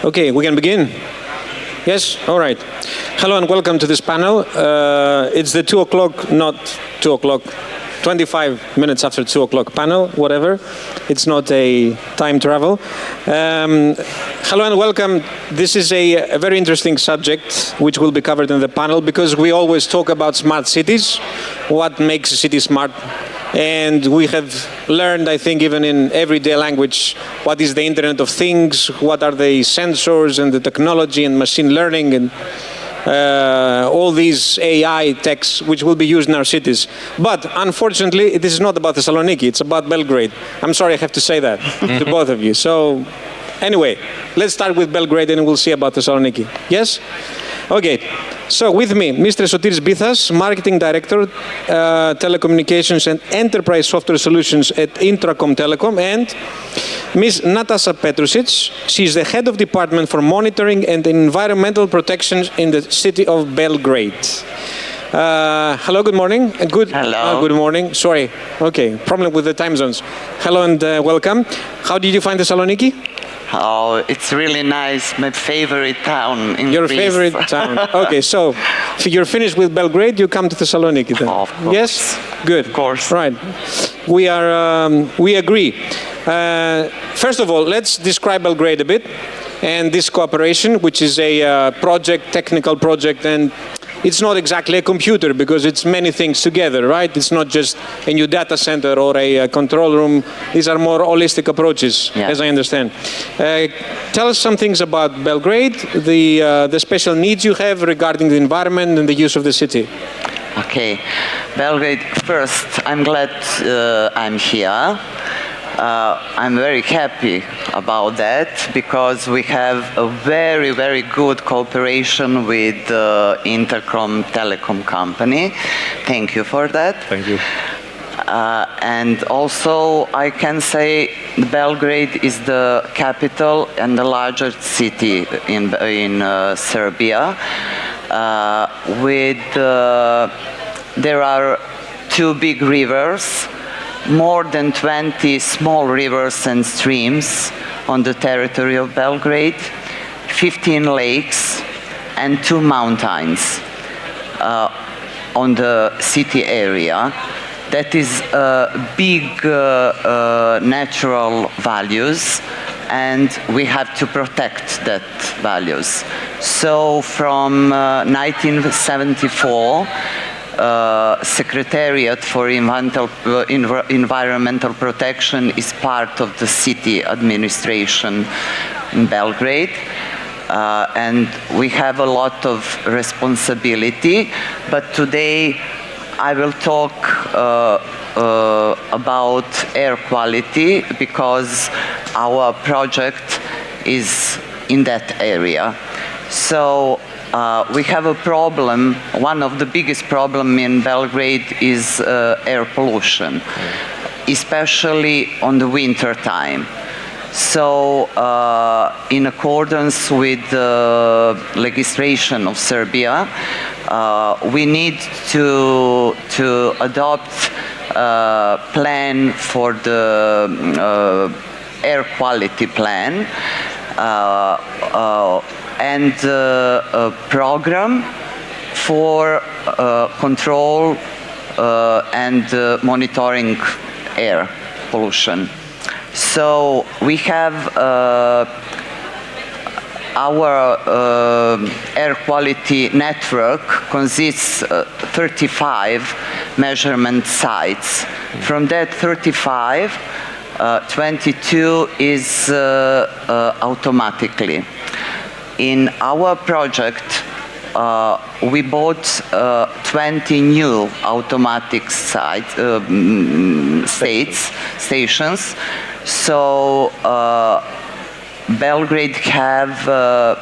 Okay, we can begin. Yes? All right. Hello and welcome to this panel. It's the 2 o'clock, not 2 o'clock, 25 minutes after 2 o'clock panel, whatever. It's not a time travel. Hello and welcome. This is a very interesting subject which will be covered in the panel because we always talk about smart cities, what makes a city smart. And we have learned, I think, even in everyday language, what is the Internet of Things, what are the sensors and the technology and machine learning and all these AI techs which will be used in our cities. But unfortunately, this is not about Thessaloniki, it's about Belgrade. I'm sorry I have to say that to both of you. So anyway, let's start with Belgrade and we'll see about Thessaloniki. Yes? Okay. So with me, Mr. Sotiris Bithas, Marketing Director, Telecommunications and Enterprise Software Solutions at Intracom Telecom, and Ms. Natasha Petrusic. She's the Head of Department for Monitoring and Environmental Protection in the city of Belgrade. Hello, good morning. Hello. Good morning. Sorry. Okay, problem with the time zones. Hello and welcome. How did you find Thessaloniki? Oh, it's really nice. My favorite town in Your Greece. favorite town. Okay, so if you're finished with Belgrade, you come to Thessaloniki then. Of course. Yes? Good. Of course. Right. We agree. First of all, let's describe Belgrade a bit and this cooperation, which is a technical project, and it's not exactly a computer because it's many things together, right? It's not just a new data center or a control room. These are more holistic approaches, as I understand. Tell us some things about Belgrade, the special needs you have regarding the environment and the use of the city. Okay. Belgrade, first, I'm glad I'm here. I'm very happy about that because we have a very, very good cooperation with the Intercom Telecom company. Thank you for that. Thank you. And also, I can say Belgrade is the capital and the largest city in Serbia. There are 2 big rivers, more than 20 small rivers and streams on the territory of Belgrade, 15 lakes, and 2 mountains on the city area. That is big natural values, and we have to protect that values. So from 1974, Secretariat for Environmental Protection is part of the city administration in Belgrade, and we have a lot of responsibility, but today I will talk about air quality because our project is in that area. So we have a problem. One of the biggest problems in Belgrade is air pollution, especially on the winter time. So in accordance with the legislation of Serbia, we need to adopt a plan for the air quality plan and a program for control and monitoring air pollution. So we have our air quality network consists 35 measurement sites. From that 35, 22 is automatically. In our project, we bought 20 new automatic stations. So Belgrade have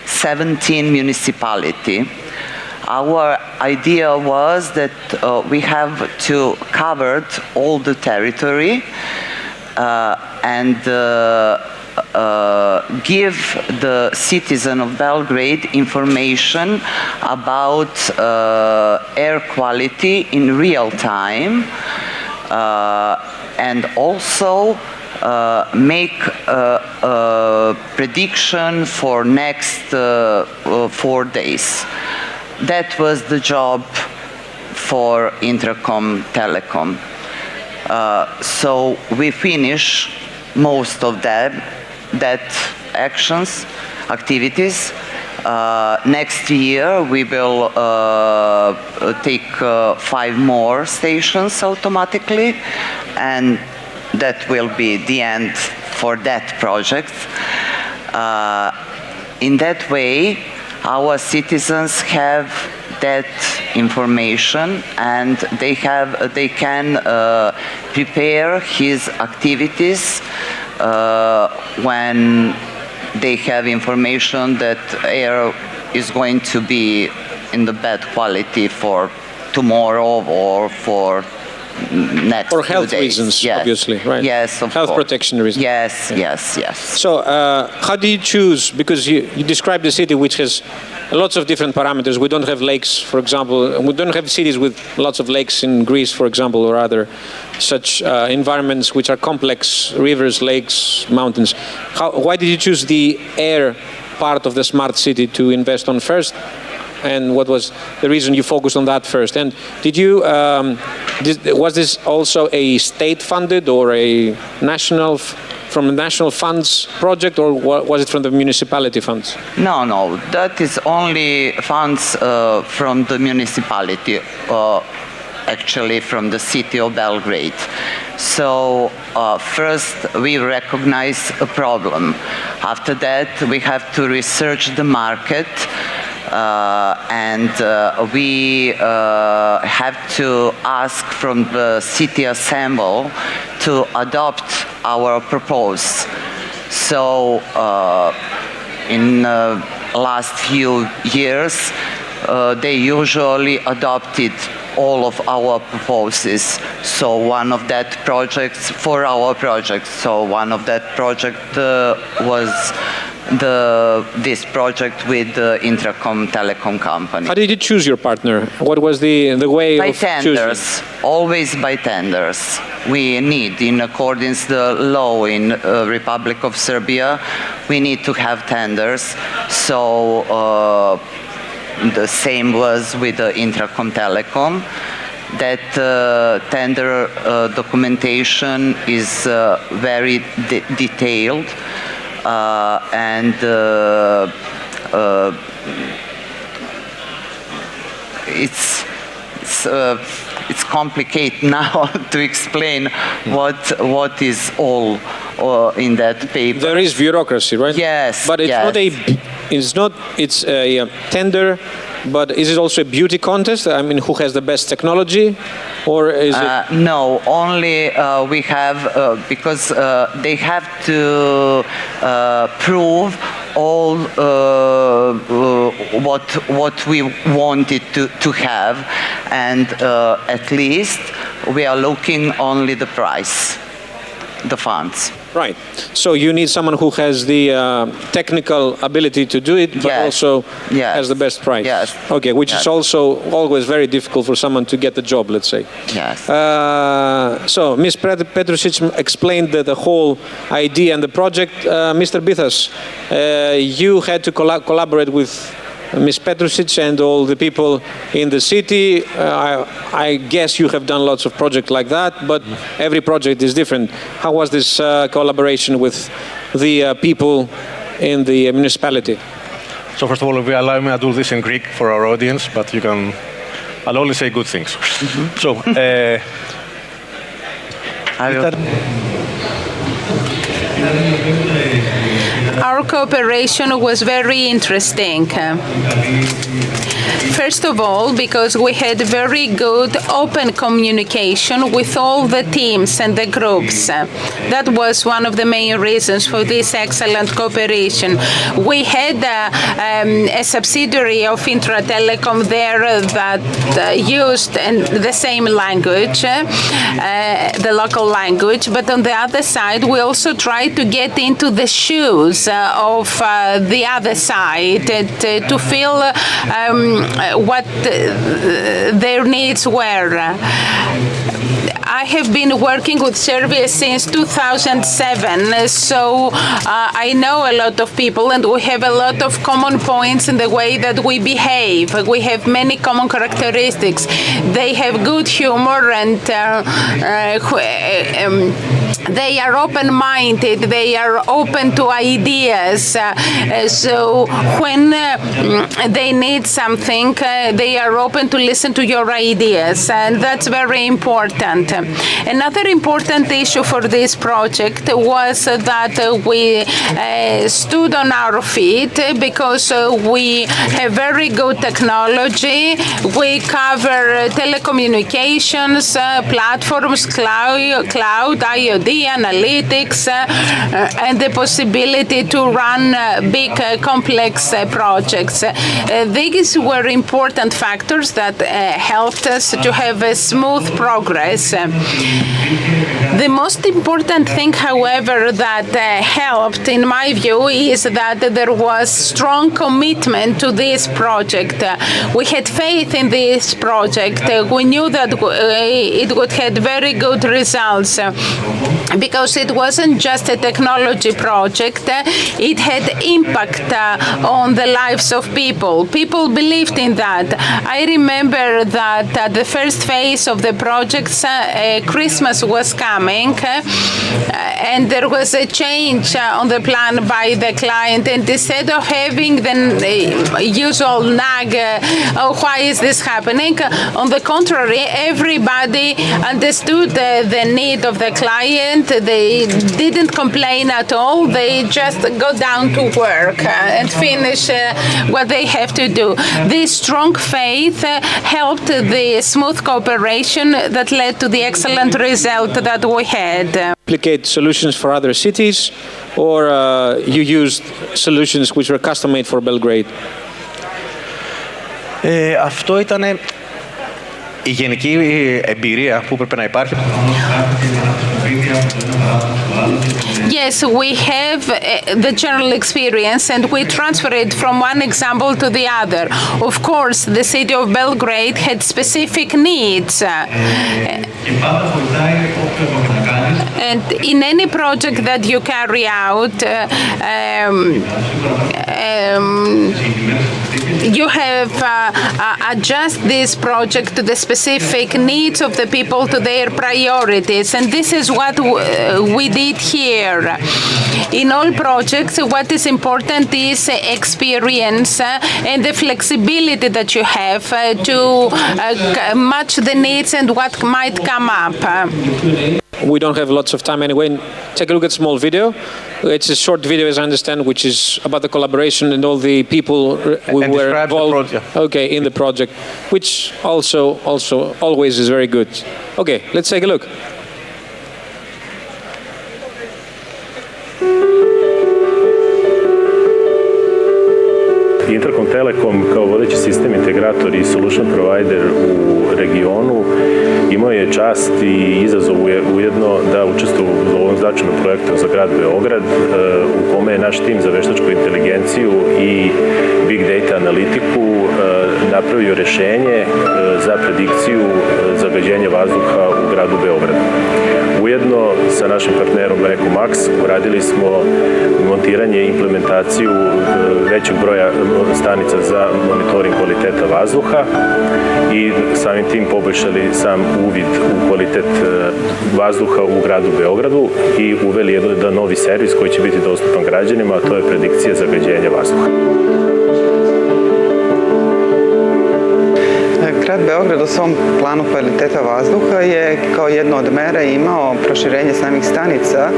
17 municipalities. Our idea was that we have to cover all the territory and give the citizen of Belgrade information about air quality in real time and also make a prediction for next 4 days. That was the job for Intercom Telecom. So we finish most of that activities. Next year we will take 5 more stations automatically, and that will be the end for that project. In that way, our citizens have that information, and they can prepare his activities when they have information that air is going to be in the bad quality for tomorrow or for next For health few days. reasons, Yes. obviously, right? Yes, of Health course. protection reasons. Yes, yes. So, how do you choose? Because you described a city which has lots of different parameters. We don't have lakes, for example. We don't have cities with lots of lakes in Greece, for example, or other such environments which are complex: rivers, lakes, mountains. Why did you choose the air part of the smart city to invest on first? And what was the reason you focused on that first? And did you was this also a state-funded or a from the national funds project, or was it from the municipality funds? No, that is only funds from the municipality, actually from the city of Belgrade. So first we recognize a problem. After that we have to research the market. And we have to ask from the city assembly to adopt our proposal. So in last few years, they usually adopted all of our proposals. So one of that projects for our project. So one of that project was this project with the Intercom Telecom company. How did you choose your partner? What was the way by of tenders, choosing? always by tenders. We need, in accordance the law in Republic of Serbia, we need to have tenders. So the same was with the Intercom Telecom. That tender documentation is very detailed. And it's complicated now to explain what is all in that paper. There is bureaucracy, right? Yes. But it's yes. it's a tender, but is it also a beauty contest? I mean, who has the best technology, or is it? No, only we have because they have to prove all what we wanted to have, and at least we are looking only the price, the funds. Right. So you need someone who has the technical ability to do it, but Yes. also Yes. has the best price. Yes. Okay, which Yes. is also always very difficult for someone to get the job, let's say. Yes. So Ms. Petrusic explained the whole idea and the project. Mr. Bithas, you had to collaborate with Ms. Petrusic and all the people in the city. I guess you have done lots of projects like that, but every project is different. How was this collaboration with the people in the municipality? So first of all, if you allow me, I'll do this in Greek for our audience, but I'll only say good things. So, Our cooperation was very interesting. First of all, because we had very good open communication with all the teams and the groups. That was one of the main reasons for this excellent cooperation. We had a subsidiary of Intra Telecom there that used the same language, the local language, but on the other side, we also tried to get into the shoes of the other side to feel what their needs were. I have been working with Serbia since 2007, so I know a lot of people, and we have a lot of common points in the way that we behave. We have many common characteristics. They have good humor, and they are open-minded. They are open to ideas. So when they need something, they are open to listen to your ideas, and that's very important. Another important issue for this project was that we stood on our feet because we have very good technology. We cover telecommunications, platforms, cloud, IoT, analytics, and the possibility to run big, complex projects. These were important factors that helped us to have a smooth progress. The most important thing, however, that helped, in my view, is that there was strong commitment to this project. We had faith in this project. We knew that it would have very good results because it wasn't just a technology project. It had impact on the lives of people. People believed in that. I remember that at the first phase of the project, Christmas was coming, and there was a change on the plan by the client. And instead of having the usual nag, oh, why is this happening? On the contrary, everybody understood the need of the client. They didn't complain at all. They just go down to work and finish what they have to do. This strong faith helped the smooth cooperation that led to the excellent result that we had. Replicate solutions for other cities, or you used solutions which were custom-made for Belgrade? Αυτό ήταν η γενική εμπειρία που έπρεπε να υπάρχει. Yes, we have the general experience, and we transfer it from one example to the other. Of course, the city of Belgrade had specific needs. And in any project that you carry out, you have adjust this project to the specific needs of the people, to their priorities, and this is what we did here. In all projects, what is important is experience and the flexibility that you have to match the needs and what might come up. We don't have lots of time anyway. Take a look at a small video. It's a short video, as I understand, which is about the collaboration and all the people we were involved in the project, which also always is very good. Okay, let's take a look. Intercom Telekom kao vodeći sistem integrator i solution provider u regionu imao je čast i izazov ujedno da učestvuje u ovom značajnom projektu za grad Beograd, u kome je naš tim za veštačku inteligenciju i big data analitiku napravio rešenje za predikciju zagađenja vazduha u gradu Beogradu. Ujedno sa našim partnerom Reku Max uradili smo montiranje i implementaciju većeg broja stanica za monitoring kvaliteta vazduha i samim tim poboljšali sam uvid u kvalitet vazduha u gradu Beogradu i uveli jedan novi servis koji će biti dostupan građanima, a to je predikcija zagađenja vazduha. Grad Beograd u svom planu kvaliteta vazduha je kao jedno od mera imao proširenje samih stanica,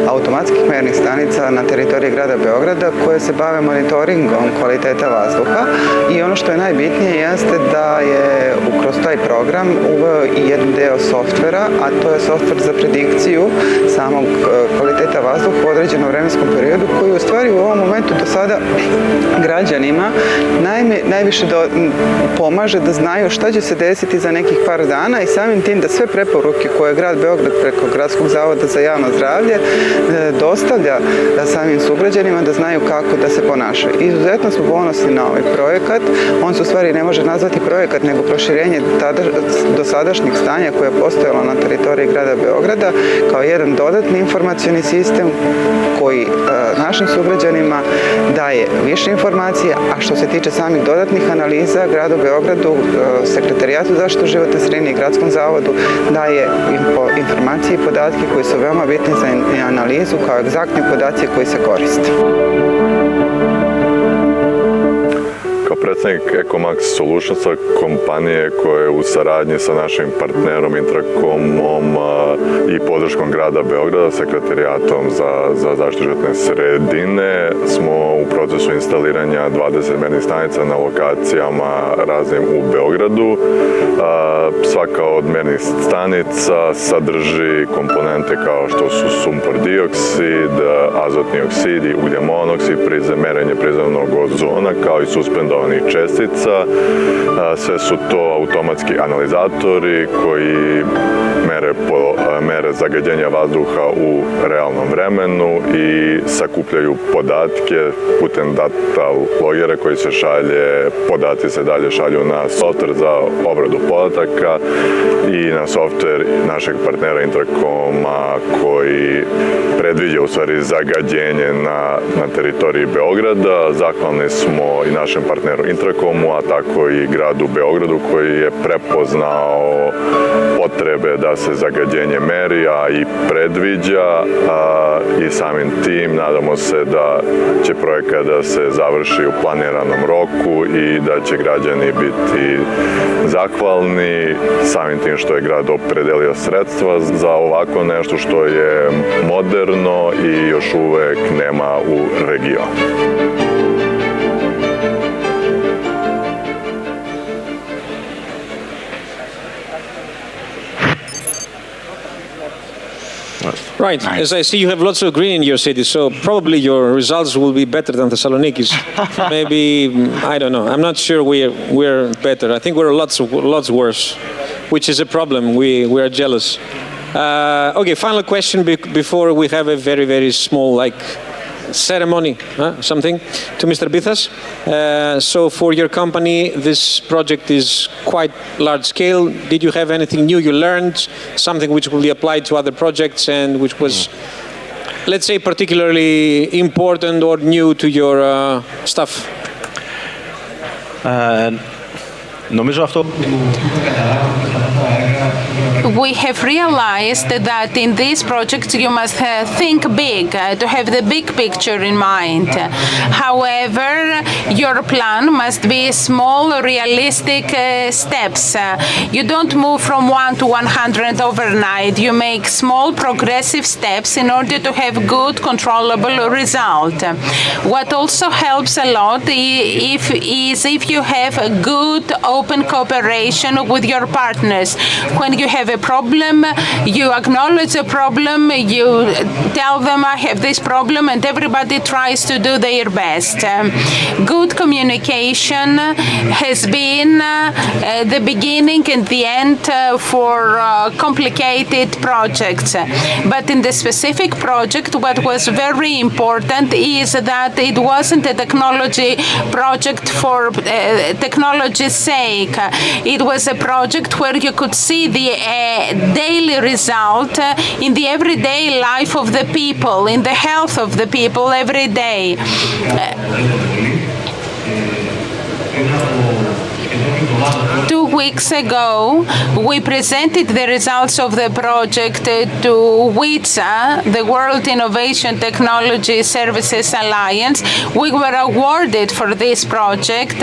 automatskih mernih stanica na teritoriji grada Beograda koje se bave monitoringom kvaliteta vazduha i ono što je najbitnije jeste da je kroz taj program uveo i jedan deo softvera, a to je softver za predikciju samog kvaliteta vazduha u određenom vremenskom periodu koji u stvari u ovom momentu do sada građanima najviše pomaže da znaju šta će se desiti za nekih par dana i samim tim da sve preporuke koje grad Beograd preko Gradskog zavoda za javno zdravlje dostavlja samim sugrađanima da znaju kako da se ponašaju. Izuzetno smo ponosni na ovaj projekat. On se u stvari ne može nazvati projekat, nego proširenje dosadašnjeg stanja koje je postojalo na teritoriji grada Beograda kao jedan dodatni informacioni sistem koji našim sugrađanima daje više informacija, a što se tiče samih dodatnih analiza, gradu Beogradu, Sekretarijatu za zaštitu životne sredine i Gradskom zavodu daje informacije i podatke koji su veoma bitni za analizu kao egzaktni podaci koji se koriste. Kao predstavnik EcoMax Solutionsa, kompanije koja je u saradnji sa našim partnerom Intracomom i podrškom grada Beograda, Sekretarijatom za zaštitu životne sredine, smo u procesu instaliranja 20 mernih stanica na lokacijama raznim u Beogradu. Svaka od mernih stanica sadrži komponente kao što su sumpor dioksid, azotni oksid i ugljen monoksid, merenje prizemnog ozona kao i suspendovanih čestica. Sve su to automatski analizatori koji mere zagađenja vazduha u realnom vremenu i sakupljaju podatke putem data logera koji se šalje, podaci se dalje šalju na softver za obradu podataka i na softver našeg partnera Intracoma koji predviđa u stvari zagađenje na teritoriji Beograda. Zahvalni smo i našem partneru Intracomu, a tako i gradu Beogradu koji je prepoznao potrebe da se zagađenje meri, a i predviđa i samim tim nadamo se da će projekat da se završi u planiranom roku i da će građani biti zahvalni samim tim što je grad opredelio sredstva za ovako nešto što je moderno i još uvek nema u regionu. Right. Nice. As I see, you have lots of green in your city, so probably your results will be better than Thessaloniki's. Maybe, I don't know. I'm not sure we're better. I think we're lots worse, which is a problem. We are jealous. Okay, final question before we have a very, very small, ceremony, something, to Mr. Bithas. So for your company, this project is quite large scale. Did you have anything new you learned, something which will be applied to other projects and which was, let's say, particularly important or new to your stuff? Νομίζω αυτό. We have realized that in these projects you must think big, to have the big picture in mind. However, your plan must be small, realistic steps. You don't move from 1 to 100 overnight. You make small, progressive steps in order to have good, controllable result. What also helps a lot is if you have a good, open cooperation with your partners. When you have a problem, you acknowledge the problem, you tell them I have this problem, and everybody tries to do their best. Good communication has been the beginning and the end for complicated projects. But in the specific project, what was very important is that it wasn't a technology project for technology's sake. It was a project where you could see the daily result in the everyday life of the people, in the health of the people every day. 2 weeks ago, we presented the results of the project to WITSA, the World Innovation Technology Services Alliance. We were awarded for this project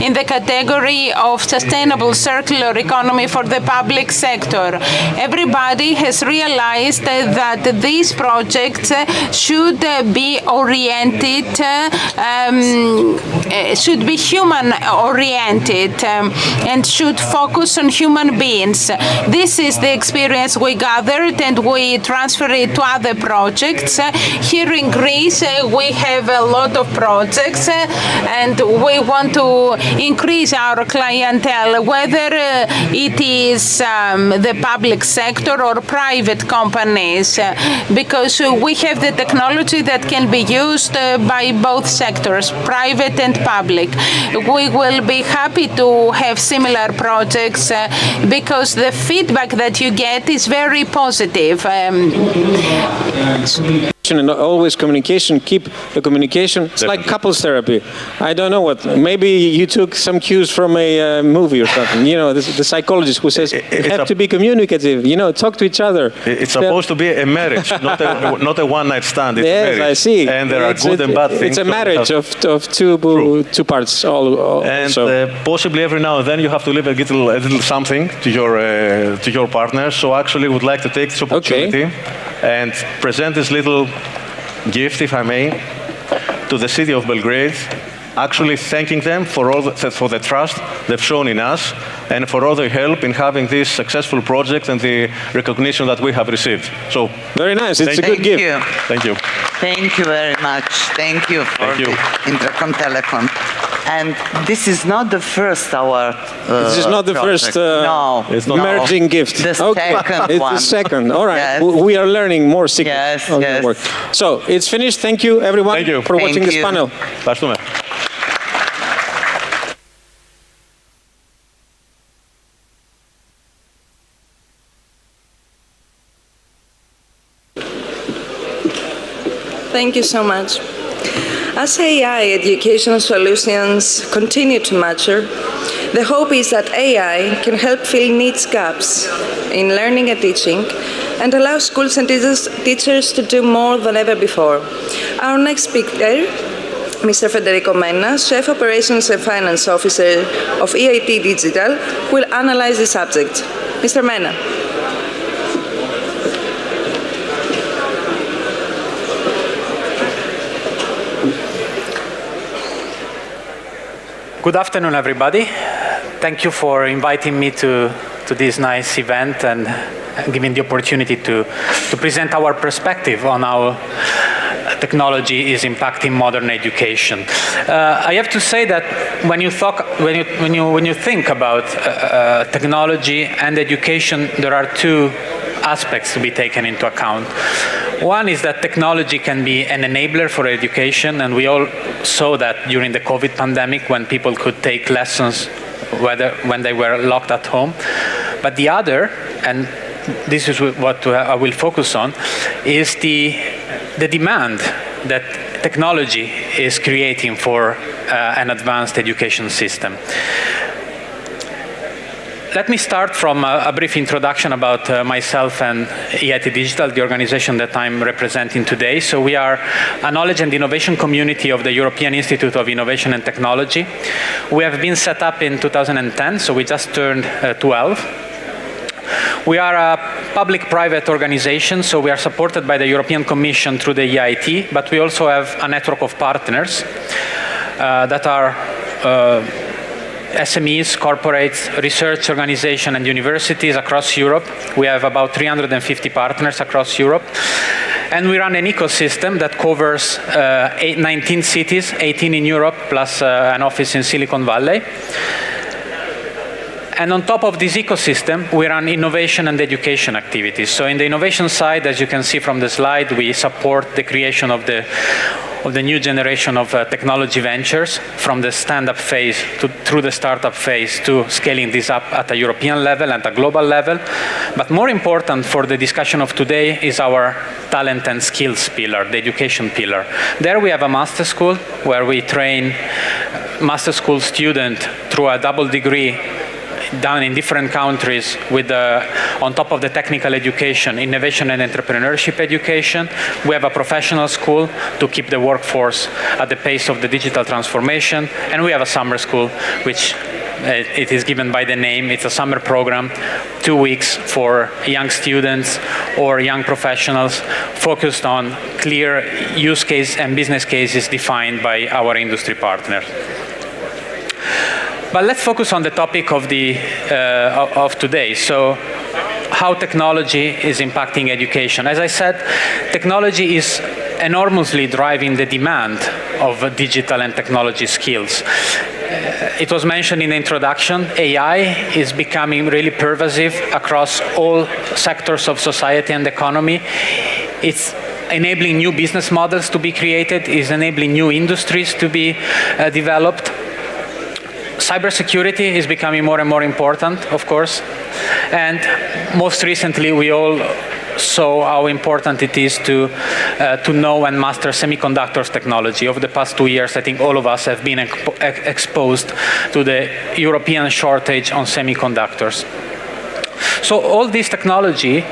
in the category of Sustainable Circular Economy for the public sector. Everybody has realized that these projects should be oriented, should be human-oriented. spirit and should focus on human beings. This is the experience we gathered and we transfer it to other projects. Here in Greece, we have a lot of projects and we want to increase our clientele, whether it is the public sector or private companies, because we have the technology that can be used by both sectors, private and public. We will be happy to have similar projects because the feedback that you get is very positive. And always communication, keep the communication. It's like couples therapy. I don't know what, maybe you took some cues from a movie or something. You know, the psychologist who says you have to be communicative, you know, talk to each other. It's supposed to be a marriage, not a one-night stand. It's yes, a marriage. I see. And there are good and bad things. It's a marriage of two parts. And possibly every now and then you have to leave a little something to your partner. So actually, would like to take this opportunity and present this little gift, if I may, to the city of Belgrade, actually thanking them for the trust they've shown in us and for all their help in having this successful project and the recognition that we have received. So very nice. It's a good gift. Thank you. Thank you very much. Thank you for the Intercom Telecom. And this is not the first award. This is not the first merging gift. The second one. It's the second. All right. Yes. We are learning more secrets. Yes. So it's finished. Thank you, everyone, for watching this panel. Thank you so much. As AI educational solutions continue to mature, the hope is that AI can help fill needs gaps in learning and teaching and allow schools and teachers to do more than ever before. Our next speaker, Mr. Federico Mena, Chief Operations and Finance Officer of EIT Digital, will analyze the subject. Mr. Mena. Good afternoon, everybody. Thank you for inviting me to this nice event and giving the opportunity to present our perspective on how technology is impacting modern education. I have to say that when you think about technology and education, there are two aspects to be taken into account. One is that technology can be an enabler for education, and we all saw that during the COVID pandemic when people could take lessons when they were locked at home. But the other, and this is what I will focus on, is the demand that technology is creating for an advanced education system. Let me start from a brief introduction about myself and EIT Digital, the organization that I'm representing today. So we are a knowledge and innovation community of the European Institute of Innovation and Technology. We have been set up in 2010, so we just turned 12. We are a public-private organization, so we are supported by the European Commission through the EIT, but we also have a network of partners that are SMEs, corporates, research organizations, and universities across Europe. We have about 350 partners across Europe. And we run an ecosystem that covers 19 cities, 18 in Europe, plus an office in Silicon Valley. And on top of this ecosystem, we run innovation and education activities. So in the innovation side, as you can see from the slide, we support the creation of the new generation of technology ventures from the stand-up phase through the startup phase to scaling this up at a European level and a global level. But more important for the discussion of today is our talent and skills pillar, the education pillar. There we have a master school where we train master school students through a double degree done in different countries with on top of the technical education, innovation and entrepreneurship education. We have a professional school to keep the workforce at the pace of the digital transformation. And we have a summer school, which it is given by the name. It's a summer program, 2 weeks for young students or young professionals focused on clear use case and business cases defined by our industry partners. But let's focus on the topic of today. So, how technology is impacting education. As I said, technology is enormously driving the demand of digital and technology skills. It was mentioned in the introduction, AI is becoming really pervasive across all sectors of society and economy. It's enabling new business models to be created, is enabling new industries to be developed. Cybersecurity is becoming more and more important, of course. And most recently, we all saw how important it is to know and master semiconductors technology. Over the past 2 years, I think all of us have been exposed to the European shortage on semiconductors. So all these technology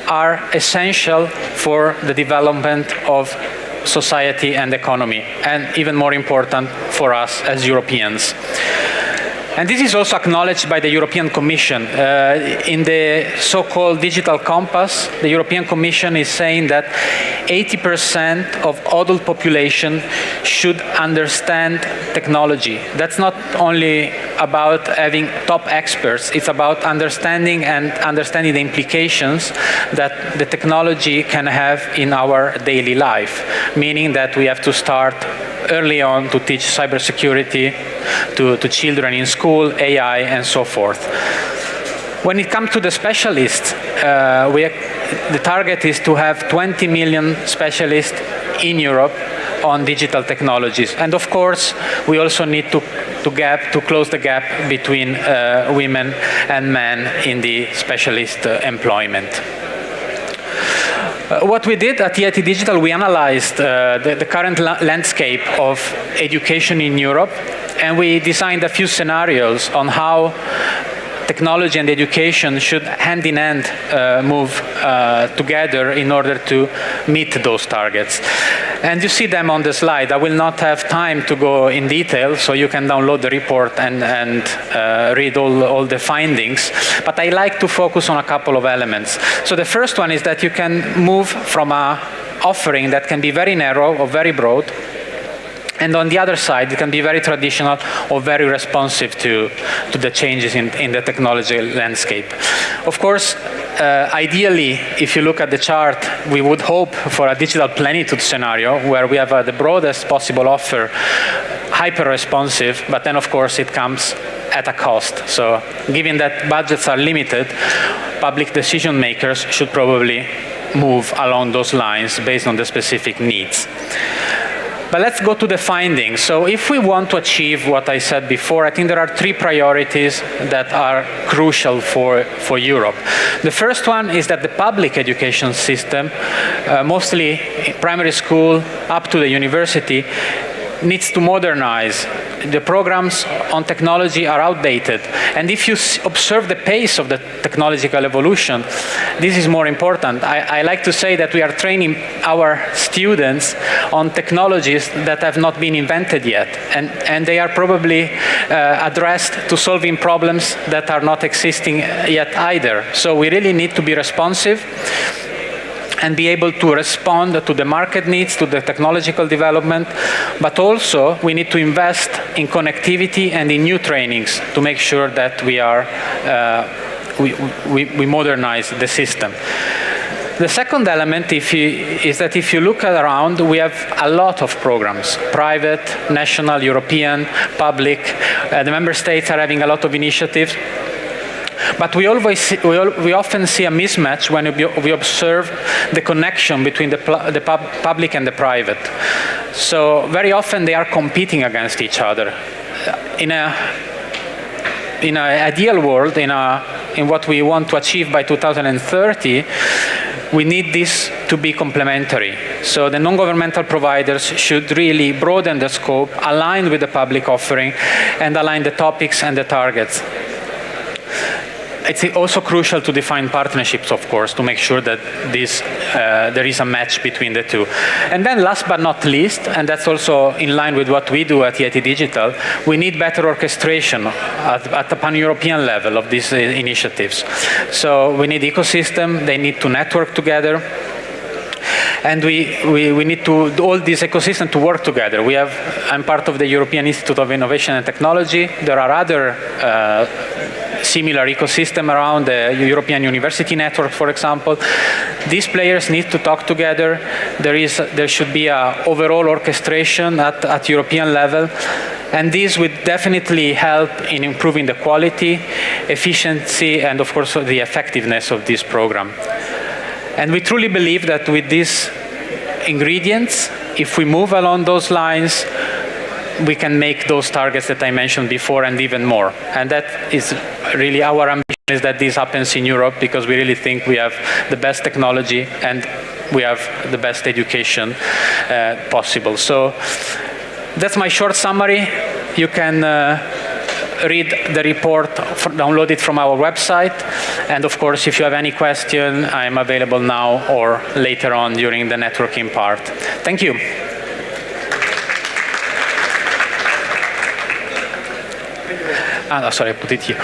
are essential for the development of society and economy, and even more important for us as Europeans. And this is also acknowledged by the European Commission. In the so-called Digital Compass, the European Commission is saying that 80% of adult population should understand technology. That's not only about having top experts, it's about understanding the implications that the technology can have in our daily life, meaning that we have to start early on to teach cybersecurity to children in school, AI, and so forth. When it comes to the specialists, the target is to have 20 million specialists in Europe on digital technologies. And of course, we also need to close the gap between women and men in the specialist employment. What we did at EIT Digital, we analyzed the current landscape of education in Europe, and we designed a few scenarios on how technology and education should hand in hand move together in order to meet those targets. And you see them on the slide. I will not have time to go in detail, so you can download the report and read all the findings. But I like to focus on a couple of elements. So the first one is that you can move from an offering that can be very narrow or very broad, and on the other side, it can be very traditional or very responsive to the changes in the technology landscape. Of course, ideally, if you look at the chart, we would hope for a digital plenitude scenario where we have the broadest possible offer, hyper-responsive, but then of course it comes at a cost. So given that budgets are limited, public decision makers should probably move along those lines based on the specific needs. But let's go to the findings. So if we want to achieve what I said before, I think there are 3 priorities that are crucial for Europe. The first one is that the public education system, mostly primary school up to the university, needs to modernize. The programs on technology are outdated. And if you observe the pace of the technological evolution, this is more important. I like to say that we are training our students on technologies that have not been invented yet. And they are probably addressed to solving problems that are not existing yet either. So we really need to be responsive and be able to respond to the market needs, to the technological development, but also we need to invest in connectivity and in new trainings to make sure that we modernize the system. The second element is that if you look around, we have a lot of programs, private, national, European, public. The member states are having a lot of initiatives. But we often see a mismatch when we observe the connection between the public and the private. So very often they are competing against each other. In an ideal world, in what we want to achieve by 2030, we need this to be complementary. So the non-governmental providers should really broaden the scope, align with the public offering, and align the topics and the targets. It's also crucial to define partnerships, of course, to make sure that there is a match between the two. And then last but not least, and that's also in line with what we do at EIT Digital, we need better orchestration at the pan-European level of these initiatives. So we need ecosystem, they need to network together. And we need to all this ecosystem to work together. I'm part of the European Institute of Innovation and Technology. There are other similar ecosystem around the European University Network, for example. These players need to talk together. There should be an overall orchestration at European level. And this would definitely help in improving the quality, efficiency, and of course the effectiveness of this program. And we truly believe that with these ingredients, if we move along those lines, we can make those targets that I mentioned before and even more. And that is really our ambition, is that this happens in Europe, because we really think we have the best technology and we have the best education possible. So that's my short summary. You can read the report, download it from our website. And of course, if you have any question, I'm available now or later on during the networking part. Thank you. Sorry, I put it here.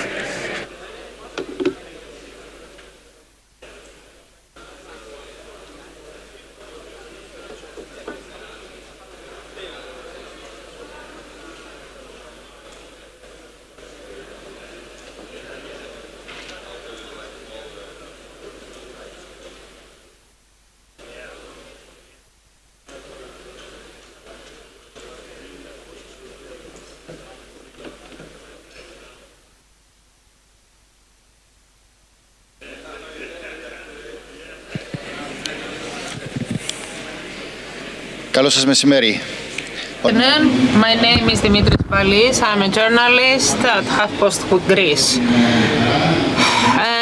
Καλό σας μεσημέρι. My name is Dimitris Valis. I'm a journalist at HuffPost Greece.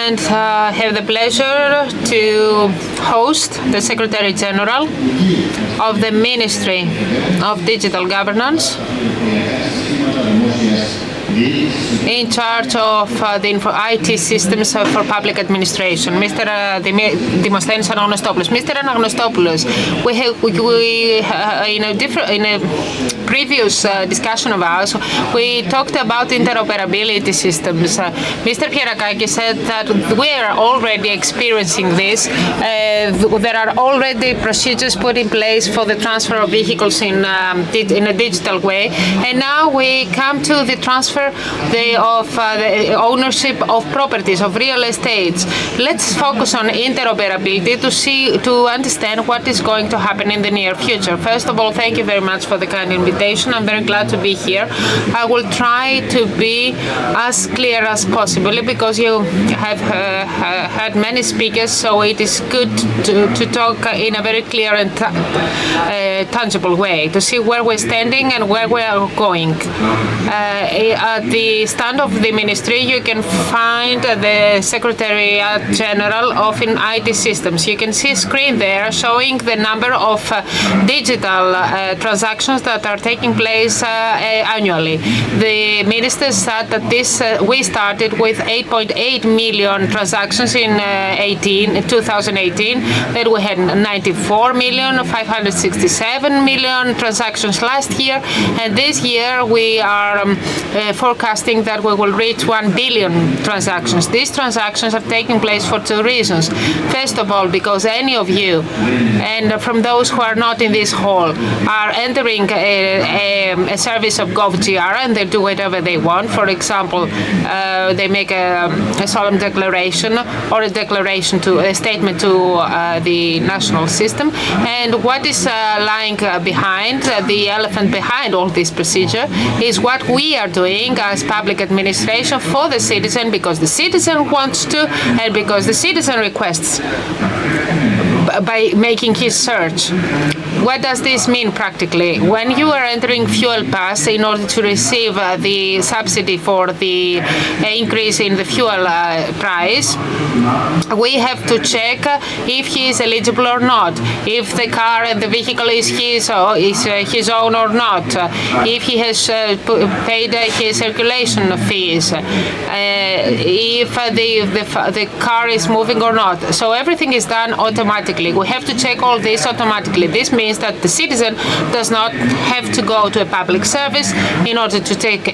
And I have the pleasure to host the Secretary General of the Ministry of Digital Governance, in charge of the IT systems for public administration, Mr. Demosthenis Anagnostopoulos. Mr. Anagnostopoulos, in a previous discussion of ours, we talked about interoperability systems. Mr. Pierakakis said that we are already experiencing this. There are already procedures put in place for the transfer of vehicles in a digital way, and now we come to the transfer of the ownership of properties, of real estates. Let's focus on interoperability to understand what is going to happen in the near future. First of all, thank you very much for the kind invitation. I'm very glad to be here. I will try to be as clear as possible, because you have had many speakers, so it is good to talk in a very clear and tangible way, to see where we're standing and where we are going. At the stand of the ministry, you can find the Secretary General of IT systems. You can see a screen there showing the number of digital transactions that are taking place annually. The minister said that we started with 8.8 million transactions in 2018, that we had 94 million, 567 million transactions last year, and this year we are forecasting that we will reach 1 billion transactions. These transactions are taking place for two reasons. First of all, because any of you, and from those who are not in this hall, are entering a service of GovGR, and they do whatever they want. For example, they make a solemn declaration or a statement to the national system. And what is lying behind, the elephant behind all this procedure, is what we are doing as public administration for the citizen, because the citizen wants to and because the citizen requests by making his search. What does this mean practically? When you are entering Fuel Pass in order to receive the subsidy for the increase in the fuel price, we have to check if he is eligible or not, if the car and the vehicle is his own or not, if he has paid his circulation fees, if the car is moving or not. So everything is done automatically. We have to check all this automatically. This means that the citizen does not have to go to a public service in order to take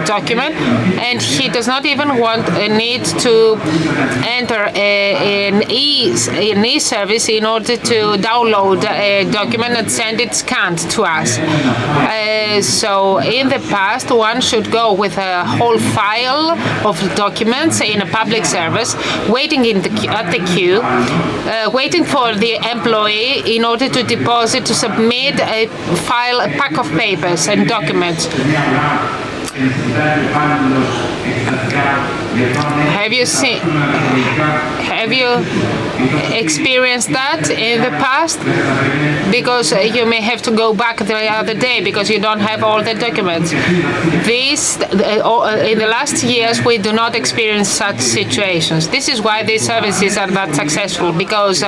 document, and he does not even need to enter an e-service in order to download a document and send it scanned to us. So in the past, one should go with a whole file of documents in a public service, waiting at the queue, waiting for the employee in order to deposit, to submit a file, a pack of papers and documents. Have you experienced that in the past? Because you may have to go back the other day because you don't have all the documents. In the last years, we do not experience such situations. This is why these services are not successful, because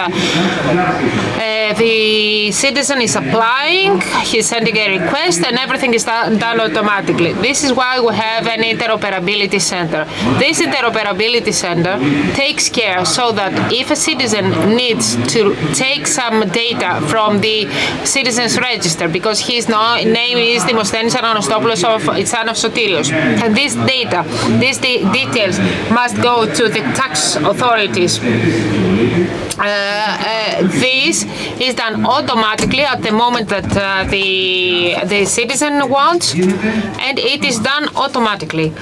the citizen is applying, he's sending a request, and everything is done automatically. This is why we have an interoperability center. This interoperability center takes care so that if a citizen needs to take some data from the citizen's register, because his name is Demosthenis Anastopoulos of Itsanos Sotirios, and this data, these details must go to the tax authorities. This is done automatically at the moment that the citizen wants, and it is done automatically.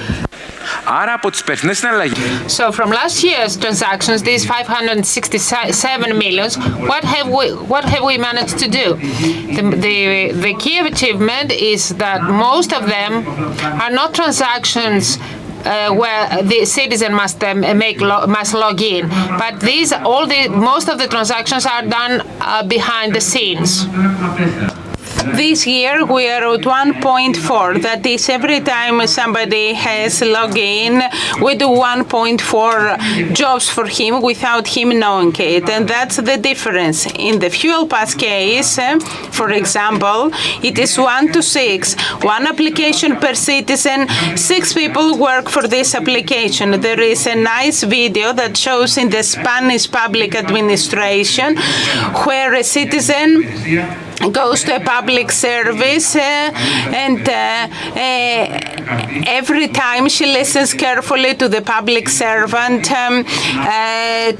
So from last year's transactions, these 567 millions, what have we managed to do? The key achievement is that most of them are not transactions where the citizen must log in, but most of the transactions are done behind the scenes. This year we are at 1.4. That is, every time somebody has login, we do 1.4 jobs for him without him knowing it. And that's the difference. In the fuel pass case, for example, it is 1 to 6. One application per citizen. 6 people work for this application. There is a nice video that shows in the Spanish public administration where a citizen goes to a public service and every time she listens carefully to the public servant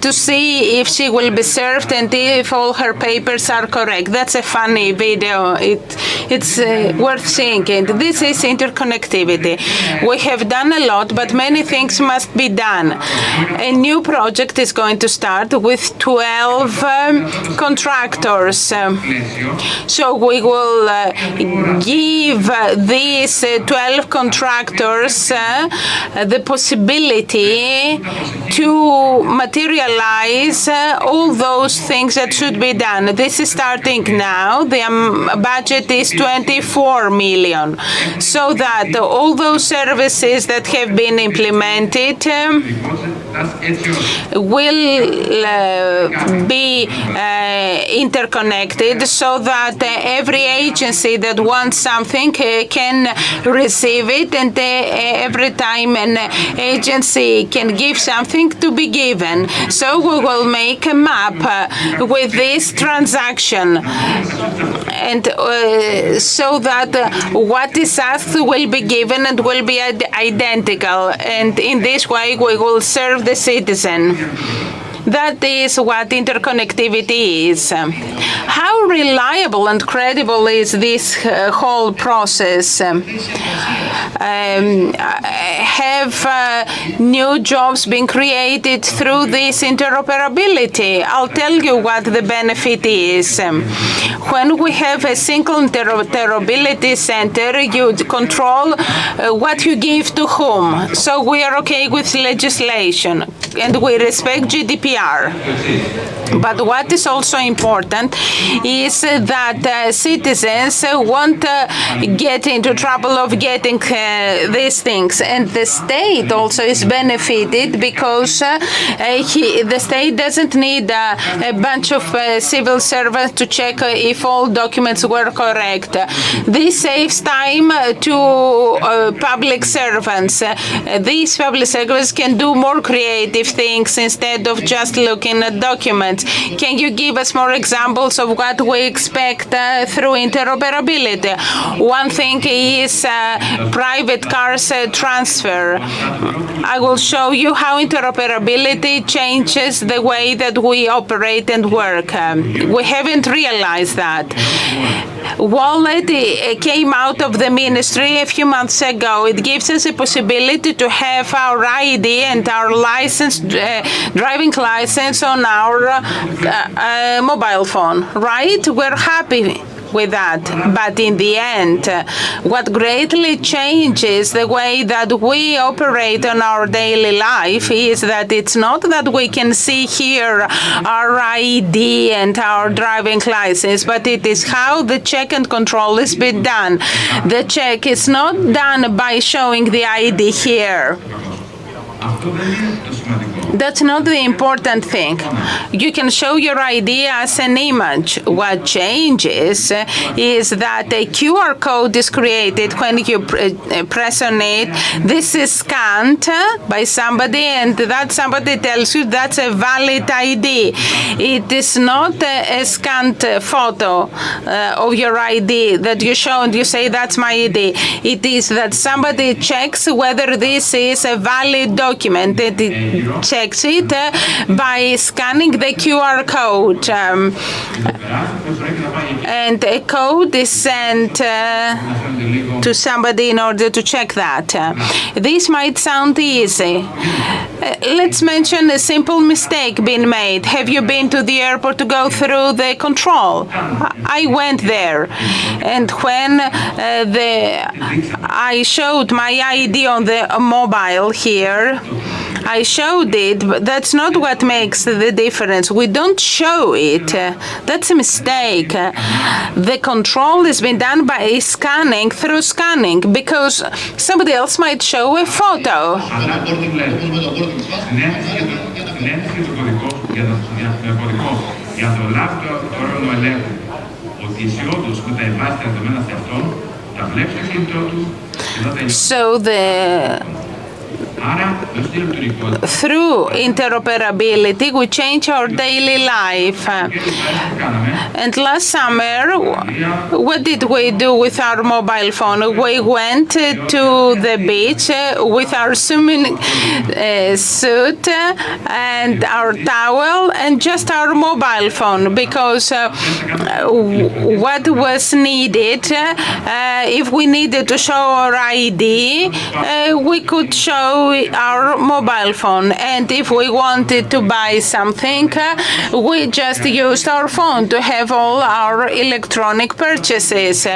to see if she will be served and if all her papers are correct. That's a funny video. It's worth seeing it. This is interconnectivity. We have done a lot, but many things must be done. A new project is going to start with 12 contractors. So we will give these 12 contractors the possibility to materialize all those things that should be done. This is starting now. The budget is 24 million. So that all those services that have been implemented will be interconnected so that every agency that wants something can receive it, and every time an agency can give something to be given. So we will make a map with this transaction, and so that what is asked will be given and will be identical, and in this way we will serve the citizen. That is what interconnectivity is. How reliable and credible is this whole process? Have new jobs been created through this interoperability? I'll tell you what the benefit is. When we have a single interoperability center, you control what you give to whom. So we are okay with legislation and we respect GDPR. But what is also important is that citizens won't get into trouble of getting these things, and the state also is benefited because the state doesn't need a bunch of civil servants to check if all documents were correct. This saves time to public servants. These public servants can do more creative things instead of just just looking at documents. Can you give us more examples of what we expect through interoperability? One thing is private cars transfer. I will show you how interoperability changes the way that we operate and work. We haven't realized that. Wallet came out of the ministry a few months ago. It gives us a possibility to have our ID and our license, driving license on our mobile phone, right? We're happy with that. But in the end, what greatly changes the way that we operate on our daily life is that it's not that we can see here our ID and our driving license, but it is how the check and control is being done. The check is not done by showing the ID here. That's not the important thing. You can show your ID as an image. What changes is that a QR code is created when you press on it. This is scanned by somebody, and that somebody tells you that's a valid ID. It is not a scanned photo of your ID that you show and you say that's my ID. It is that somebody checks whether this is a valid document. It checks it by scanning the QR code. And a code is sent to somebody in order to check that. This might sound easy. Let's mention a simple mistake being made. Have you been to the airport to go through the control? I went there. And when I showed my ID on the mobile here, I showed it, but that's not what makes the difference. We don't show it. That's a mistake. The control has been done by scanning, through scanning, because somebody else might show a photo. So through interoperability, we change our daily life. And last summer, what did we do with our mobile phone? We went to the beach with our swimming suit and our towel and just our mobile phone, because what was needed, if we needed to show our ID, we could show our mobile phone, and if we wanted to buy something, we just used our phone to have all our electronic purchases,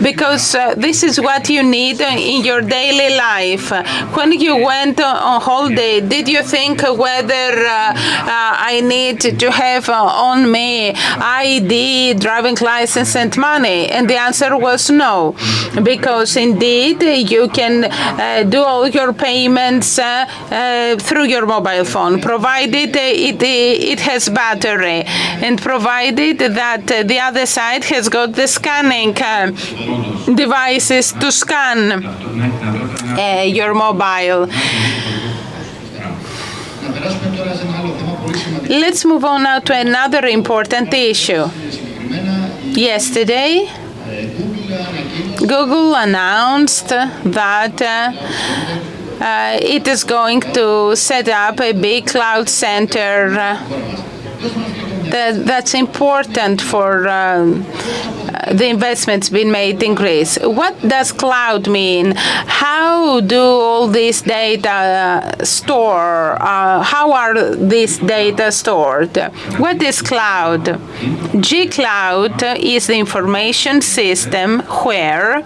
because this is what you need in your daily life. When you went on holiday, did you think whether I need to have on me ID, driving license, and money? And the answer was no, because indeed you can do all your payments through your mobile phone, provided it has battery, and provided that the other side has got the scanning devices to scan your mobile. Let's move on now to another important issue. Yesterday, Google announced that it is going to set up a big cloud center that's important for the investments being made in Greece. What does cloud mean? How do all this data store? How are these data stored? What is cloud? G-Cloud is the information system where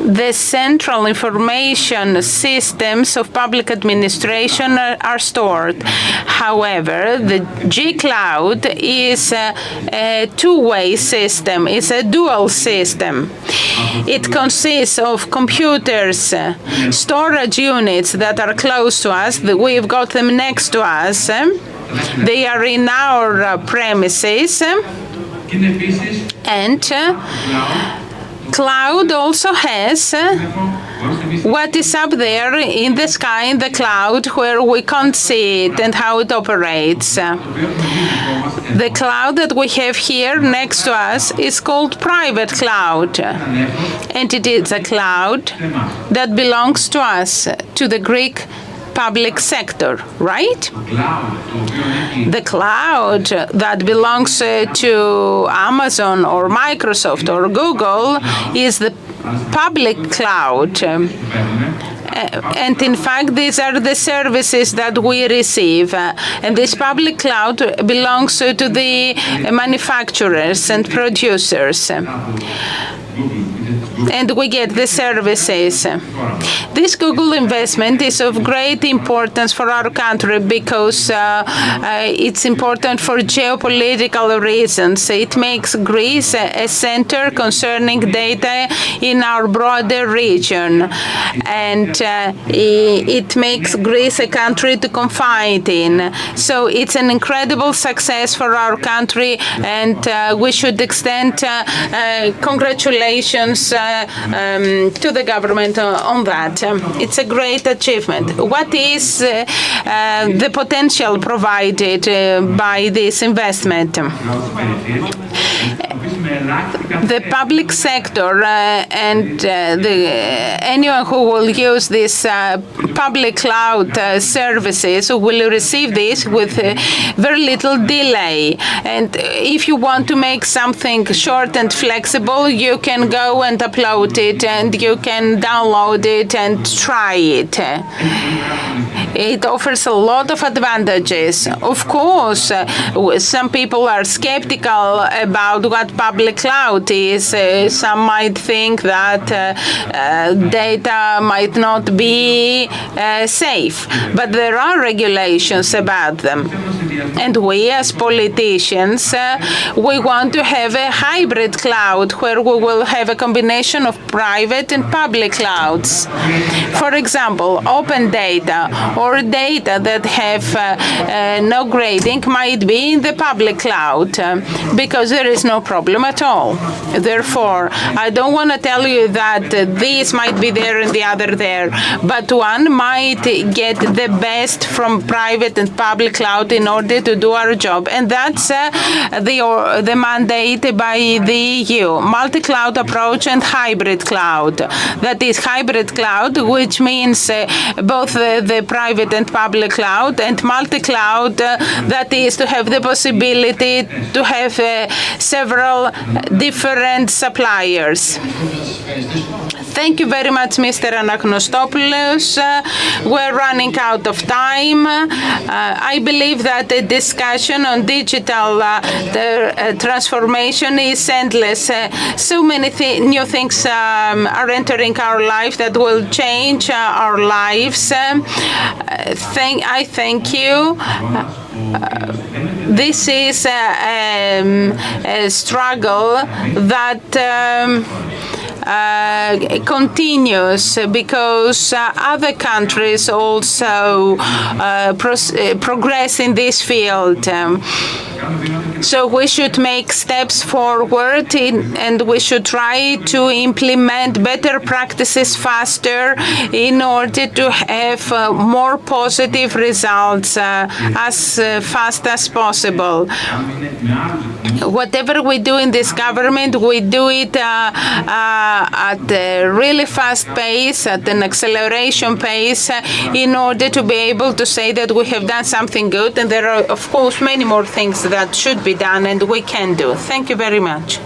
the central information systems of public administration are stored. However, the G-Cloud is a two-way system. It's a dual system. It consists of computers, storage units that are close to us. We've got them next to us. They are in our premises. And Cloud also has what is up there in the sky, in the cloud, where we can't see it and how it operates. The cloud that we have here next to us is called private cloud. And it is a cloud that belongs to us, to the Greek public sector, right? The cloud that belongs to Amazon or Microsoft or Google is the public cloud. And in fact, these are the services that we receive. And this public cloud belongs to the manufacturers and producers. And we get the services. This Google investment is of great importance for our country because it's important for geopolitical reasons. It makes Greece a center concerning data in our broader region. And it makes Greece a country to confide in. So it's an incredible success for our country, and we should extend congratulations to the government on that. It's a great achievement. What is the potential provided by this investment? The public sector and anyone who will use this public cloud services will receive this with very little delay. And if you want to make something short and flexible, you can go and upload it, and you can download it and try it. It offers a lot of advantages. Of course, some people are skeptical about what public cloud is. Some might think that data might not be safe, but there are regulations about them. And we as politicians, we want to have a hybrid cloud where we will have a combination of private and public clouds. For example, open data or data that have no grading might be in the public cloud because there is no problem at all. Therefore, I don't want to tell you that this might be there and the other there, but one might get the best from private and public cloud in order to do our job. And that's the mandate by the EU, multi-cloud approach and hybrid cloud. That is hybrid cloud, which means both the private and public cloud, and multi-cloud, that is to have the possibility to have several different suppliers. Thank you very much, Mr. Anagnostopoulos. We're running out of time. I believe that a discussion on digital transformation is endless. So many new things are entering our life that will change our lives. I thank you. This is a struggle that continues because other countries also progress in this field. So we should make steps forward and we should try to implement better practices faster in order to have more positive results as fast as possible. Whatever we do in this government, we do it at a really fast pace, at an acceleration pace, in order to be able to say that we have done something good. And there are, of course, many more things that should be done and we can do. Thank you very much.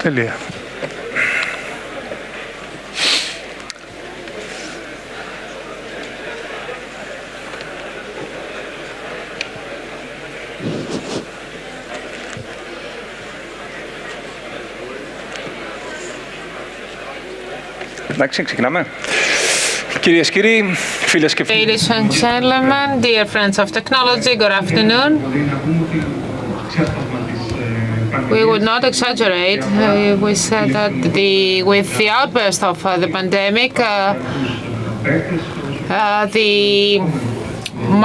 Τέλεια. Εντάξει, ξεκινάμε. Κυρίες και κύριοι, φίλες και φίλοι. Ladies and gentlemen, dear friends of technology, good afternoon. We would not exaggerate. We said that with the outburst of the pandemic, the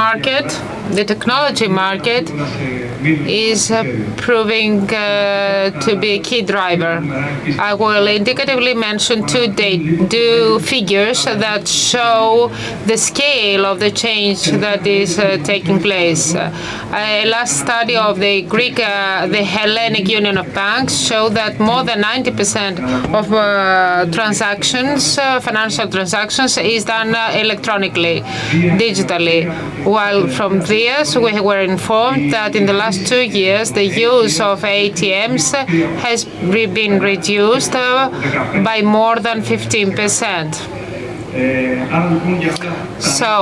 market, the technology market, is proving to be a key driver. I will indicatively mention two figures that show the scale of the change that is taking place. A last study of the the Hellenic Union of Banks showed that more than 90% of transactions, financial transactions, is done electronically, digitally. While from this, we were informed that in the last 2 years, the use of ATMs has been reduced by more than 15%. So,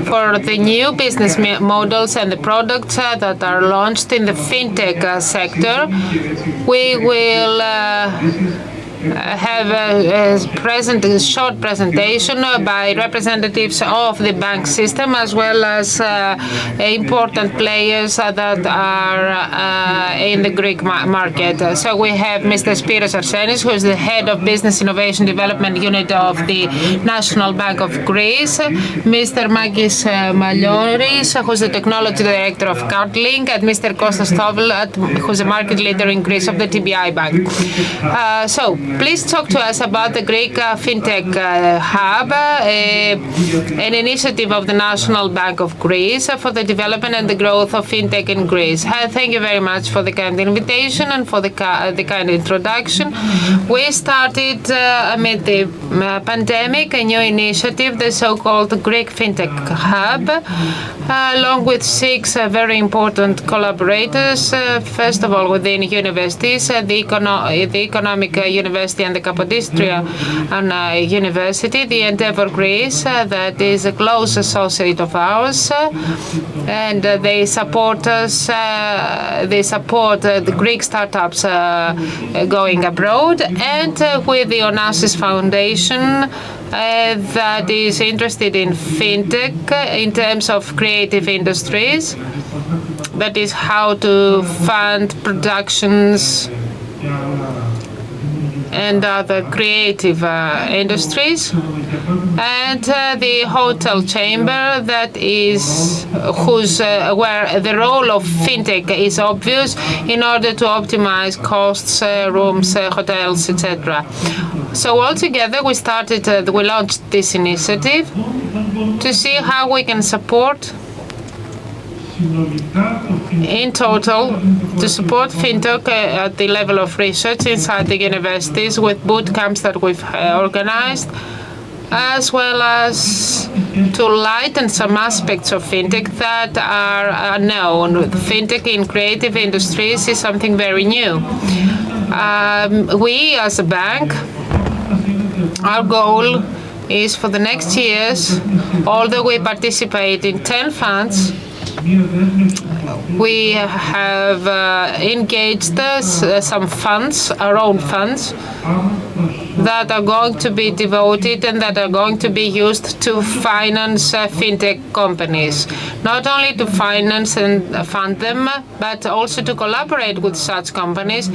for the new business models and the products that are launched in the fintech sector, we will have a short presentation by representatives of the bank system as well as important players that are in the Greek market. So we have Mr. Spiros Arsenis, who is the head of Business Innovation Development Unit of the National Bank of Greece, Mr. Makis Malioris, who is the Technology Director of CardLink, and Mr. Kostas Tovel, who is a market leader in Greece of the TBI Bank. So, please talk to us about the Greek FinTech Hub, an initiative of the National Bank of Greece for the development and the growth of FinTech in Greece. Thank you very much for the kind invitation and for the kind introduction. We started amid the pandemic a new initiative, the so-called Greek FinTech Hub, along with 6 very important collaborators. First of all, within universities, the Economic University and the Capodistria University, the Endeavor Greece, that is a close associate of ours, and they support us. They support the Greek startups going abroad, and with the Onassis Foundation, that is interested in fintech in terms of creative industries. That is how to fund productions and other creative industries, and the hotel chamber that is where the role of fintech is obvious in order to optimize costs, rooms, hotels, etc. So altogether, we launched this initiative to see how we can support. In total, to support fintech at the level of research inside the universities with boot camps that we've organized, as well as to lighten some aspects of fintech that are unknown. Fintech in creative industries is something very new. We, as a bank, our goal is for the next years, although we participate in 10 funds, we have engaged some funds, our own funds, that are going to be devoted and that are going to be used to finance fintech companies. Not only to finance and fund them, but also to collaborate with such companies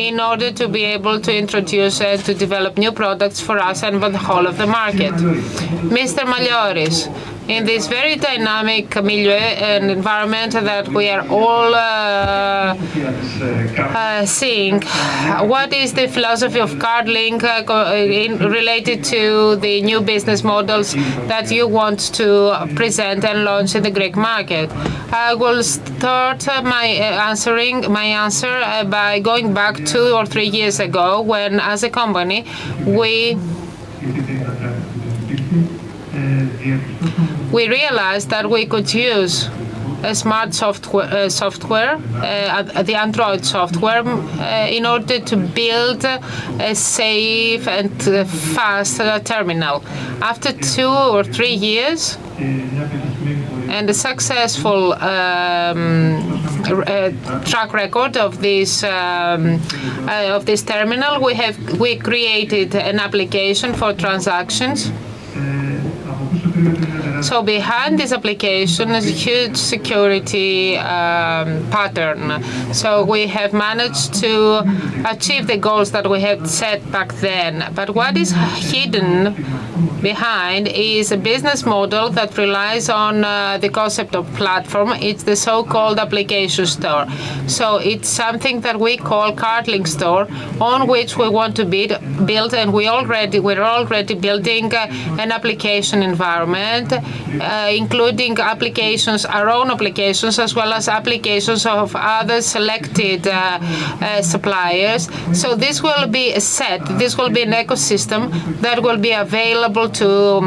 in order to be able to introduce and to develop new products for us and for the whole of the market. Mr. Malioris, in this very dynamic milieu and environment that we are all seeing, what is the philosophy of CardLink related to the new business models that you want to present and launch in the Greek market? I will start my answer by going back 2 or 3 years ago when, as a company, we realized that we could use smart software, the Android software, in order to build a safe and fast terminal. After 2 or 3 years, and a successful track record of this terminal, we created an application for transactions. So behind this application is a huge security pattern. So we have managed to achieve the goals that we had set back then. But what is hidden behind is a business model that relies on the concept of platform. It's the so-called application store. So it's something that we call card-link store, on which we want to build, and we're already building an application environment, including applications, our own applications, as well as applications of other selected suppliers. So this will be a set, this will be an ecosystem that will be available to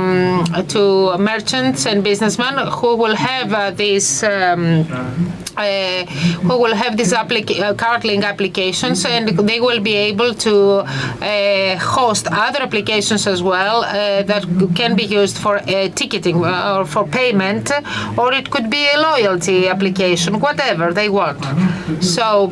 merchants and businessmen who will have these card-link applications, and they will be able to host other applications as well that can be used for ticketing or for payment, or it could be a loyalty application, whatever they want. So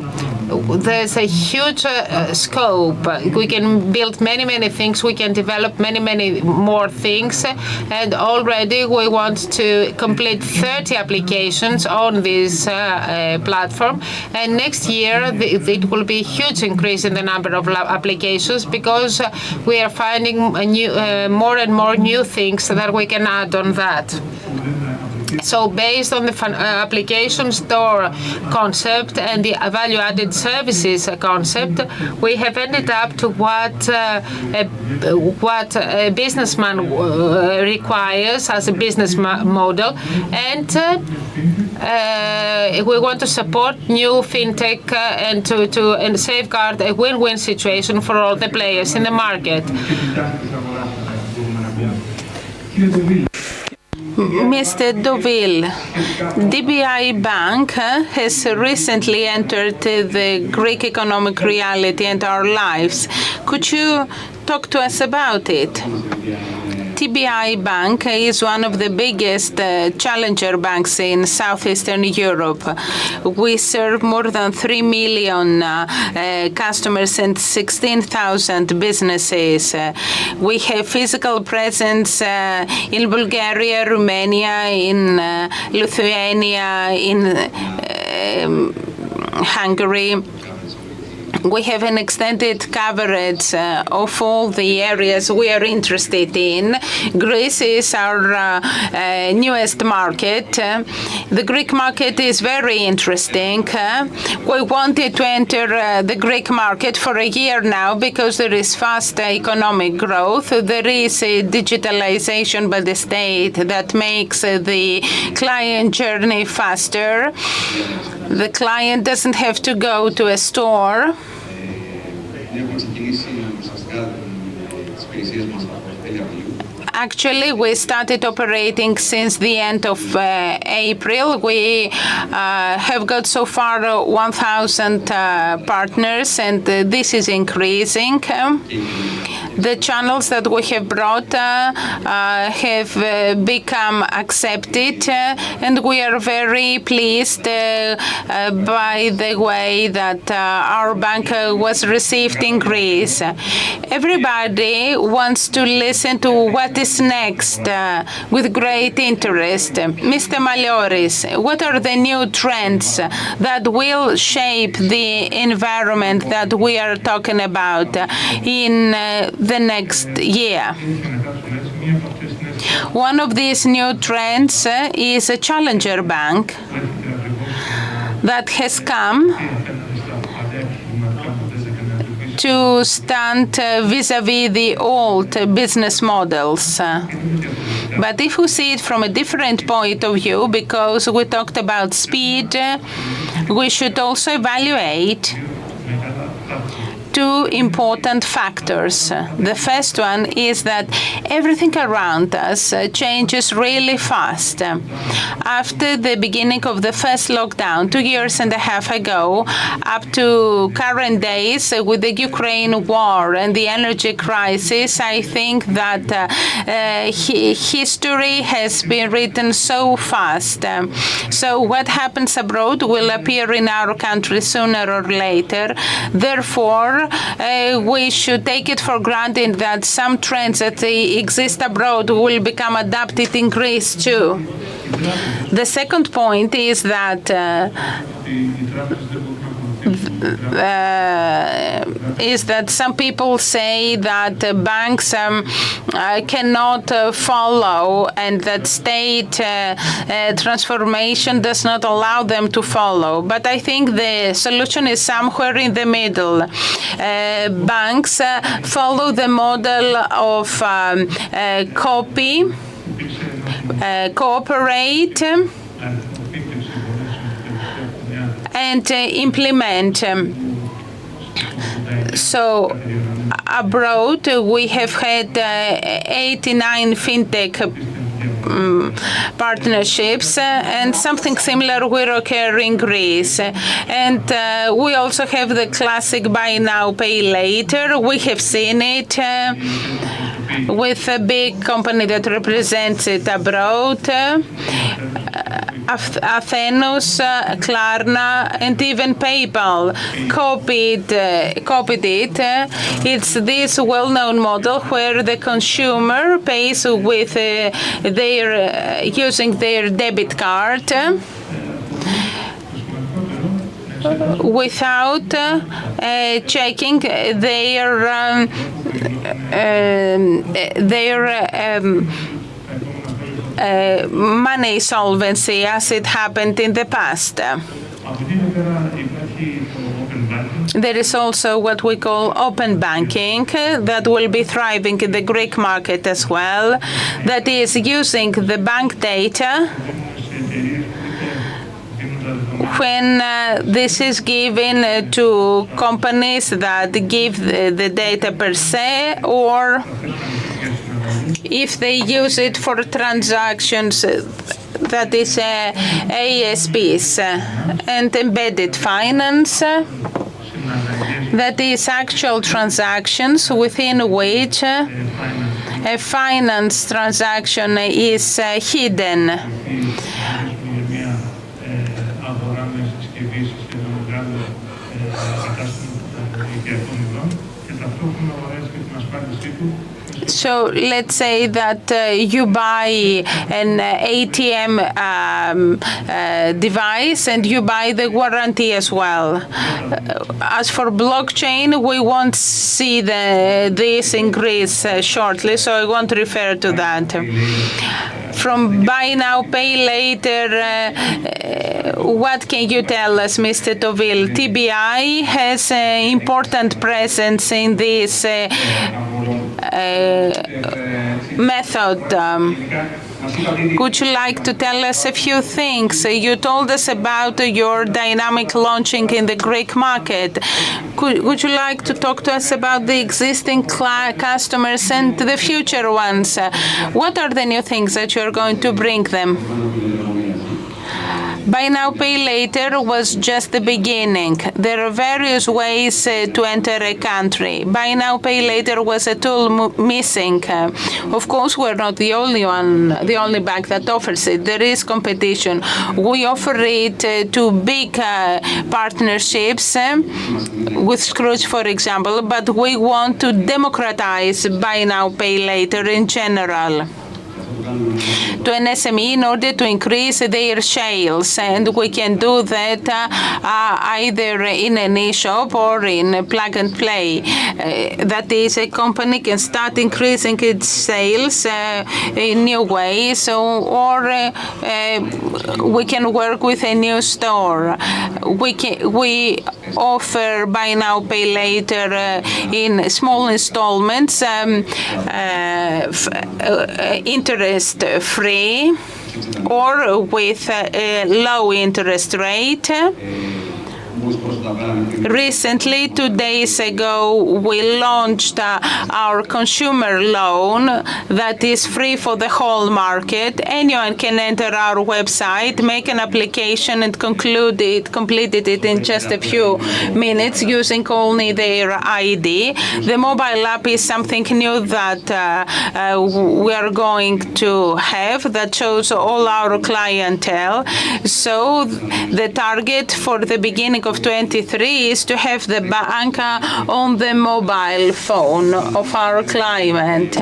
there's a huge scope. We can build many things. We can develop many more things, and already we want to complete 30 applications on this platform. And next year it will be a huge increase in the number of applications, because we are finding more and more new things that we can add on that. So based on the application store concept and the value-added services concept, we have ended up to what a businessman requires as a business model, and we want to support new fintech and safeguard a win-win situation for all the players in the market. Mr. Deauville, DBI Bank has recently entered the Greek economic reality and our lives. Could you talk to us about it? TBI Bank is one of the biggest challenger banks in southeastern Europe. We serve more than 3 million customers and 16,000 businesses. We have physical presence in Bulgaria, Romania, in Lithuania, in Hungary. We have an extended coverage of all the areas we are interested in. Greece is our newest market. The Greek market is very interesting. We wanted to enter the Greek market for a year now because there is fast economic growth. There is a digitalization by the state that makes the client journey faster. The client doesn't have to go to a store. Actually, we started operating since the end of April. We have got so far 1,000 partners, and this is increasing. The channels that we have brought have become accepted, and we are very pleased by the way that our bank was received in Greece. Everybody wants to listen to what is next with great interest. Mr. Malioris, what are the new trends that will shape the environment that we are talking about in the next year? One of these new trends is a challenger bank that has come to stand vis-a-vis the old business models. But if we see it from a different point of view, because we talked about speed, we should also evaluate two important factors. The first one is that everything around us changes really fast. After the beginning of the first lockdown 2.5 years ago, up to current days with the Ukraine war and the energy crisis, I think that history has been written so fast. So what happens abroad will appear in our country sooner or later. Therefore, we should take it for granted that some trends that exist abroad will become adapted in Greece too. The second point is that some people say that banks cannot follow and that state transformation does not allow them to follow. But I think the solution is somewhere in the middle. Banks follow the model of cooperate and implement. So abroad we have had 89 fintech partnerships, and something similar will occur in Greece. And we also have the classic buy now, pay later. We have seen it with a big company that represents it abroad. Athenos, Klarna, and even PayPal copied it. It's this well-known model where the consumer pays with using their debit card without checking their money solvency as it happened in the past. There is also what we call open banking that will be thriving in the Greek market as well, that is using the bank data when this is given to companies that give the data per se, or if they use it for transactions, that is ASPs, and embedded finance, that is actual transactions within which a finance transaction is hidden. So let's say that you buy an ATM device and you buy the warranty as well. As for blockchain, we won't see this in Greece shortly, so I won't refer to that. From buy now, pay later, what can you tell us, Mr. Tovil? TBI has an important presence in this method. Would you like to tell us a few things? You told us about your dynamic launching in the Greek market. Would you like to talk to us about the existing customers and the future ones? What are the new things that you're going to bring them? Buy now, pay later was just the beginning. There are various ways to enter a country. Buy now, pay later was a tool missing. Of course, we're not the only bank that offers it. There is competition. We offer it to big partnerships with Scrooge, for example, but we want to democratize buy now, pay later in general to an SME in order to increase their sales, and we can do that either in an e-shop or in plug and play. That is, a company can start increasing its sales in new ways, or we can work with a new store. We offer buy now, pay later in small installments, interest-free, or with a low interest rate. Recently, 2 days ago, we launched our consumer loan that is free for the whole market. Anyone can enter our website, make an application, and completed it in just a few minutes using only their ID. The mobile app is something new that we are going to have that shows all our clientele. So the target for the beginning of 23 is to have the bank on the mobile phone of our client.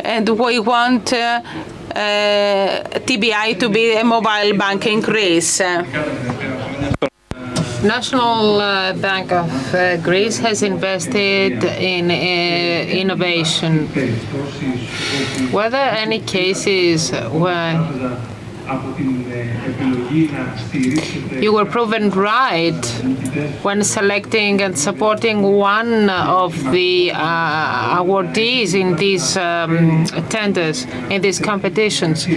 And we want TBI to be a mobile bank in Greece. National Bank of Greece has invested in innovation. Were there any cases where you were proven right when selecting and supporting one of the awardees in these tenders, in these competitions?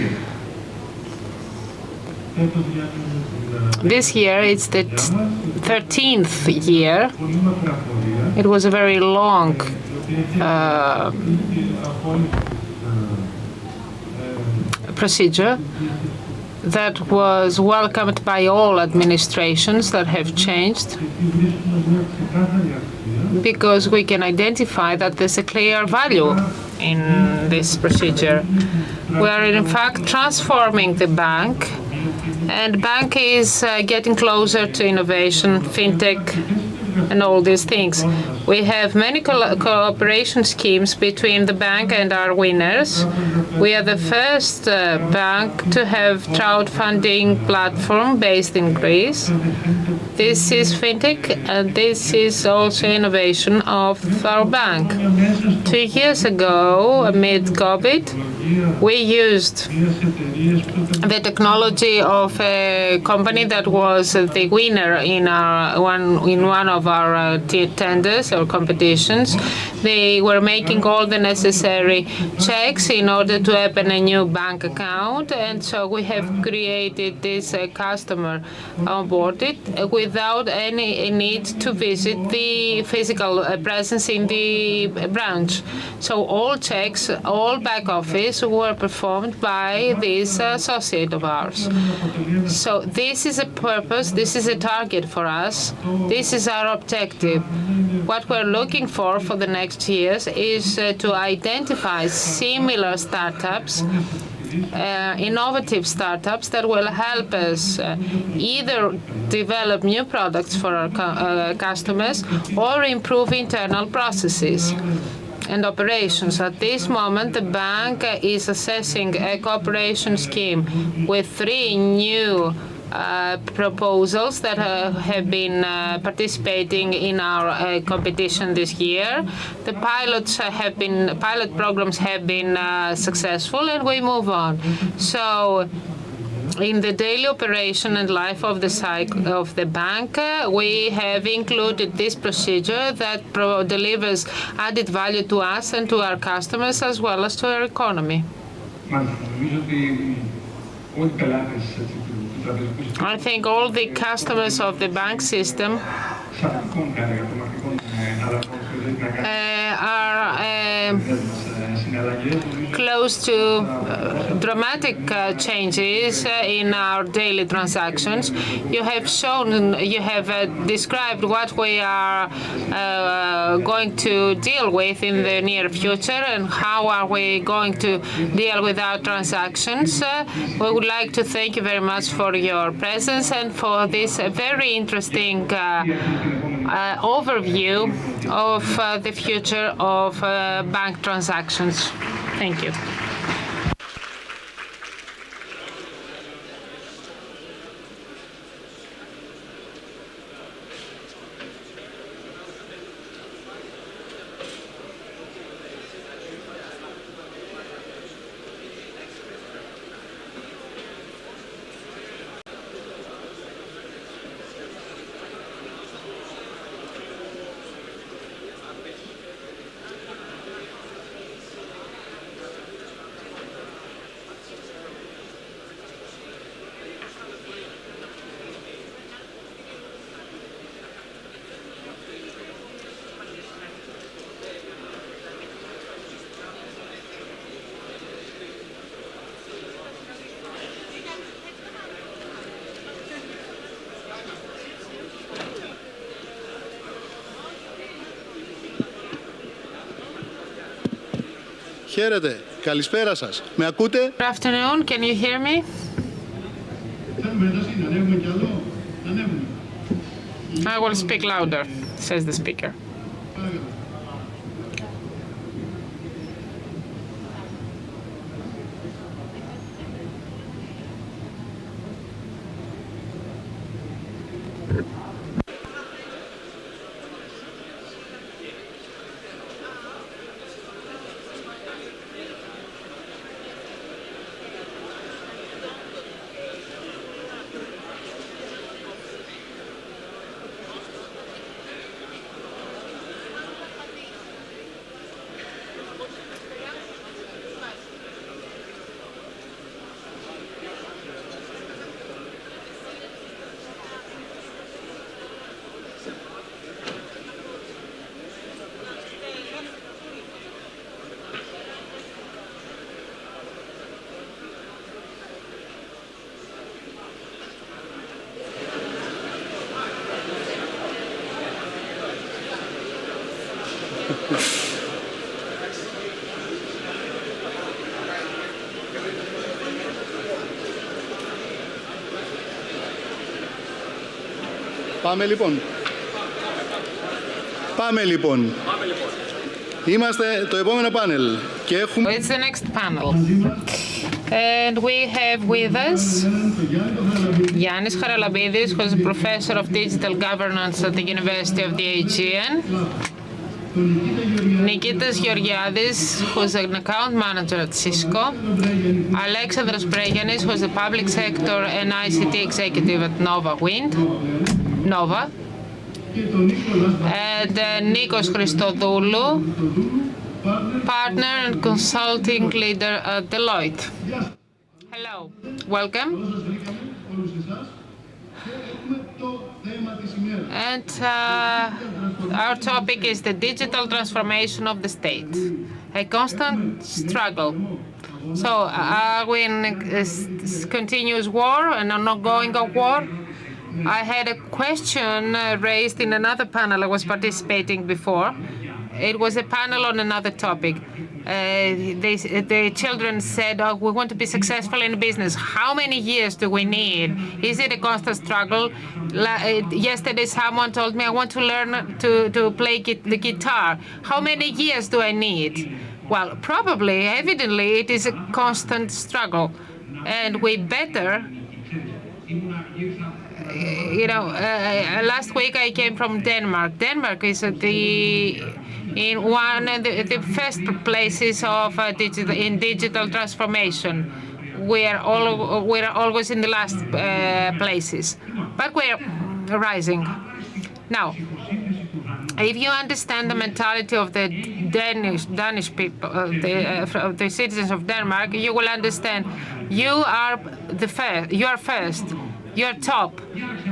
This year, it's the 13th year. It was a very long procedure that was welcomed by all administrations that have changed, because we can identify that there's a clear value in this procedure. We are in fact transforming the bank, and bank is getting closer to innovation, fintech, and all these things. We have many cooperation schemes between the bank and our winners. We are the first bank to have crowdfunding platform based in Greece. This is fintech, and this is also innovation of our bank. 2 years ago, amid COVID, we used the technology of a company that was the winner in one of our tenders or competitions. They were making all the necessary checks in order to open a new bank account, and so we have created this customer onboarded without any need to visit the physical presence in the branch. So all checks, all back office were performed by this associate of ours. So this is a purpose, this is a target for us, this is our objective. What we're looking for the next years is to identify similar startups, innovative startups that will help us either develop new products for our customers or improve internal processes and operations. At this moment, the bank is assessing a cooperation scheme with 3 new proposals that have been participating in our competition this year. The pilot programs have been successful, and we move on. So in the daily operation and life of the bank, we have included this procedure that delivers added value to us and to our customers as well as to our economy. I think all the customers of the bank system are close to dramatic changes in our daily transactions. You have described what we are going to deal with in the near future and how are we going to deal with our transactions. We would like to thank you very much for your presence and for this very interesting overview of the future of bank transactions. Thank you. Χαίρετε. Καλησπέρα σας. Με ακούτε? Good afternoon. Can you hear me? I will speak louder, says the speaker. Πάμε λοιπόν. Είμαστε το επόμενο πάνελ και έχουμε... It's the next panel. And we have with us Yannis Haralambidis, who is a professor of digital governance at the University of the Aegean. Nikitas Georgiadis, who is an account manager at Cisco. Alexandros Bregianis, who is a public sector and ICT executive at Nova. And Nikos Christodoulou, partner and consulting leader at Deloitte. Hello, welcome. And our topic is the digital transformation of the state, a constant struggle. So are we in a continuous war, an ongoing war? I had a question raised in another panel I was participating before. It was a panel on another topic. The children said, oh, we want to be successful in business. How many years do we need? Is it a constant struggle? Yesterday someone told me, I want to learn to play the guitar. How many years do I need? Well, probably, evidently, it is a constant struggle. And we better... last week I came from Denmark. Denmark is in one of the first places of digital transformation. We are always in the last places, but we're rising. Now, if you understand the mentality of the Danish people, the citizens of Denmark, you will understand you are first. You are first. You're top.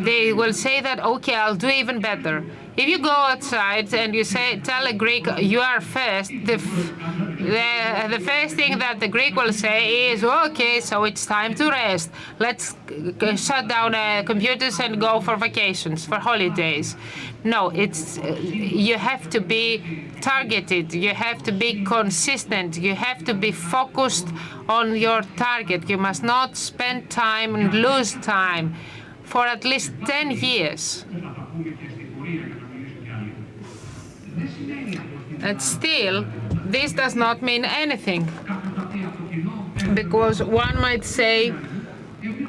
They will say that, okay, I'll do even better. If you go outside and you tell a Greek you are first, the first thing that the Greek will say is, okay, so it's time to rest. Let's shut down computers and go for vacations, for holidays. No, you have to be targeted. You have to be consistent. You have to be focused on your target. You must not spend time and lose time for at least 10 years. And still, this does not mean anything. Because one might say,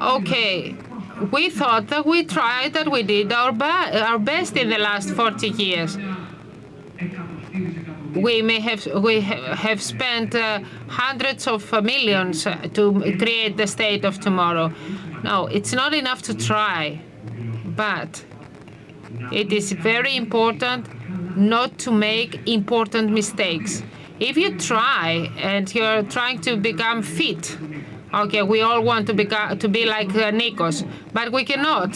okay, we thought that we tried, that we did our best in the last 40 years. We have spent hundreds of millions to create the state of tomorrow. No, it's not enough to try, but it is very important not to make important mistakes. If you try and you're trying to become fit, okay, we all want to be like Nikos, but we cannot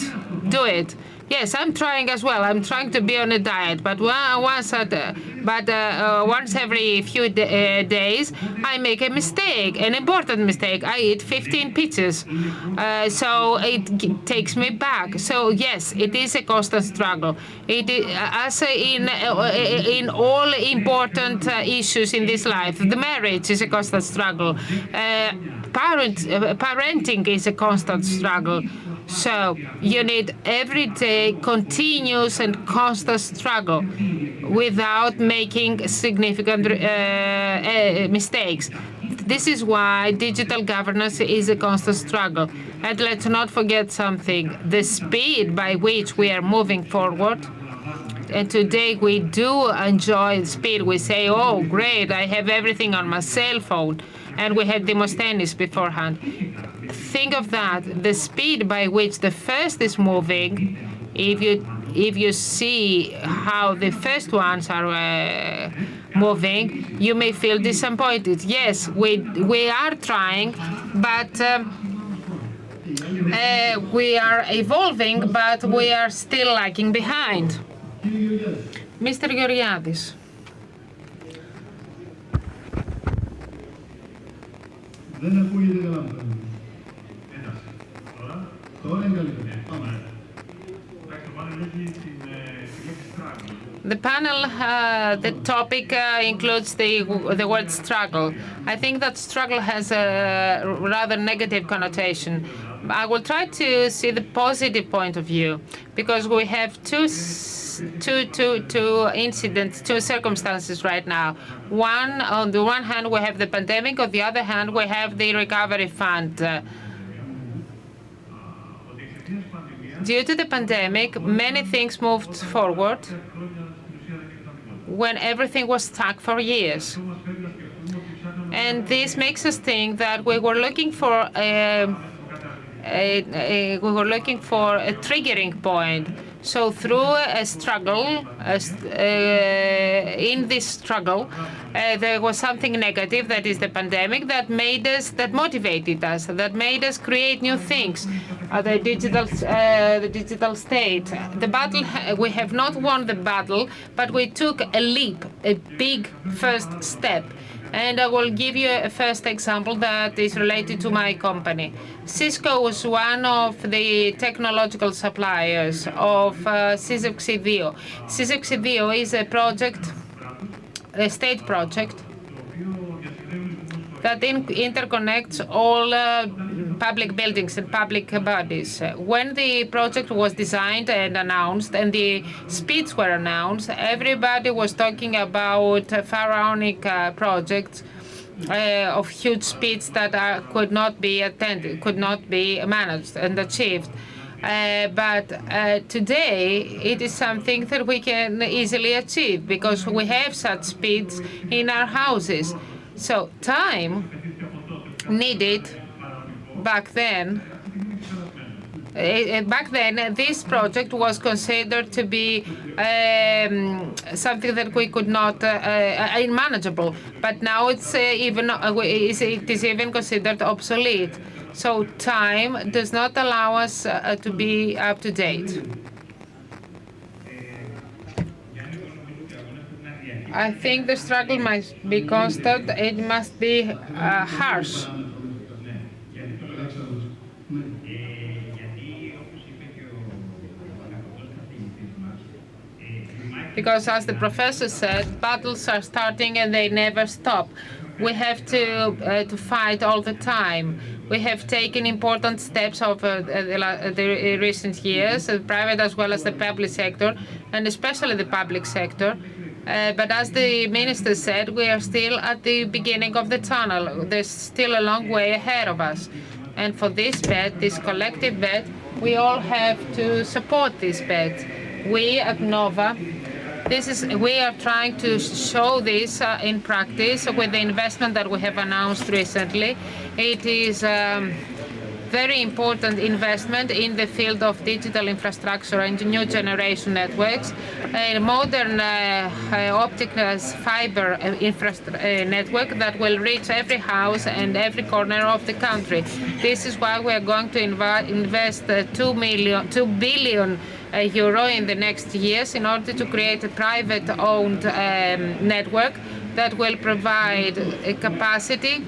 do it Yes, I'm trying as well. I'm trying to be on a diet, but once every few days, I make a mistake, an important mistake. I eat 15 pizzas, so it takes me back. So yes, it is a constant struggle. As in all important issues in this life, the marriage is a constant struggle. Parenting is a constant struggle. So you need every day continuous and constant struggle without making significant mistakes. This is why digital governance is a constant struggle. And let's not forget something, the speed by which we are moving forward. And today we do enjoy speed. We say, oh, great, I have everything on my cell phone. And we had Demosthenes beforehand. Think of that, the speed by which the first is moving, if you see how the first ones are moving, you may feel disappointed. Yes, we are trying, but we are evolving, but we are still lagging behind. Mr. Georgiadis. Δεν ακούγεται καλά μου. Εντάξει. Τώρα είναι καλύτερα. Πάμε. The panel, the topic includes the word struggle. I think that struggle has a rather negative connotation. I will try to see the positive point of view, because we have two incidents, two circumstances right now. One, on the one hand, we have the pandemic. On the other hand, we have the recovery fund. Due to the pandemic, many things moved forward when everything was stuck for years. And this makes us think that we were looking for a triggering point. So through a struggle, in this struggle, there was something negative, that is the pandemic, that motivated us, that made us create new things. The digital state. The battle, we have not won the battle, but we took a leap, a big first step. And I will give you a first example that is related to my company. Cisco was one of the technological suppliers of Syzyx-2. Syzyx-2 is a project, a state project, that interconnects all public buildings and public bodies. When the project was designed and announced, and the speeds were announced, everybody was talking about pharaonic projects of huge speeds that could not be attended, could not be managed and achieved. But today, it is something that we can easily achieve, because we have such speeds in our houses. So time needed back then, this project was considered to be something that we could not, unmanageable. But now it is even considered obsolete. So time does not allow us to be up to date. I think the struggle must be constant. It must be harsh. Because as the professor said, battles are starting and they never stop. We have to fight all the time. We have taken important steps over the recent years, the private as well as the public sector, and especially the public sector. But as the minister said, we are still at the beginning of the tunnel. There's still a long way ahead of us. And for this bet, this collective bet, we all have to support this bet. We at NOVA, we are trying to show this in practice with the investment that we have announced recently. It is very important investment in the field of digital infrastructure and new generation networks, a modern optic fiber network that will reach every house and every corner of the country. This is why we are going to invest 2 billion euro in the next years in order to create a private-owned network that will provide a capacity,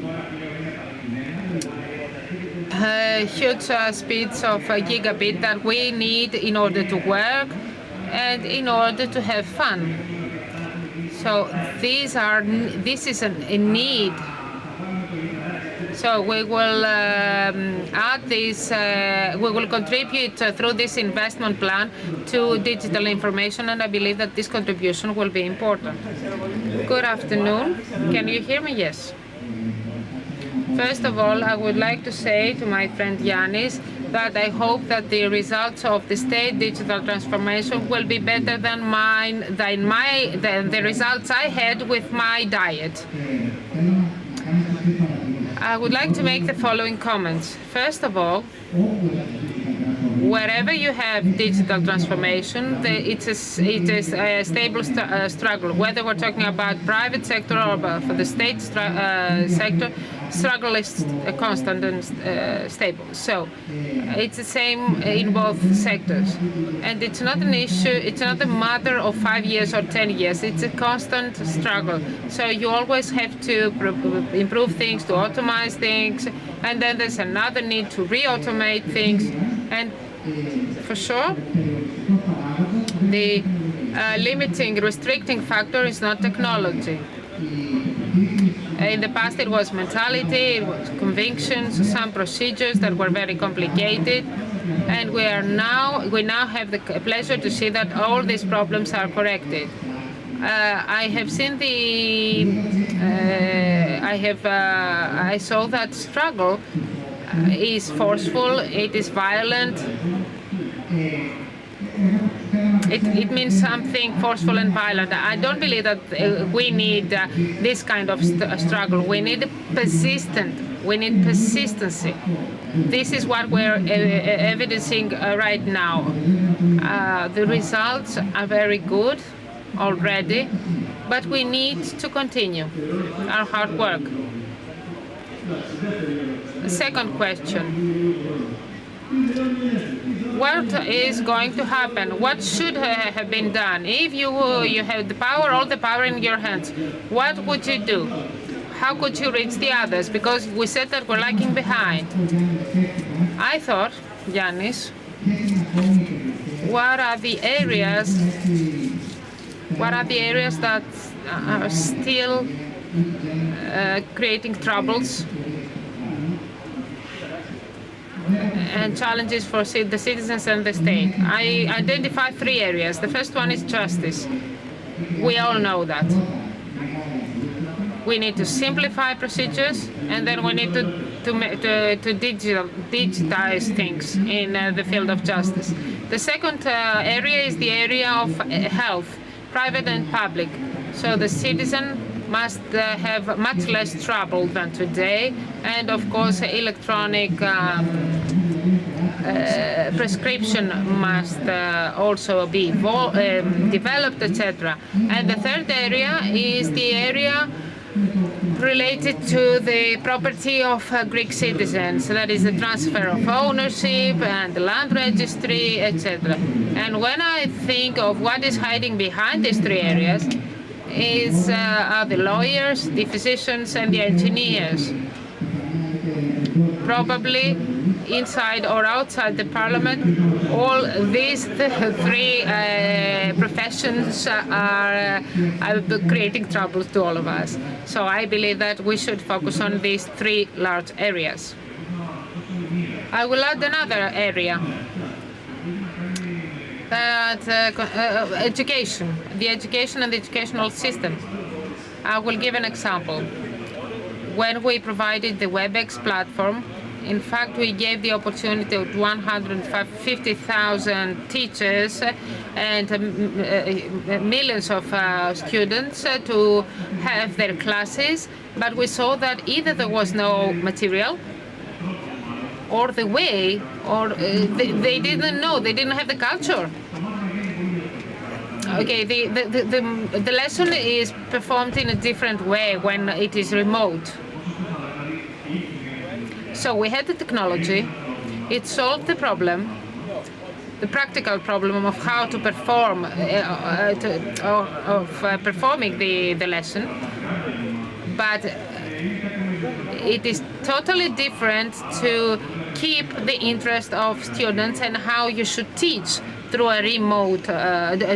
huge speeds of gigabit that we need in order to work and in order to have fun. So this is a need. So we will add this, we will contribute through this investment plan to digital information, and I believe that this contribution will be important. Good afternoon. Can you hear me? Yes. First of all, I would like to say to my friend Yannis that I hope that the results of the state digital transformation will be better than the results I had with my diet. I would like to make the following comments. First of all, wherever you have digital transformation, it is a stable struggle. Whether we're talking about private sector or for the state sector, struggle is constant and stable. So it's the same in both sectors. And it's not an issue, it's not a matter of 5 years or 10 years. It's a constant struggle. So you always have to improve things, to automate things, and then there's another need to re-automate things. And for sure, the limiting, restricting factor is not technology. In the past it was mentality, it was convictions, some procedures that were very complicated, and we now have the pleasure to see that all these problems are corrected. I have seen I saw that struggle is forceful, it is violent. It means something forceful and violent. I don't believe that we need this kind of struggle. We need we need persistency. This is what we're evidencing right now. The results are very good already, but we need to continue our hard work. Second question. What is going to happen? What should have been done? If you have the power, all the power in your hands, what would you do? How could you reach the others? Because we said that we're lagging behind. I thought, Yannis, what are the areas that are still creating troubles and challenges for the citizens and the state? I identify 3 areas. The first one is justice. We all know that. We need to simplify procedures, and then we need to digitize things in the field of justice. The second area is the area of health, private and public. So the citizen must have much less trouble than today, and of course electronic prescription must also be developed, etc. And the third area is the area related to the property of Greek citizens, that is the transfer of ownership and the land registry, etc. And when I think of what is hiding behind these 3 areas, are the lawyers, the physicians, and the engineers. Probably inside or outside the parliament, all these 3 professions are creating trouble to all of us. So I believe that we should focus on these 3 large areas. I will add another area. Education, the education and the educational system. I will give an example. When we provided the WebEx platform, in fact, we gave the opportunity to 150,000 teachers and millions of students to have their classes, but we saw that either there was no material, or the way, or they didn't know, they didn't have the culture. Okay, the lesson is performed in a different way when it is remote. So we had the technology, it solved the problem, the practical problem of how to perform, performing the lesson. But it is totally different to keep the interest of students and how you should teach through a remote,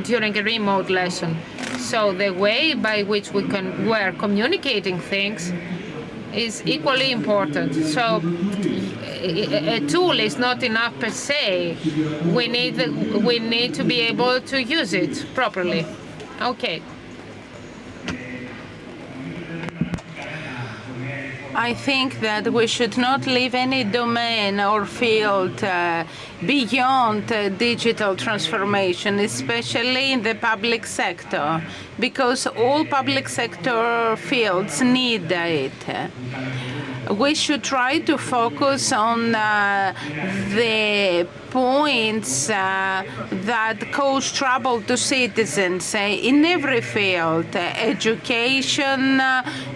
during a remote lesson. So the way by which we're communicating things is equally important. So a tool is not enough per se. We need to be able to use it properly. Okay. I think that we should not leave any domain or field beyond digital transformation, especially in the public sector, because all public sector fields need it. We should try to focus on the points that cause trouble to citizens in every field, education,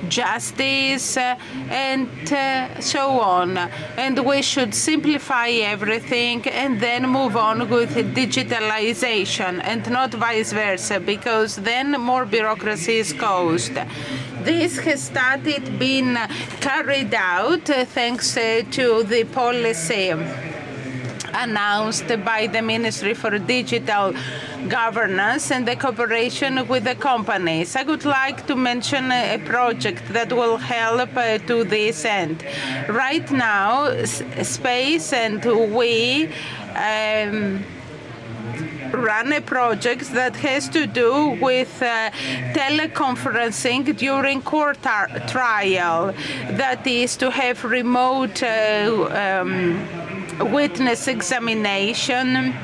justice, and so on. And we should simplify everything and then move on with digitalization and not vice versa, because then more bureaucracy is caused. This has started being carried out thanks to the policy announced by the Ministry for Digital Governance and the cooperation with the companies. I would like to mention a project that will help to this end. Right now, Space and we run a project that has to do with teleconferencing during court trial. That is to have remote witness examination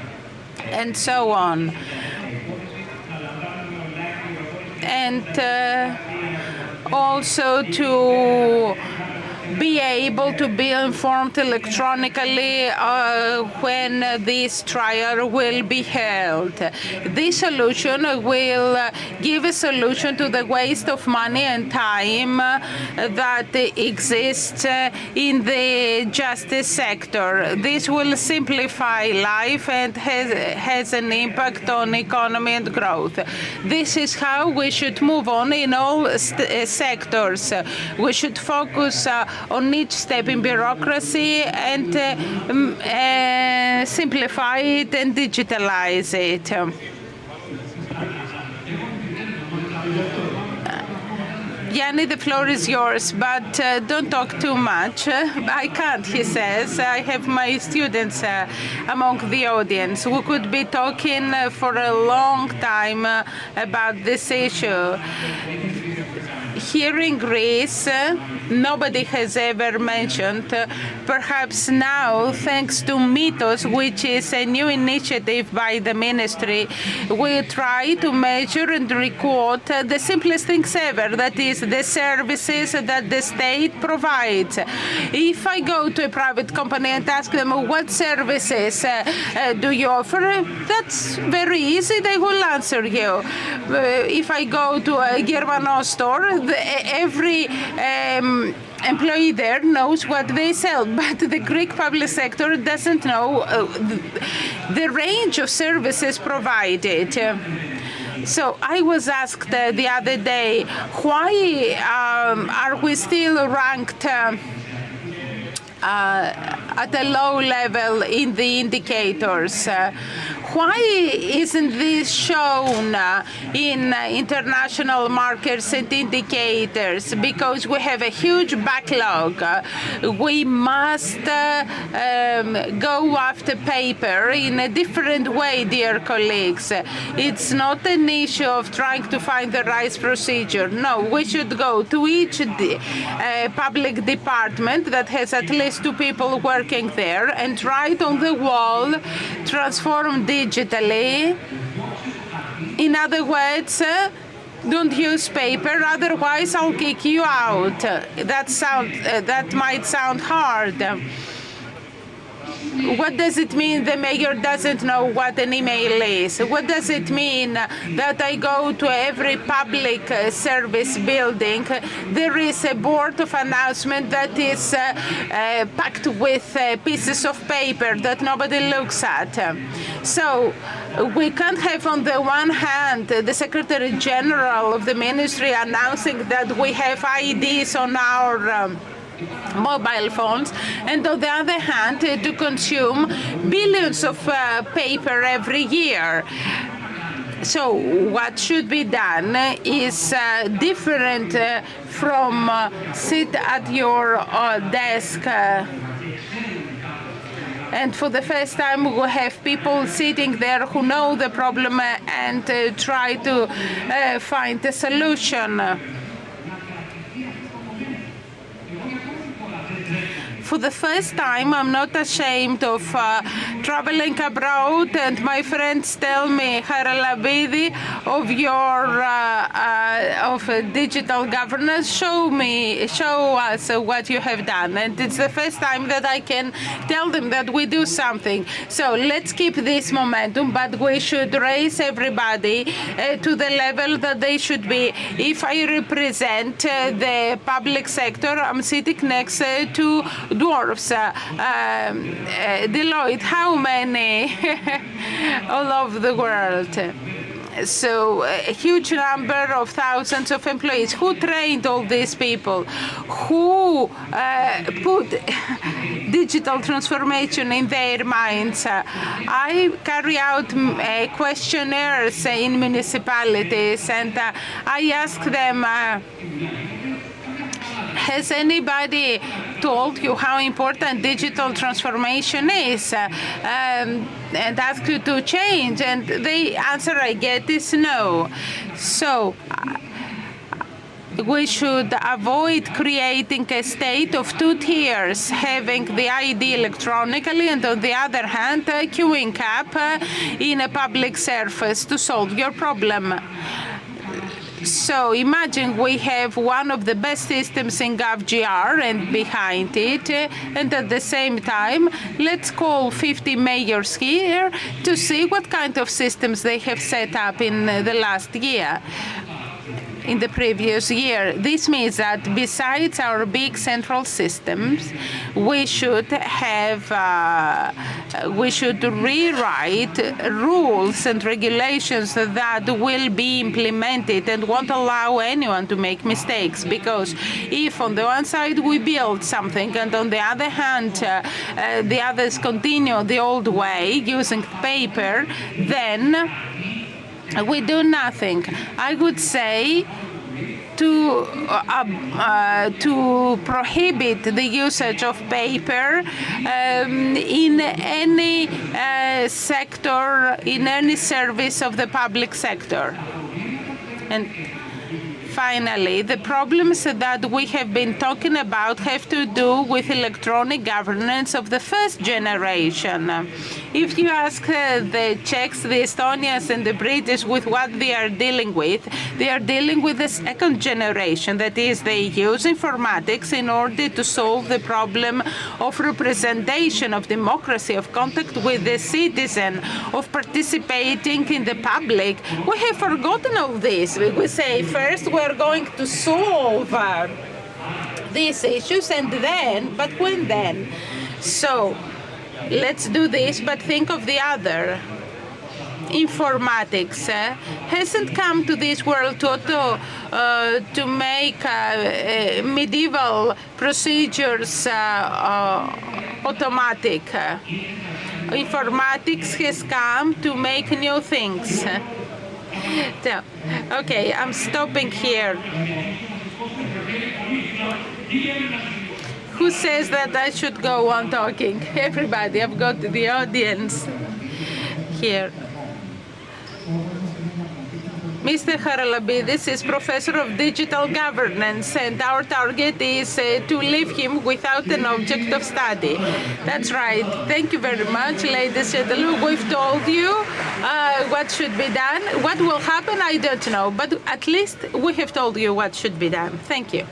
and so on. And also to be able to be informed electronically when this trial will be held. This solution will give a solution to the waste of money and time that exists in the justice sector. This will simplify life and has an impact on economy and growth. This is how we should move on in all sectors. We should focus on each step in bureaucracy and simplify it and digitalize it. Yanni, the floor is yours, but don't talk too much. I can't, he says. I have my students among the audience. We could be talking for a long time about this issue. Here in Greece, nobody has ever mentioned, perhaps now, thanks to Mythos, which is a new initiative by the ministry, we try to measure and record the simplest things ever, that is, the services that the state provides. If I go to a private company and ask them, what services do you offer? That's very easy, they will answer you. If I go to a Germano store, every employee there knows what they sell, but the Greek public sector doesn't know the range of services provided. So I was asked the other day, why are we still ranked at a low level in the indicators? Why isn't this shown in international markers and indicators? Because we have a huge backlog. We must go after paper in a different way, dear colleagues. It's not an issue of trying to find the right procedure. No, we should go to each public department that has at least 2 people working there and write on the wall, transform digitally. In other words, don't use paper, otherwise I'll kick you out. That might sound hard. What does it mean the mayor doesn't know what an email is? What does it mean that I go to every public service building, there is a board of announcement that is packed with pieces of paper that nobody looks at? So we can't have on the one hand the Secretary General of the Ministry announcing that we have IDs on our mobile phones, and on the other hand to consume billions of paper every year. So what should be done is different from sit at your desk and for the first time we have people sitting there who know the problem and try to find a solution. For the first time, I'm not ashamed of traveling abroad, and my friends tell me, Haralabidi, of your digital governance. Show us what you have done, and it's the first time that I can tell them that we do something. So let's keep this momentum, but we should raise everybody to the level that they should be. If I represent the public sector, I'm sitting next to dwarfs, Deloitte, how many all over the world? So a huge number of thousands of employees. Who trained all these people? Who put digital transformation in their minds? I carry out questionnaires in municipalities, and I ask them, has anybody told you how important digital transformation is and ask you to change? And the answer I get is no. So we should avoid creating a state of two tiers, having the ID electronically and on the other hand queuing up in a public service to solve your problem. So imagine we have one of the best systems in GovGR and behind it, and at the same time, let's call 50 mayors here to see what kind of systems they have set up in the last year. In the previous year. This means that besides our big central systems, we should rewrite rules and regulations that will be implemented and won't allow anyone to make mistakes. Because if on the one side we build something and on the other hand the others continue the old way using paper, then we do nothing. I would say to prohibit the usage of paper in any sector, in any service of the public sector. And finally, the problems that we have been talking about have to do with electronic governance of the first generation. If you ask the Czechs, the Estonians, and the British with what they are dealing with the second generation. That is, they use informatics in order to solve the problem of representation, of democracy, of contact with the citizen, of participating in the public. We have forgotten all this. We say first we're going to solve these issues, and then, but when then? So let's do this, but think of the other. Informatics hasn't come to this world to make medieval procedures automatic. Informatics has come to make new things. So, okay, I'm stopping here. Who says that I should go on talking? Everybody, I've got the audience here. Mr. Haralabidis is Professor of Digital Governance, and our target is to leave him without an object of study. That's right. Thank you very much, ladies and gentlemen. We've told you what should be done. What will happen, I don't know, but at least we have told you what should be done. Thank you.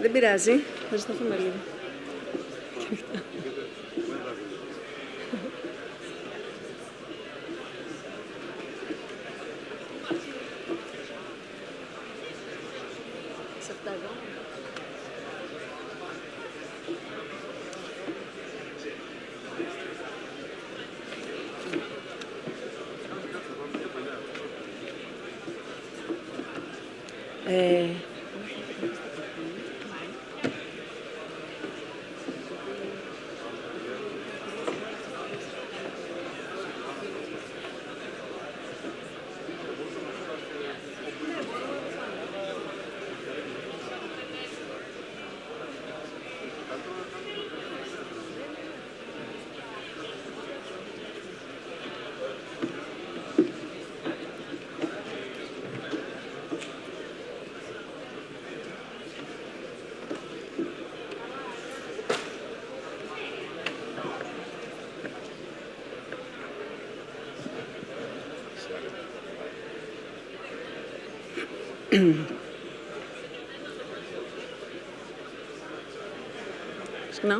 Δεν πειράζει. Θα ζητηθούμε λίγο. Σε αυτά εδώ. Ξεκινάω.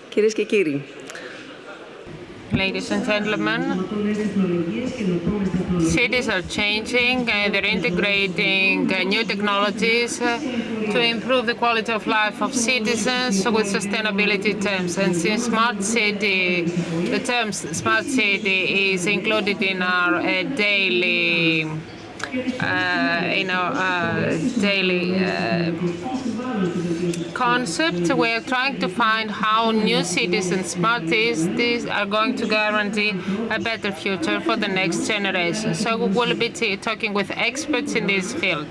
Κυρίες και κύριοι, Ladies and gentlemen, cities are changing and they're integrating new technologies to improve the quality of life of citizens with sustainability terms. And since smart city, the term smart city is included in our daily concept, we're trying to find how new cities and smart cities are going to guarantee a better future for the next generation. So we will be talking with experts in this field.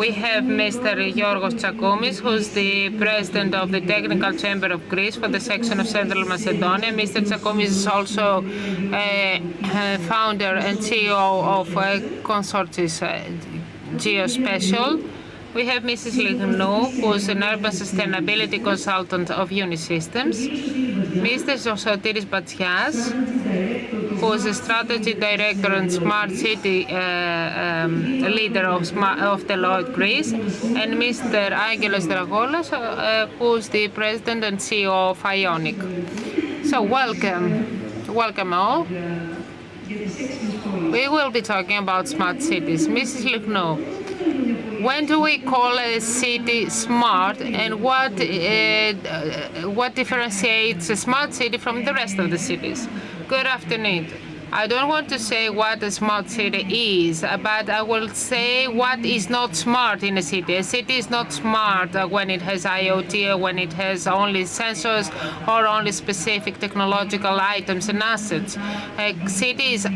We have Mr. Giorgos Tsakoumis, who's the president of the Technical Chamber of Greece for the section of Central Macedonia. Mr. Tsakoumis is also founder and CEO of Consortis Geospatial. We have Mrs. Lignou, who's an urban sustainability consultant of Unisystems. Mr. Sotiris Batsias, who's a strategy director and smart city leader of Deloitte Greece, and Mr. Angelos Dragolas, who's the president and CEO of Ionic. So welcome all. We will be talking about smart cities. Mrs. Lignou, when do we call a city smart, and what differentiates a smart city from the rest of the cities? Good afternoon. I don't want to say what a smart city is, but I will say what is not smart in a city. A city is not smart when it has IoT or when it has only sensors or only specific technological items and assets. A city is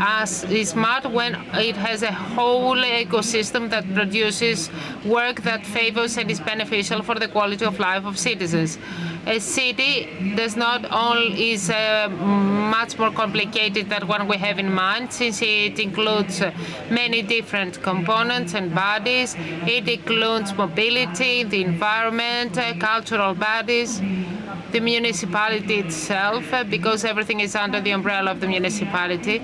smart when it has a whole ecosystem that produces work that favors and is beneficial for the quality of life of citizens. A city is much more complicated than what we have in mind, since it includes many different components and bodies. It includes mobility, the environment, cultural bodies, the municipality itself, because everything is under the umbrella of the municipality.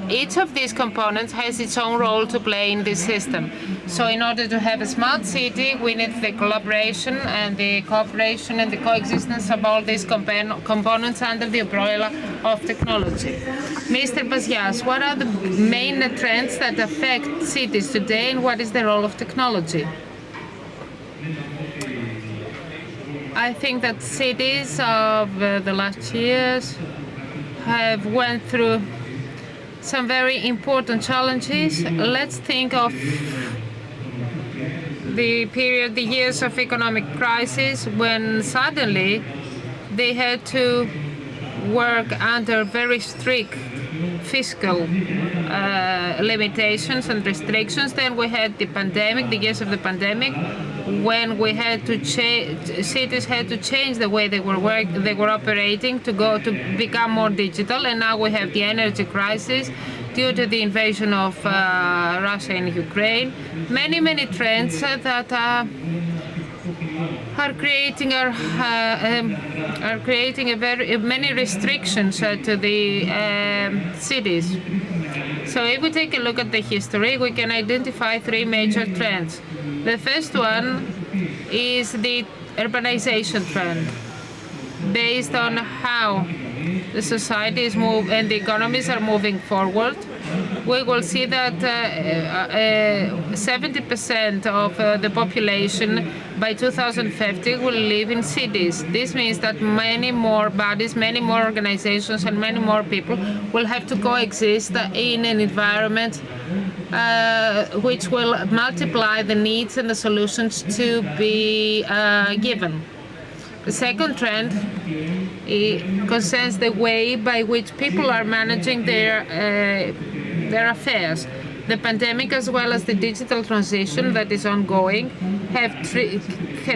Each of these components has its own role to play in this system. So in order to have a smart city, we need the collaboration and the cooperation and the coexistence of all these components under the umbrella of technology. Mr. Bazias, what are the main trends that affect cities today, and what is the role of technology? I think that cities of the last years have went through some very important challenges. Let's think of the years of economic crisis, when suddenly they had to work under very strict fiscal limitations and restrictions. Then we had the pandemic, the years of the pandemic, when we had to cities had to change the way they were operating to become more digital. And now we have the energy crisis due to the invasion of Russia in Ukraine. Many trends that are creating many restrictions to the cities. So if we take a look at the history, we can identify three major trends. The first one is the urbanization trend, based on how the society is moving and the economies are moving forward. We will see that 70% of the population by 2050 will live in cities. This means that many more bodies, many more organizations, and many more people will have to coexist in an environment which will multiply the needs and the solutions to be given. The second trend concerns the way by which people are managing their affairs. The pandemic, as well as the digital transition that is ongoing, have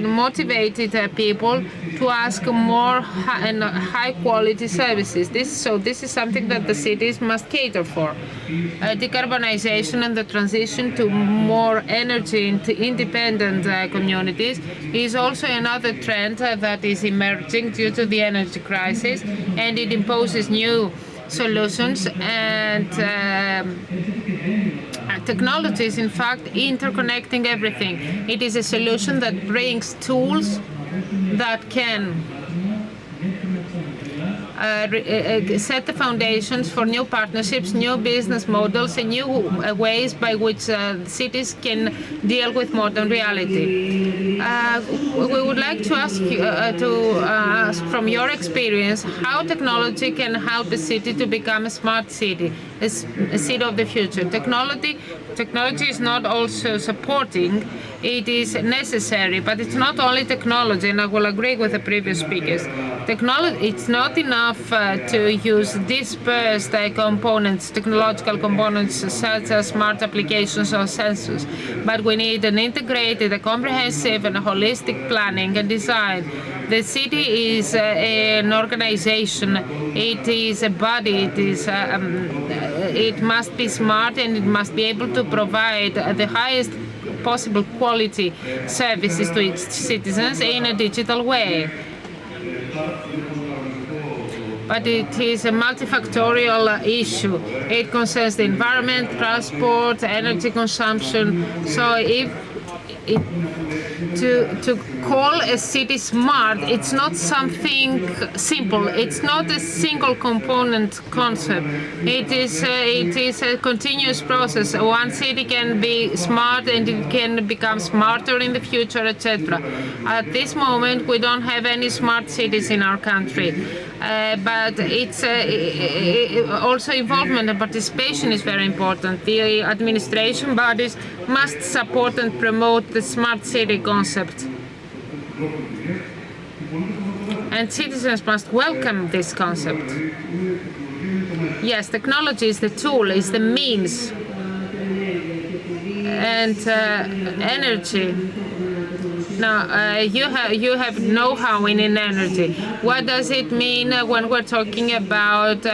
motivated people to ask more and high-quality services. This is something that the cities must cater for. Decarbonization and the transition to more energy-independent communities is also another trend that is emerging due to the energy crisis, and it imposes new solutions and technologies, in fact, interconnecting everything. It is a solution that brings tools that can set the foundations for new partnerships, new business models, and new ways by which cities can deal with modern reality. We would like to ask you ask from your experience how technology can help a city to become a smart city, a city of the future. Technology is not also supporting, it is necessary, but it's not only technology, and I will agree with the previous speakers. It's not enough to use dispersed components, technological components such as smart applications or sensors, but we need an integrated, comprehensive and holistic planning and design. The city is an organization, it is a body, it must be smart, and it must be able to provide the highest possible quality services to its citizens in a digital way. But it is a multifactorial issue. It concerns the environment, transport, energy consumption. So to call a city smart, it's not something simple. It's not a single component concept. It is a continuous process. One city can be smart and it can become smarter in the future, etc. At this moment, we don't have any smart cities in our country. But it's also involvement and participation is very important. The administration bodies must support and promote the smart city concept. And citizens must welcome this concept. Yes, technology is the tool, is the means. And energy. Now, you have know-how in energy. What does it mean when we're talking about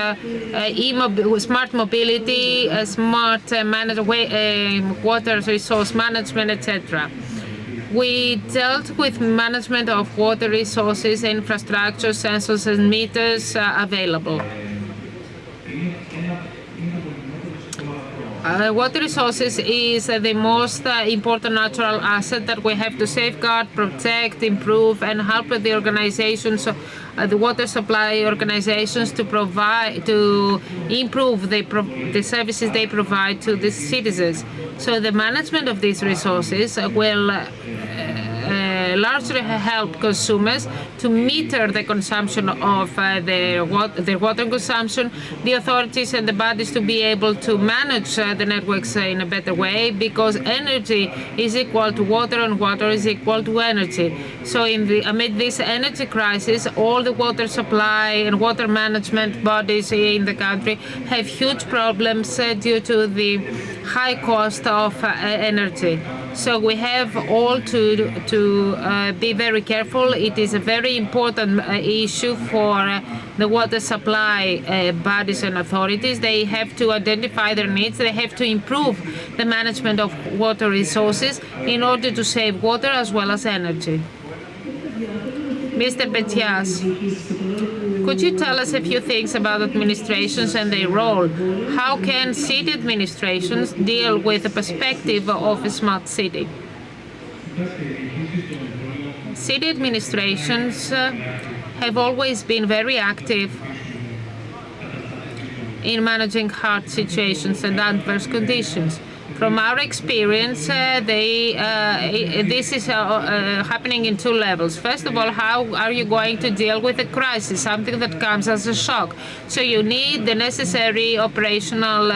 smart mobility, smart water resource management, etc.? We dealt with management of water resources, infrastructure, sensors, and meters available. Water resources is the most important natural asset that we have to safeguard, protect, improve, and help the organizations, the water supply organizations, to improve the services they provide to the citizens. So the management of these resources will largely help consumers to meter the consumption of their water consumption, the authorities and the bodies to be able to manage the networks in a better way, because energy is equal to water and water is equal to energy. So amid this energy crisis, all the water supply and water management bodies in the country have huge problems due to the high cost of energy. So we have all to be very careful. It is a very important issue for the water supply bodies and authorities. They have to identify their needs. They have to improve the management of water resources in order to save water as well as energy. Mr. Petias, could you tell us a few things about administrations and their role? How can city administrations deal with the perspective of a smart city? City administrations have always been very active in managing hard situations and adverse conditions. From our experience, this is happening in two levels. First of all, how are you going to deal with a crisis, something that comes as a shock? So you need the necessary operational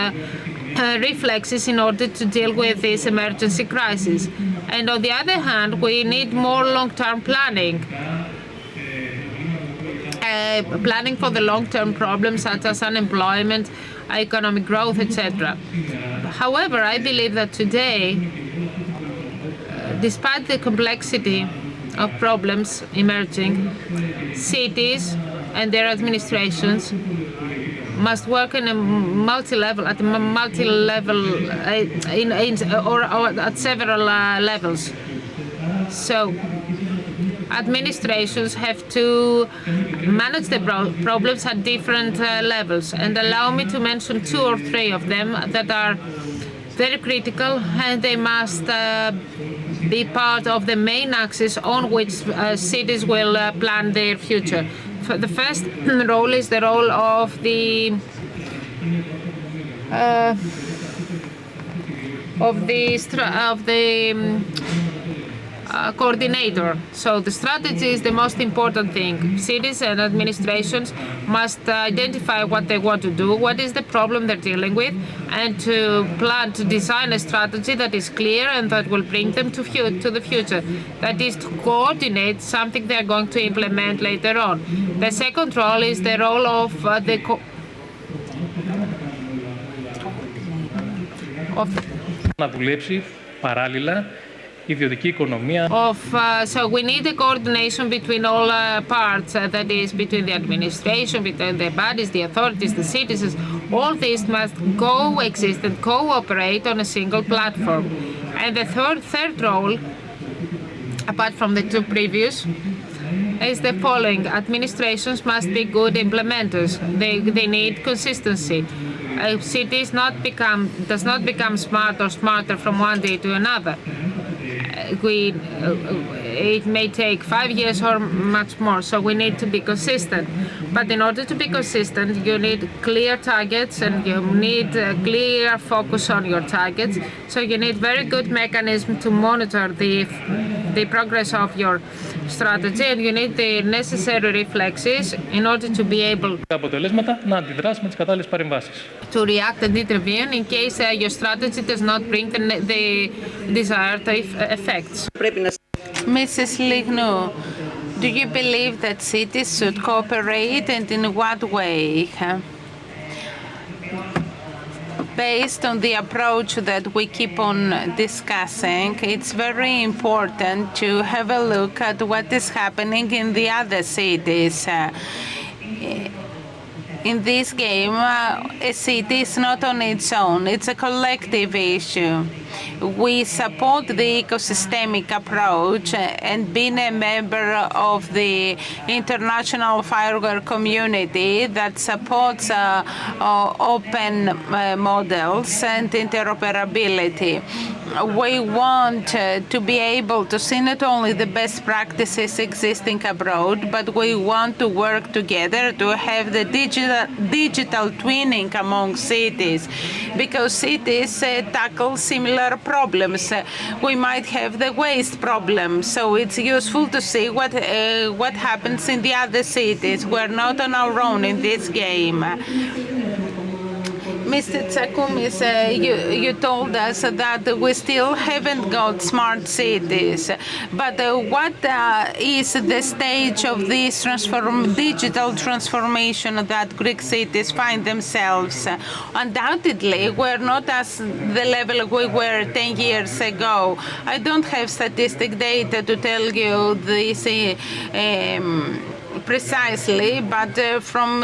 reflexes in order to deal with this emergency crisis. And on the other hand, we need more long-term planning. Planning for the long-term problems such as unemployment, economic growth, etc. However, I believe that today, despite the complexity of problems emerging, cities and their administrations must work in a multi-level, at several levels. So administrations have to manage the problems at different levels, and allow me to mention two or three of them that are very critical, and they must be part of the main axis on which cities will plan their future. The first role is the role of the coordinator. So the strategy is the most important thing. Cities and administrations must identify what they want to do, what is the problem they're dealing with, and to plan to design a strategy that is clear and that will bring them to the future. That is to coordinate something they're going to implement later on. The second role is the role of να δουλέψει παράλληλα ιδιωτική οικονομία. So we need a coordination between all parts, that is between the administration, between the bodies, the authorities, the citizens. All these must coexist and cooperate on a single platform. And the third role, apart from the two previous, is the following. Administrations must be good implementers. They need consistency. A city does not become smart or smarter from one day to another. It may take 5 years or much more, so we need to be consistent. But in order to be consistent, you need clear targets and you need a clear focus on your targets. So you need very good mechanism to monitor the progress of your strategy, and you need the necessary reflexes in order to be able to react and intervene in case your strategy does not bring the desired effects. Mrs. Lignou, do you believe that cities should cooperate, and in what way? Based on the approach that we keep on discussing, it's very important to have a look at what is happening in the other cities. In this game, a city is not on its own. It's a collective issue. We support the ecosystemic approach, and being a member of the international fireware community that supports open models and interoperability. We want to be able to see not only the best practices existing abroad, but we want to work together to have the digital twinning among cities, because cities tackle similar problems. We might have the waste problem, so it's useful to see what happens in the other cities. We're not on our own in this game. Mr. Tsakoumis, you told us that we still haven't got smart cities, but what is the stage of this digital transformation that Greek cities find themselves? Undoubtedly, we're not at the level we were 10 years ago. I don't have statistic data to tell you this precisely, but from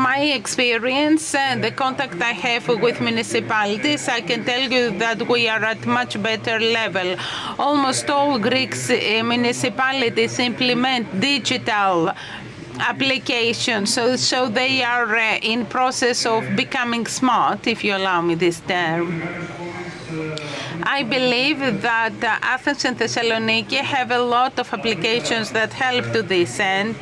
my experience and the contact I have with municipalities, I can tell you that we are at much better level. Almost all Greek municipalities implement digital applications, so they are in process of becoming smart, if you allow me this term. I believe that Athens and Thessaloniki have a lot of applications that help to this end.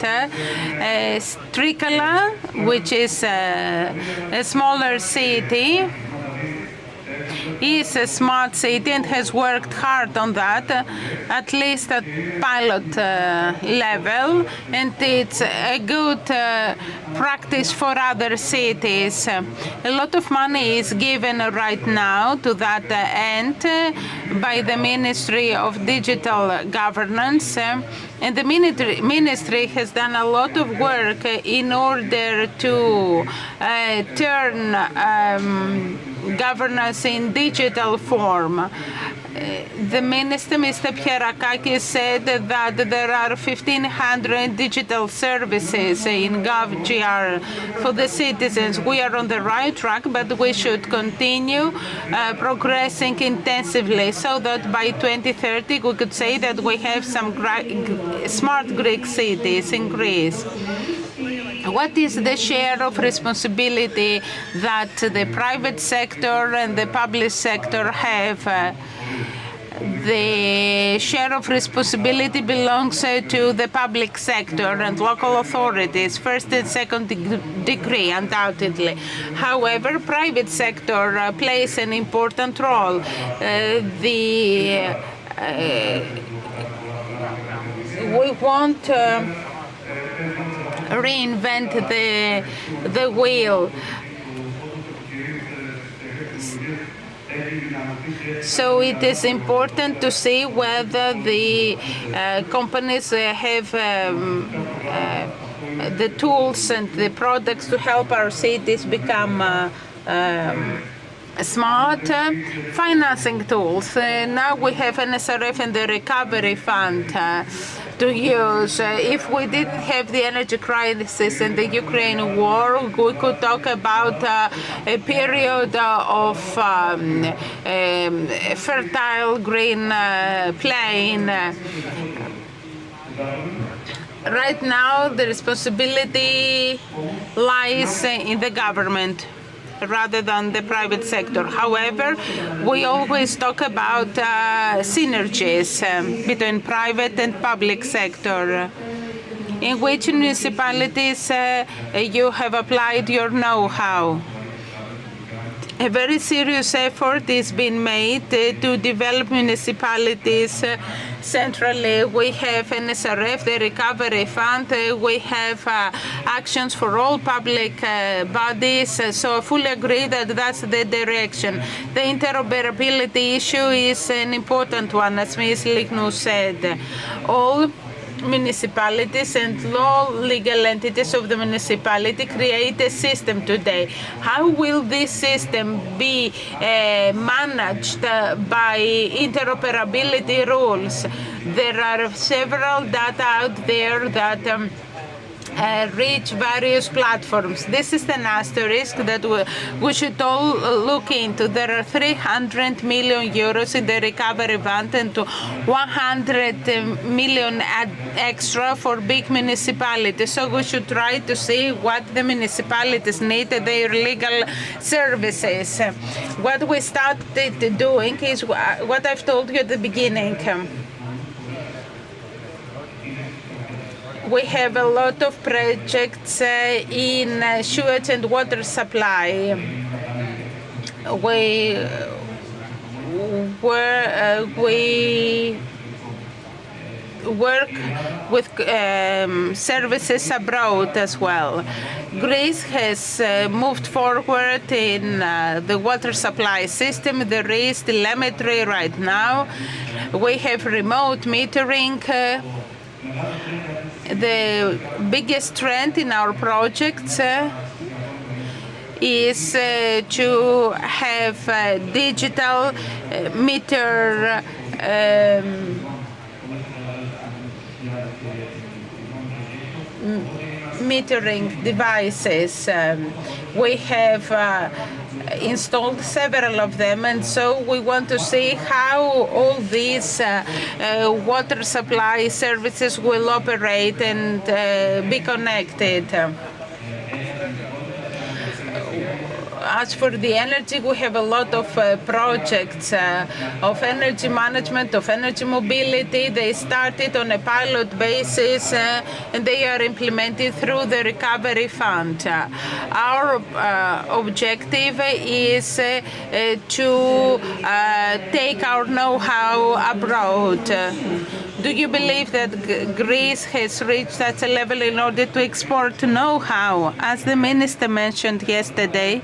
Trikala, which is a smaller city, is a smart city and has worked hard on that, at least at pilot level, and it's a good practice for other cities. A lot of money is given right now to that end by the Ministry of Digital Governance, and the ministry has done a lot of work in order to turn governance in digital form. The minister, Mr. Pierakakis, said that there are 1,500 digital services in GovGR for the citizens. We are on the right track, but we should continue progressing intensively so that by 2030 we could say that we have some smart Greek cities in Greece. What is the share of responsibility that the private sector and the public sector have? The share of responsibility belongs to the public sector and local authorities, first and second degree, undoubtedly. However, private sector plays an important role. We want reinvent the wheel. So it is important to see whether the companies have the tools and the products to help our cities become smart. Financing tools. Now we have NSRF and the Recovery Fund to use. If we didn't have the energy crisis and the Ukraine war, we could talk about a period of fertile green plain. Right now, the responsibility lies in the government rather than the private sector. However, we always talk about synergies between private and public sector. In which municipalities you have applied your know-how? A very serious effort is being made to develop municipalities centrally. We have NSRF, the Recovery Fund. We have actions for all public bodies. So I fully agree that that's the direction. The interoperability issue is an important one, as Ms. Lignou said. All municipalities and all legal entities of the municipality create a system today. How will this system be managed by interoperability rules? There are several data out there that reach various platforms. This is an asterisk that we should all look into. There are 300 million euros in the recovery fund and 100 million extra for big municipalities. So we should try to see what the municipalities need, their legal services. What we started doing is what I've told you at the beginning. We have a lot of projects in sewage and water supply. We work with services abroad as well. Greece has moved forward in the water supply system. There is telemetry right now. We have remote metering. The biggest trend in our projects is to have digital metering devices. We have installed several of them, and so we want to see how all these water supply services will operate and be connected. As for the energy, we have a lot of projects of energy management, of energy mobility. They started on a pilot basis and they are implemented through the Recovery Fund. Our objective is to take our know-how abroad. Do you believe that Greece has reached such a level in order to export know-how? As the minister mentioned yesterday,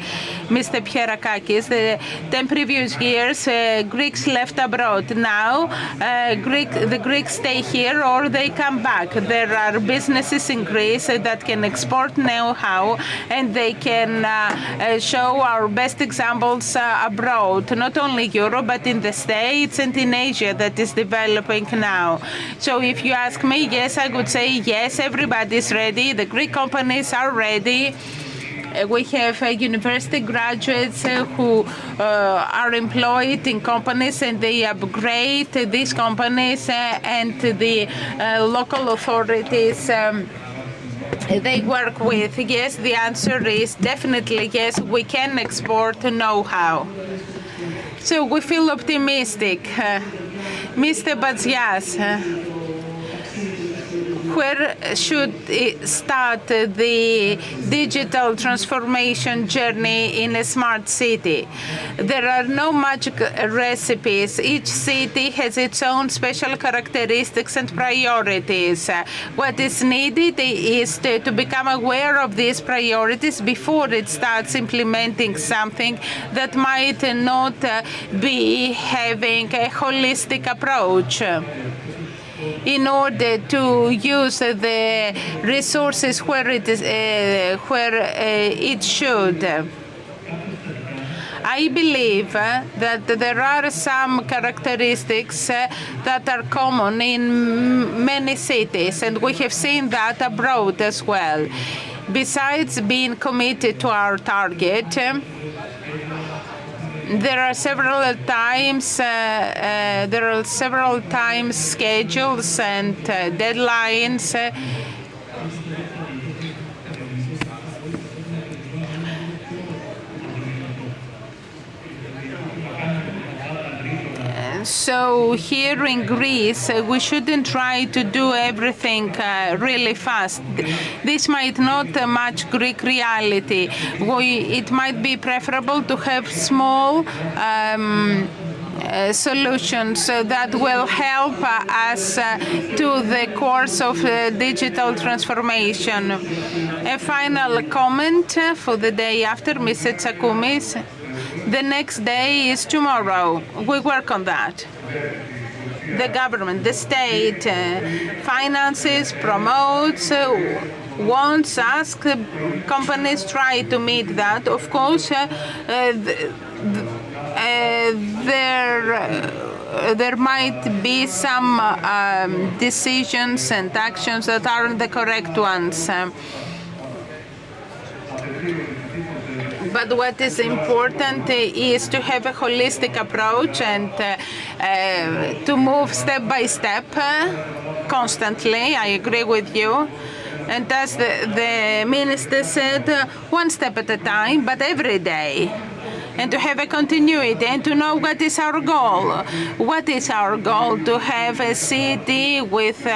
Mr. Pierakakis, the 10 previous years, Greeks left abroad. Now, the Greeks stay here or they come back. There are businesses in Greece that can export know-how and they can show our best examples abroad, not only Europe, but in the States and in Asia that is developing now. So if you ask me, yes, I would say yes, everybody's ready. The Greek companies are ready. We have university graduates who are employed in companies and they upgrade these companies and the local authorities they work with. Yes, the answer is definitely yes, we can export know-how. So we feel optimistic. Mr. Batsias, where should it start the digital transformation journey in a smart city? There are no magic recipes. Each city has its own special characteristics and priorities. What is needed is to become aware of these priorities before it starts implementing something that might not be having a holistic approach. In order to use the resources where it should. I believe that there are some characteristics that are common in many cities, and we have seen that abroad as well. Besides being committed to our target, there are several times schedules and deadlines. So here in Greece, we shouldn't try to do everything really fast. This might not match Greek reality. It might be preferable to have small solutions that will help us to the course of digital transformation. A final comment for the day after, Mr. Tsakoumis. The next day is tomorrow. We work on that. The government, the state finances, promotes, wants, asks, companies try to meet that. Of course, there might be some decisions and actions that aren't the correct ones. But what is important is to have a holistic approach and to move step by step constantly. I agree with you. And as the minister said, one step at a time, but every day. And to have a continuity and to know what is our goal. What is our goal? To have a city with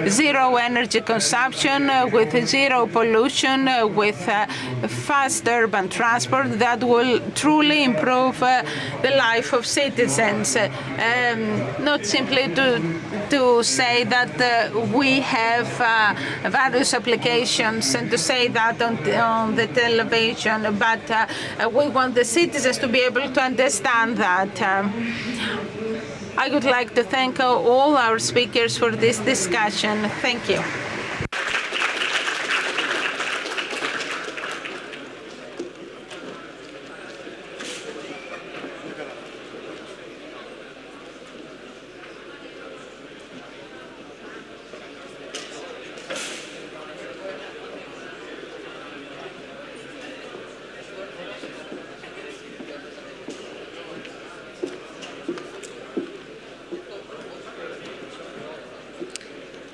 zero energy consumption, with zero pollution, with fast urban transport that will truly improve the life of citizens. Not simply to say that we have various applications and to say that on the television, but we want the citizens to be able to understand that. I would like to thank all our speakers for this discussion. Thank you.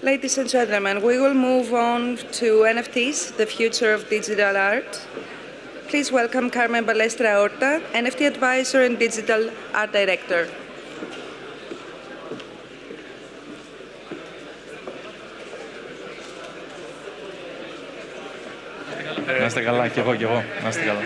Ladies and gentlemen, we will move on to NFTs, the future of digital art. Please welcome Carmen Balestra Horta, NFT advisor and digital art director. Να είστε καλά, κι εγώ. Να είστε καλά.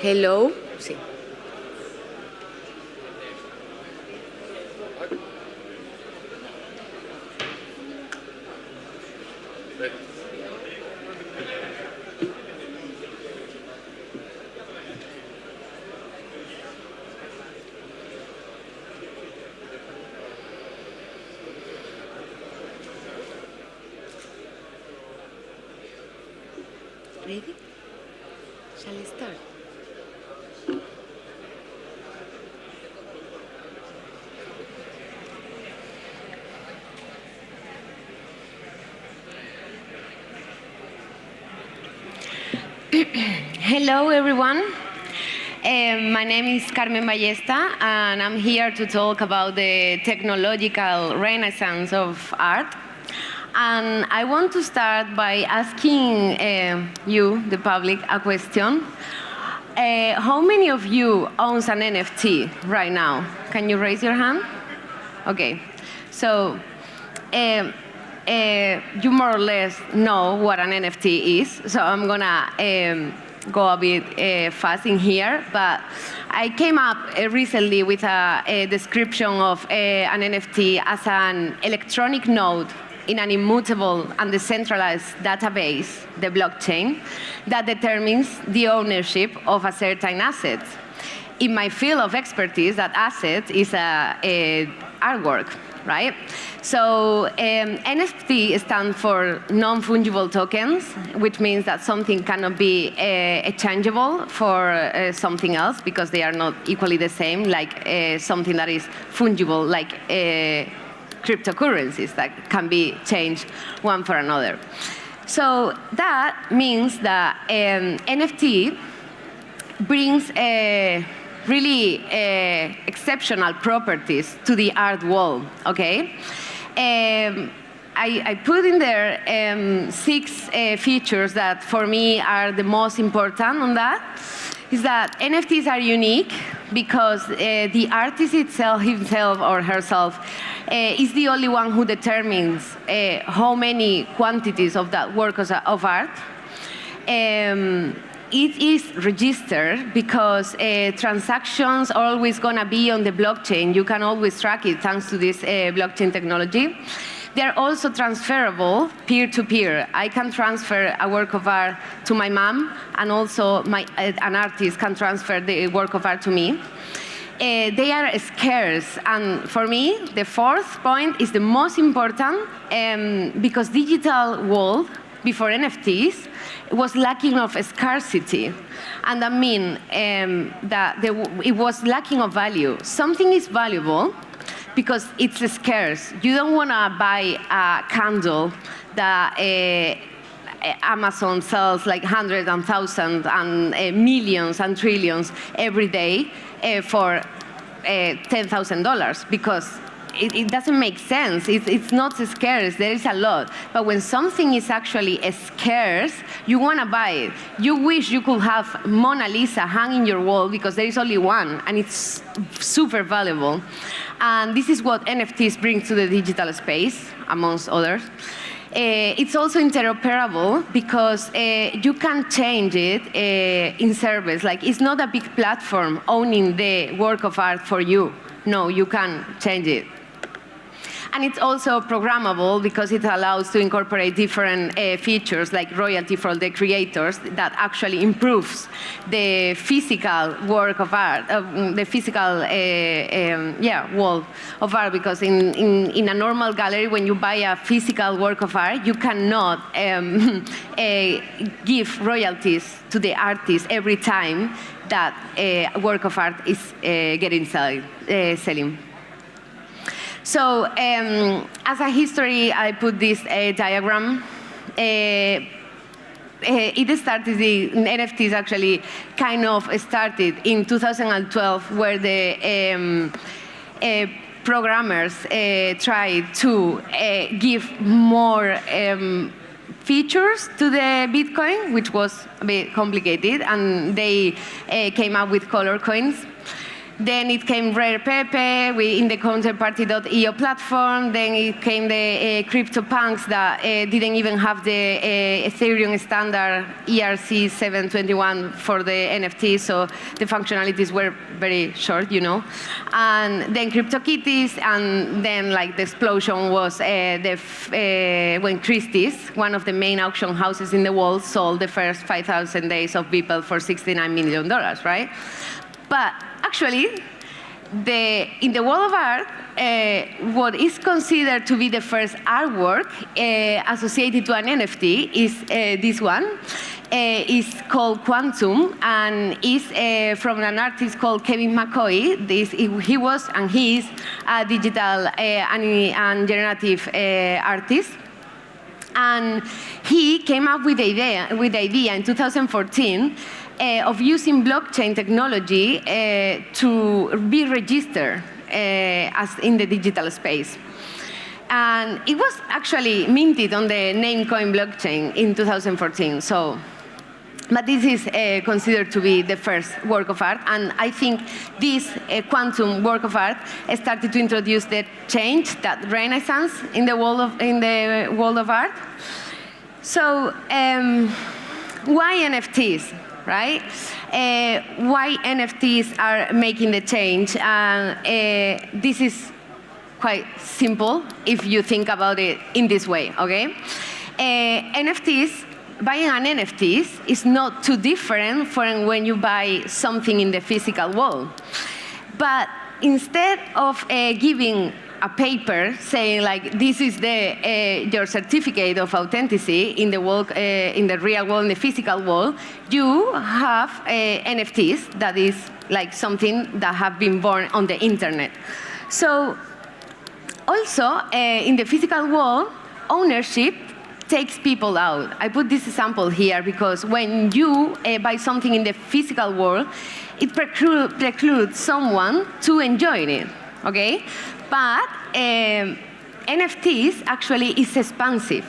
Hello. Sí. Ready? Shall I start? Hello, everyone. My name is Carmen Ballesta, and I'm here to talk about the technological renaissance of art. And I want to start by asking you, the public, a question. How many of you owns an NFT right now? Can you raise your hand? Okay. So, you more or less know what an NFT is, so I'm gonna go a bit fast in here, but I came up recently with a description of an NFT as an electronic node in an immutable and decentralized database, the blockchain, that determines the ownership of a certain asset. In my field of expertise, that asset is a artwork, right? So NFT stands for non-fungible tokens, which means that something cannot be exchangeable for something else because they are not equally the same, like something that is fungible, like cryptocurrencies that can be changed one for another. So that means that NFT brings really exceptional properties to the art world, okay? I put in there 6 features that for me are the most important on that. Is that NFTs are unique because the artist himself or herself is the only one who determines how many quantities of that work of art. It is registered because transactions are always going to be on the blockchain. You can always track it thanks to this blockchain technology. They're also transferable peer-to-peer. I can transfer a work of art to my mom, and also an artist can transfer the work of art to me. They are scarce, and for me, the 4th point is the most important because digital world before NFTs was lacking of scarcity, and that means that it was lacking of value. Something is valuable because it's scarce. You don't want to buy a candle that Amazon sells like hundreds and thousands and millions and trillions every day for $10,000 because it doesn't make sense. It's not scarce. There is a lot. But when something is actually scarce, you want to buy it. You wish you could have Mona Lisa hang in your wall because there is only one, and it's super valuable. And this is what NFTs bring to the digital space, amongst others. It's also interoperable because you can change it in service. Like, it's not a big platform owning the work of art for you. No, you can change it. And it's also programmable because it allows to incorporate different features like royalty for the creators that actually improves the physical work of art, the physical wall of art, because in a normal gallery, when you buy a physical work of art, you cannot give royalties to the artist every time that a work of art is selling. So as a history, I put this diagram. It started, the NFTs actually kind of started in 2012, where the programmers tried to give more features to the Bitcoin, which was a bit complicated, and they came up with color coins. Then it came Rare Pepe in the counterparty.io platform. Then it came the CryptoPunks that didn't even have the Ethereum standard ERC 721 for the NFT, so the functionalities were very short, you know. And then CryptoKitties, and then like the explosion was when Christie's, one of the main auction houses in the world, sold the first 5,000 days of Beeple for $69 million, right? But actually, in the world of art, what is considered to be the first artwork associated to an NFT is this one. It's called Quantum, and is from an artist called Kevin McCoy. He is a digital and generative artist. And he came up with the idea in 2014 of using blockchain technology to be registered as in the digital space. And it was actually minted on the Namecoin blockchain in 2014. But this is considered to be the first work of art, and I think this quantum work of art started to introduce that change, that renaissance in the world of art. So why NFTs, right? Why NFTs are making the change? This is quite simple if you think about it in this way, okay? Buying an NFT is not too different from when you buy something in the physical world. But instead of giving a paper saying like this is your certificate of authenticity in the world, in the real world, in the physical world, you have NFTs that is like something that have been born on the internet. So also in the physical world, ownership takes people out. I put this example here because when you buy something in the physical world, it precludes someone to enjoy it, okay? But NFTs actually is expansive.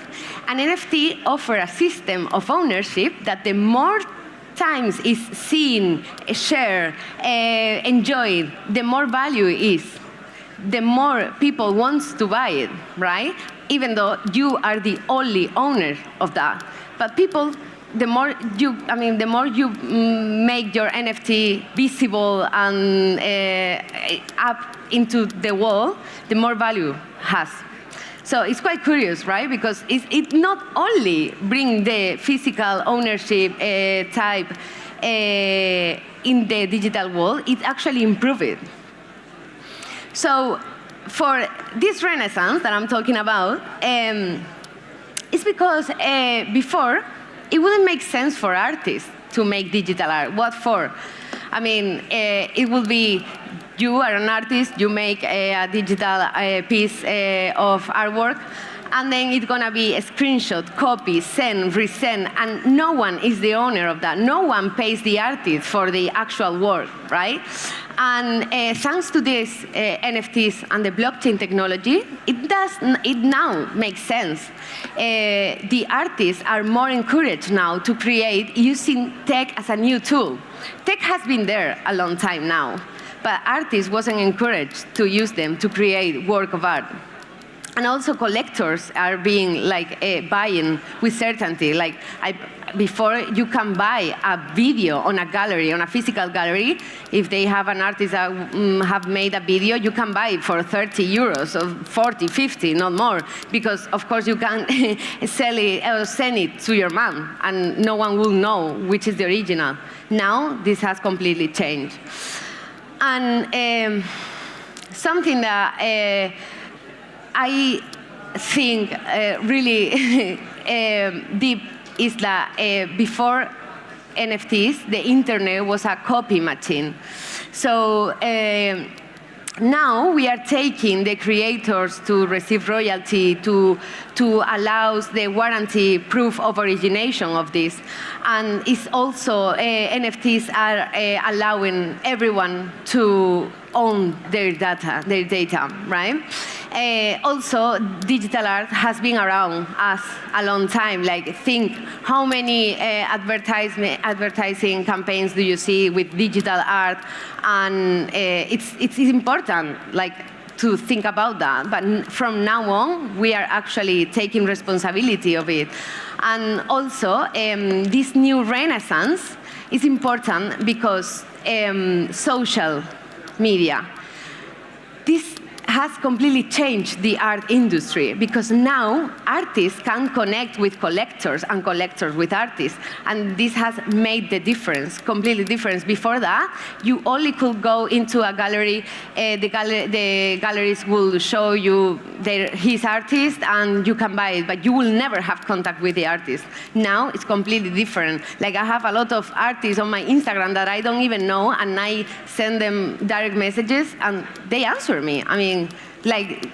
An NFT offers a system of ownership that the more times is seen, shared, enjoyed, the more value it is. The more people want to buy it, right? Even though you are the only owner of that. But people, the more you make your NFT visible and up into the wall, the more value has. So it's quite curious, right? Because it not only brings the physical ownership type in the digital world, it actually improves it. So for this renaissance that I'm talking about, it's because before, it wouldn't make sense for artists to make digital art. What for? I mean, it would be, you are an artist, you make a digital piece of artwork, and then it's gonna be a screenshot, copy, send, resend, and no one is the owner of that. No one pays the artist for the actual work, right? And thanks to this NFTs and the blockchain technology, it now makes sense. The artists are more encouraged now to create using tech as a new tool. Tech has been there a long time now, but artists wasn't encouraged to use them to create work of art. And also collectors are being like buying with certainty. Like before you can buy a video on a gallery, on a physical gallery, if they have an artist that have made a video, you can buy it for 30 euros or 40, 50, not more. Because of course you can sell it or send it to your mom and no one will know which is the original. Now this has completely changed. And something that I think really deep is that before NFTs, the internet was a copy machine. So now we are taking the creators to receive royalty, to allow the warranty proof of origination of this. And it's also, NFTs are allowing everyone to own their data, right? Also, digital art has been around us a long time. Like, think how many advertising campaigns do you see with digital art? And it's important, like, to think about that. But from now on, we are actually taking responsibility of it. And also, this new renaissance is important because social media. This has completely changed the art industry because now artists can connect with collectors and collectors with artists, and this has made the difference, completely difference. Before that, you only could go into a gallery, the galleries will show you his artist and you can buy it, but you will never have contact with the artist. Now it's completely different. Like, I have a lot of artists on my Instagram that I don't even know, and I send them direct messages and they answer me. I mean, like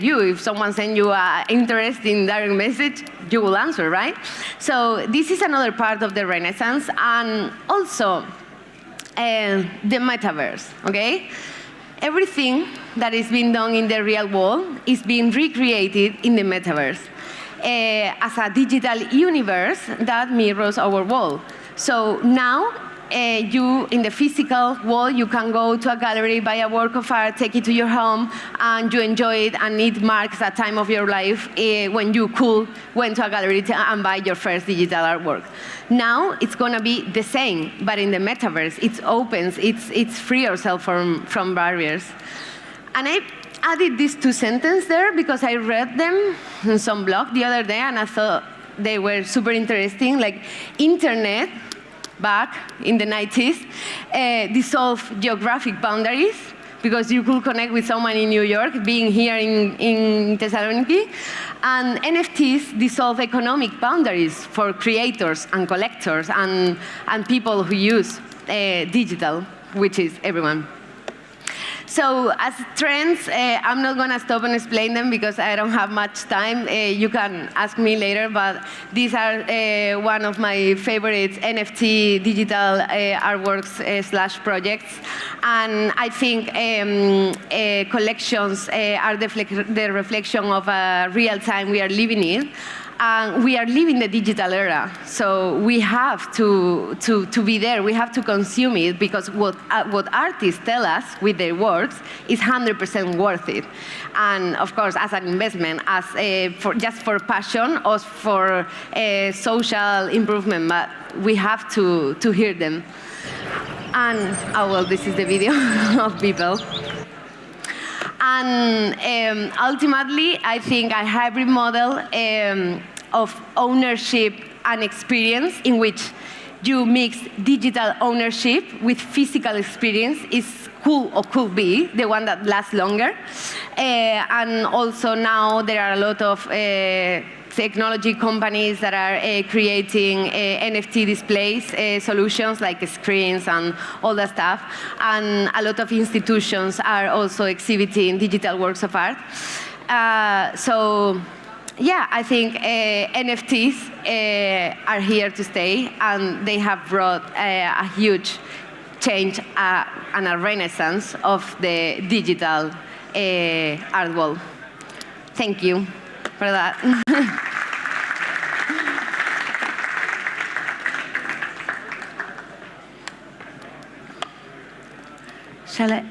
you, if someone sends you an interesting direct message, you will answer, right? So this is another part of the Renaissance, and also the metaverse, okay? Everything that is being done in the real world is being recreated in the metaverse as a digital universe that mirrors our world. So now, you, in the physical world, you can go to a gallery, buy a work of art, take it to your home, and you enjoy it, and it marks a time of your life when you could went to a gallery and buy your first digital artwork. Now it's going to be the same, but in the metaverse, it's open, it's free yourself from barriers. And I added these two sentences there because I read them in some blog the other day, and I thought they were super interesting. Like, internet, back in the 90s, dissolved geographic boundaries because you could connect with someone in New York, being here in Thessaloniki. And NFTs dissolve economic boundaries for creators and collectors and people who use digital, which is everyone. So as trends, I'm not going to stop and explain them because I don't have much time. You can ask me later, but these are one of my favorite NFT digital artworks / projects. And I think collections are the reflection of a real time we are living in. And we are living the digital era, so we have to be there. We have to consume it because what artists tell us with their works is 100% worth it. And of course, as an investment, as just for passion or for social improvement, but we have to hear them. And oh well, this is the video of people. And ultimately, I think a hybrid model of ownership and experience in which you mix digital ownership with physical experience is cool, or could be the one that lasts longer. And also now there are a lot of technology companies that are creating NFT displays, solutions like screens and all that stuff. And a lot of institutions are also exhibiting digital works of art. So yeah, I think NFTs are here to stay, and they have brought a huge change and a renaissance of the digital art world. Thank you for that. Shall I?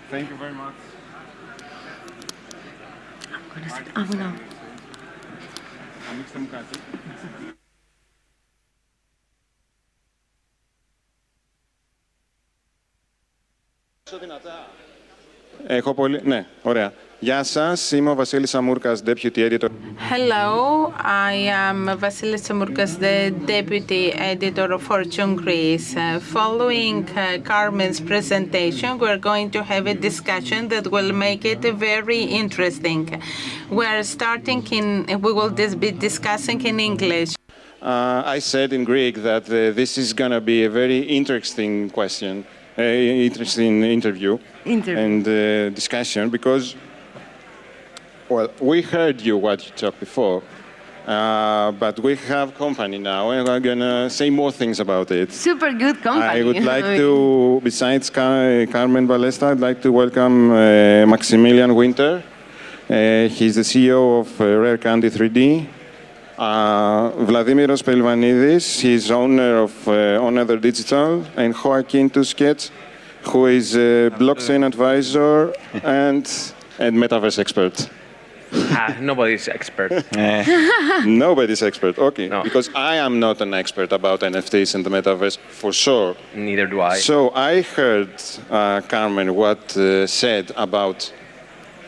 Thank you very much. no. Έχω πολύ... Ναι, ωραία. Γεια σας, είμαι ο Βασίλης Σαμούρκας, Deputy Editor. Hello, I am Vasilis Tsamourkas, the Deputy Editor of Fortune Greece. Following Carmen's presentation, we're going to have a discussion that will make it very interesting. We will be discussing in English. I said in Greek that this is going to be a very interesting question, interesting interview and discussion because, well, we heard you what you talked before, but we have company now and we're going to say more things about it. Super good company. I would like to, besides Carmen Balesta, I'd like to welcome Maximilian Winter. He's the CEO of Rare Candy 3D. Vladimiros Pelvanidis, he's owner of Another Digital, and Joaquin Tusquets, who is a blockchain advisor and metaverse expert. Nobody's expert. Nobody's expert, okay. No. Because I am not an expert about NFTs and the metaverse, for sure. Neither do I. So I heard Carmen what said about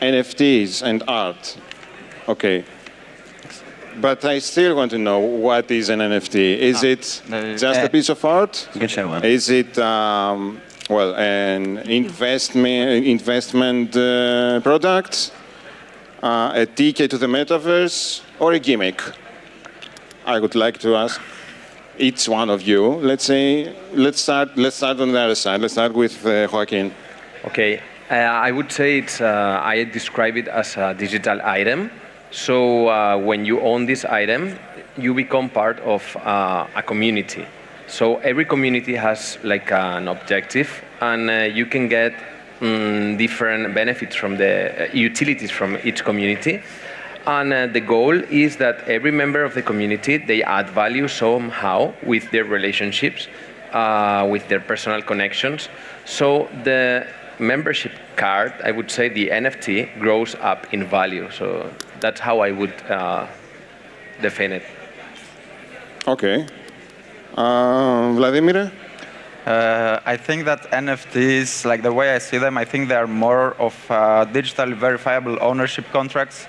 NFTs and art. Okay. But I still want to know what is an NFT. Is it just a piece of art? You can show one. Is it, well, an investment product, a ticket to the metaverse, or a gimmick? I would like to ask each one of you. Let's start on the other side. Let's start with Joaquin. Okay, I would say I describe it as a digital item. So when you own this item, you become part of a community. So every community has like an objective, and you can get different benefits from the utilities from each community. And the goal is that every member of the community, they add value somehow with their relationships, with their personal connections. So the membership card, I would say the NFT, grows up in value. So that's how I would define it. Okay. Vladimir? I think that NFTs, like the way I see them, I think they are more of digitally verifiable ownership contracts.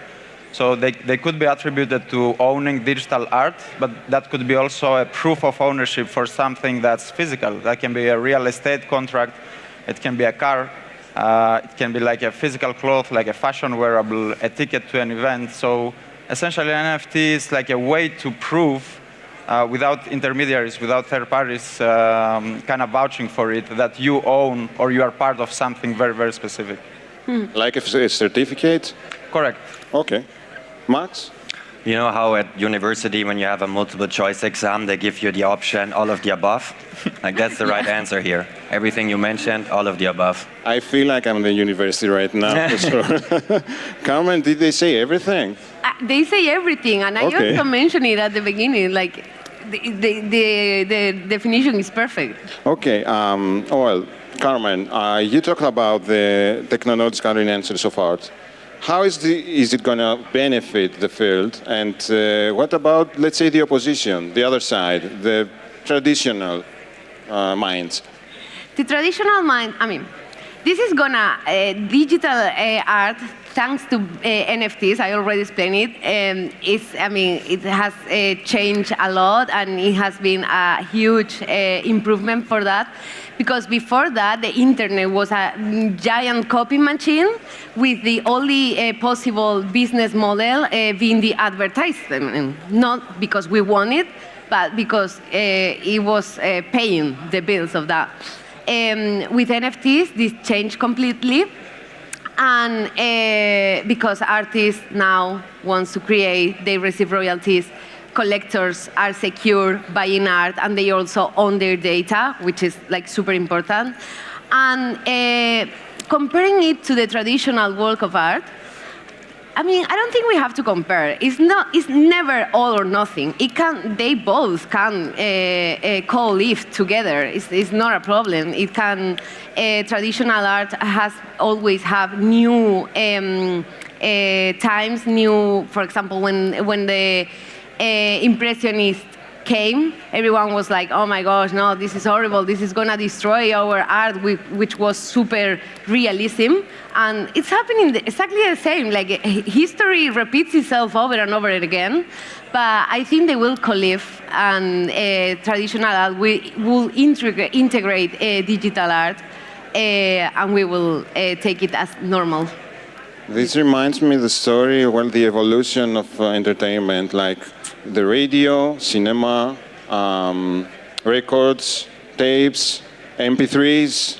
So they could be attributed to owning digital art, but that could be also a proof of ownership for something that's physical. That can be a real estate contract. It can be a car. It can be like a physical cloth, like a fashion wearable, a ticket to an event. So essentially, NFT is like a way to prove, without intermediaries, without third parties kind of vouching for it, that you own or you are part of something very, very specific. Like a certificate? Correct. Okay. Max? You know how at university, when you have a multiple choice exam, they give you the option, all of the above? Like, that's the right answer here. Everything you mentioned, all of the above. I feel like I'm in the university right now, for sure. Carmen, did they say everything? They say everything, and I also mentioned it at the beginning, like, the definition is perfect. Okay, well, Carmen, you talked about the technological renaissance of art. How is it going to benefit the field? And what about, let's say, the opposition, the other side, the traditional minds? The traditional mind, I mean, this is gonna, digital art, thanks to NFTs, I already explained it, it has changed a lot, and it has been a huge improvement for that. Because before that, the internet was a giant copy machine with the only possible business model being the advertisement. Not because we want it, but because it was paying the bills of that. With NFTs, this changed completely. And because artists now want to create, they receive royalties. Collectors are secure buying art, and they also own their data, which is like super important. And comparing it to the traditional work of art, I mean, I don't think we have to compare. It's never all or nothing. They both can co-live together. It's not a problem. It can, traditional art has always have new times, for example, when the Impressionists came, everyone was like, oh my gosh, no, this is horrible, this is gonna destroy our art, which was super realism. And it's happening exactly the same, like history repeats itself over and over again, but I think they will co-live, and traditional art will integrate digital art, and we will take it as normal. This reminds me of the story, the evolution of entertainment, like the radio, cinema, records, tapes, MP3s,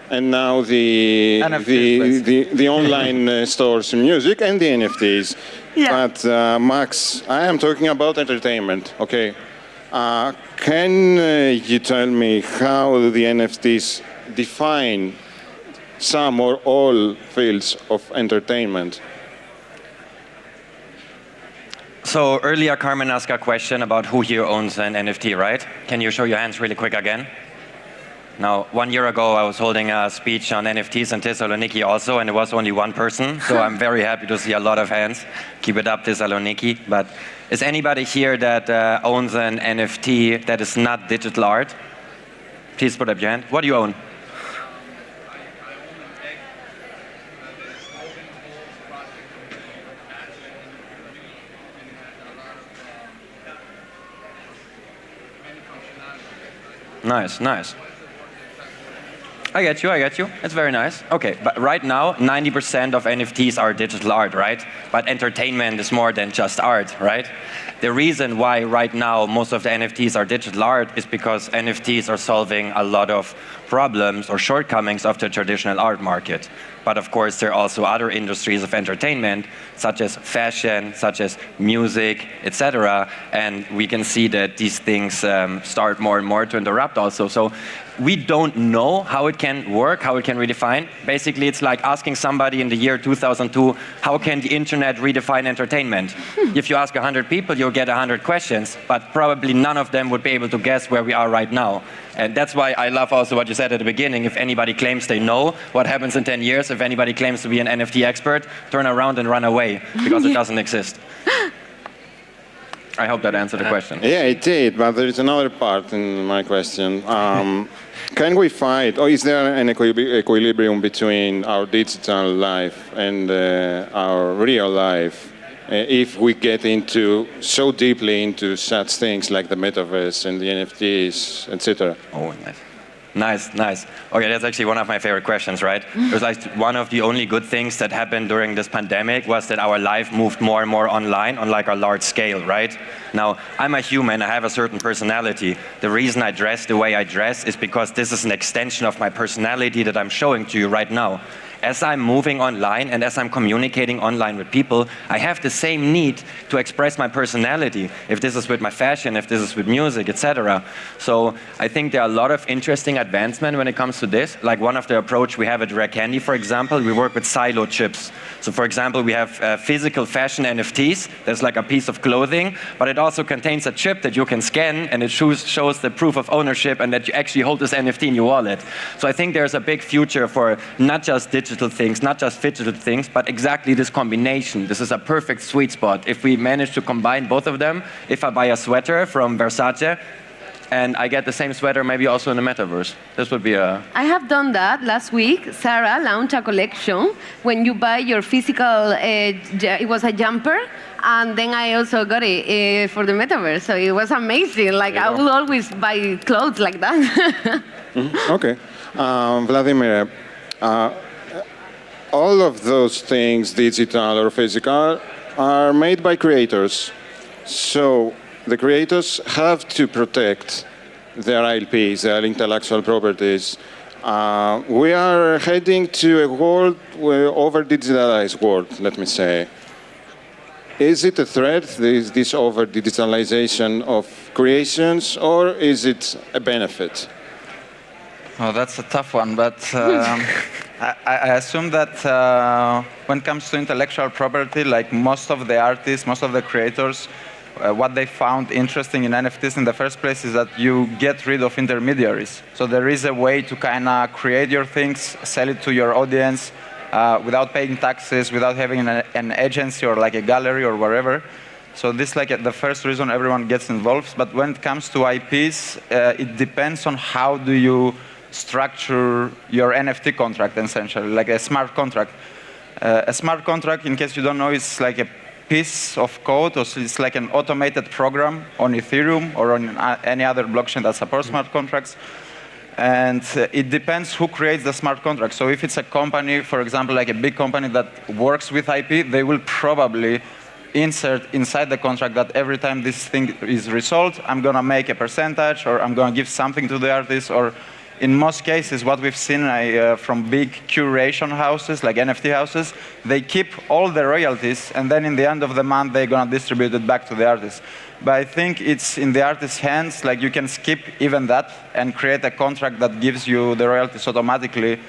and now the online stores in music and the NFTs. Yeah. But Max, I am talking about entertainment. Okay, can you tell me how the NFTs define some or all fields of entertainment? So earlier Carmen asked a question about who here owns an NFT, right? Can you show your hands really quick again? Now, 1 year ago I was holding a speech on NFTs in Thessaloniki also, and it was only one person, so I'm very happy to see a lot of hands. Keep it up, Thessaloniki. But is anybody here that owns an NFT that is not digital art? Please put up your hand. What do you own? Nice, nice. I get you. It's very nice. Okay, but right now, 90% of NFTs are digital art, right? But entertainment is more than just art, right? The reason why right now most of the NFTs are digital art is because NFTs are solving a lot of problems or shortcomings of the traditional art market. But of course, there are also other industries of entertainment, such as fashion, such as music, etc. And we can see that these things start more and more to interrupt also. So we don't know how it can work, how it can redefine. Basically, it's like asking somebody in the year 2002, how can the internet redefine entertainment? If you ask 100 people, you'll get 100 questions, but probably none of them would be able to guess where we are right now. And that's why I love also what you said at the beginning. If anybody claims they know what happens in 10 years, if anybody claims to be an NFT expert, turn around and run away, because it doesn't exist. I hope that answered the question. Yeah, it did, but there is another part in my question. Can we find, or is there an equilibrium between our digital life and our real life if we get so deeply into such things like the metaverse and the NFTs, etc.? Oh, nice. Nice. Okay, that's actually one of my favorite questions, right? It was like one of the only good things that happened during this pandemic was that our life moved more and more online on like a large scale, right? Now, I'm a human, I have a certain personality. The reason I dress the way I dress is because this is an extension of my personality that I'm showing to you right now. As I'm moving online and as I'm communicating online with people, I have the same need to express my personality, if this is with my fashion, if this is with music, etc. So I think there are a lot of interesting advancements when it comes to this. Like one of the approach we have at Rare Candy, for example, we work with silo chips. So for example, we have physical fashion NFTs. There's like a piece of clothing, but it also contains a chip that you can scan, and it shows the proof of ownership and that you actually hold this NFT in your wallet. So I think there's a big future for not just digital things, not just physical things, but exactly this combination. This is a perfect sweet spot. If we manage to combine both of them, if I buy a sweater from Versace, and I get the same sweater maybe also in the metaverse. This would be a... I have done that last week. Sarah launched a collection when you buy your physical, it was a jumper, and then I also got it for the metaverse. So it was amazing. Like I will always buy clothes like that. Okay. Vladimir, all of those things, digital or physical, are made by creators. So the creators have to protect their IPs, their intellectual properties. We are heading to a world, over-digitalized world, let me say. Is it a threat, this over-digitalization of creations, or is it a benefit? Oh, that's a tough one, but I assume that when it comes to intellectual property, like most of the artists, most of the creators, what they found interesting in NFTs in the first place is that you get rid of intermediaries. So there is a way to kind of create your things, sell it to your audience without paying taxes, without having an agency or like a gallery or whatever. So this is like the first reason everyone gets involved. But when it comes to IPs, it depends on how do you structure your NFT contract, essentially, like a smart contract. A smart contract, in case you don't know, is like a piece of code, or it's like an automated program on Ethereum or on any other blockchain that supports smart contracts. And it depends who creates the smart contract. So if it's a company, for example, like a big company that works with IP, they will probably insert inside the contract that every time this thing is resolved, I'm going to make a percentage, or I'm going to give something to the artist, or in most cases, what we've seen from big curation houses, like NFT houses, they keep all the royalties, and then in the end of the month, they're going to distribute it back to the artist. But I think it's in the artist's hands, like you can skip even that and create a contract that gives you the royalties automatically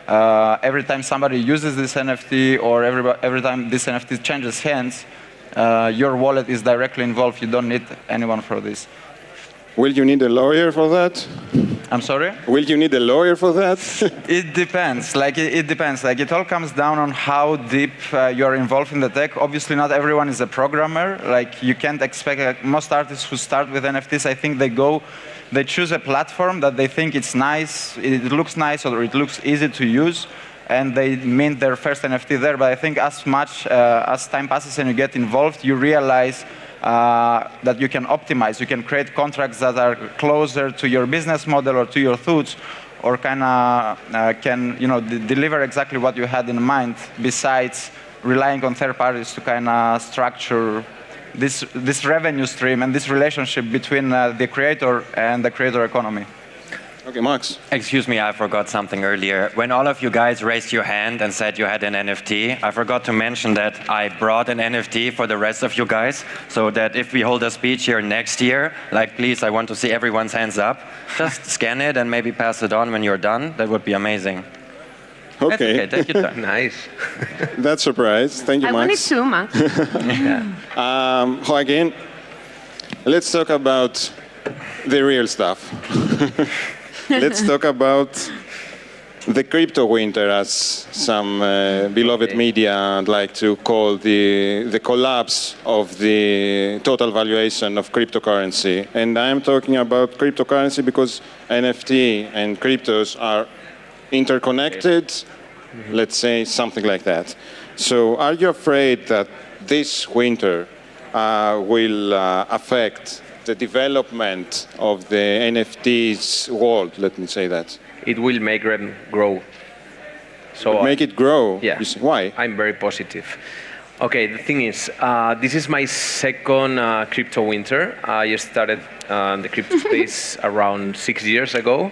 every time somebody uses this NFT, or every time this NFT changes hands, your wallet is directly involved. You don't need anyone for this. Will you need a lawyer for that? I'm sorry? Will you need a lawyer for that? It depends. Like it depends. Like it all comes down on how deep you're involved in the tech. Obviously, not everyone is a programmer. Like you can't expect. Like, most artists who start with NFTs, I think they choose a platform that they think it's nice, it looks nice, or it looks easy to use, and they mint their first NFT there. But I think as much as time passes and you get involved, you realize that you can optimize. You can create contracts that are closer to your business model or to your thoughts, or kind of can deliver exactly what you had in mind, besides relying on third parties to kind of structure this revenue stream and this relationship between the creator and the creator economy. Okay, Max. Excuse me, I forgot something earlier. When all of you guys raised your hand and said you had an NFT, I forgot to mention that I brought an NFT for the rest of you guys, so that if we hold a speech here next year, like please, I want to see everyone's hands up. Just scan it and maybe pass it on when you're done. That would be amazing. Okay. Take your time. Nice. That's a surprise. Thank you, I Max. wanted to, Max. Again, let's talk about the real stuff. Let's talk about the crypto winter, as some beloved media like to call the collapse of the total valuation of cryptocurrency. And I'm talking about cryptocurrency because NFT and cryptos are interconnected, let's say something like that. So are you afraid that this winter will affect the development of the NFTs world, let me say that? It will make them grow. So make it grow? Yeah. Why? I'm very positive. Okay, the thing is, this is my second crypto winter. I started the crypto space around 6 years ago.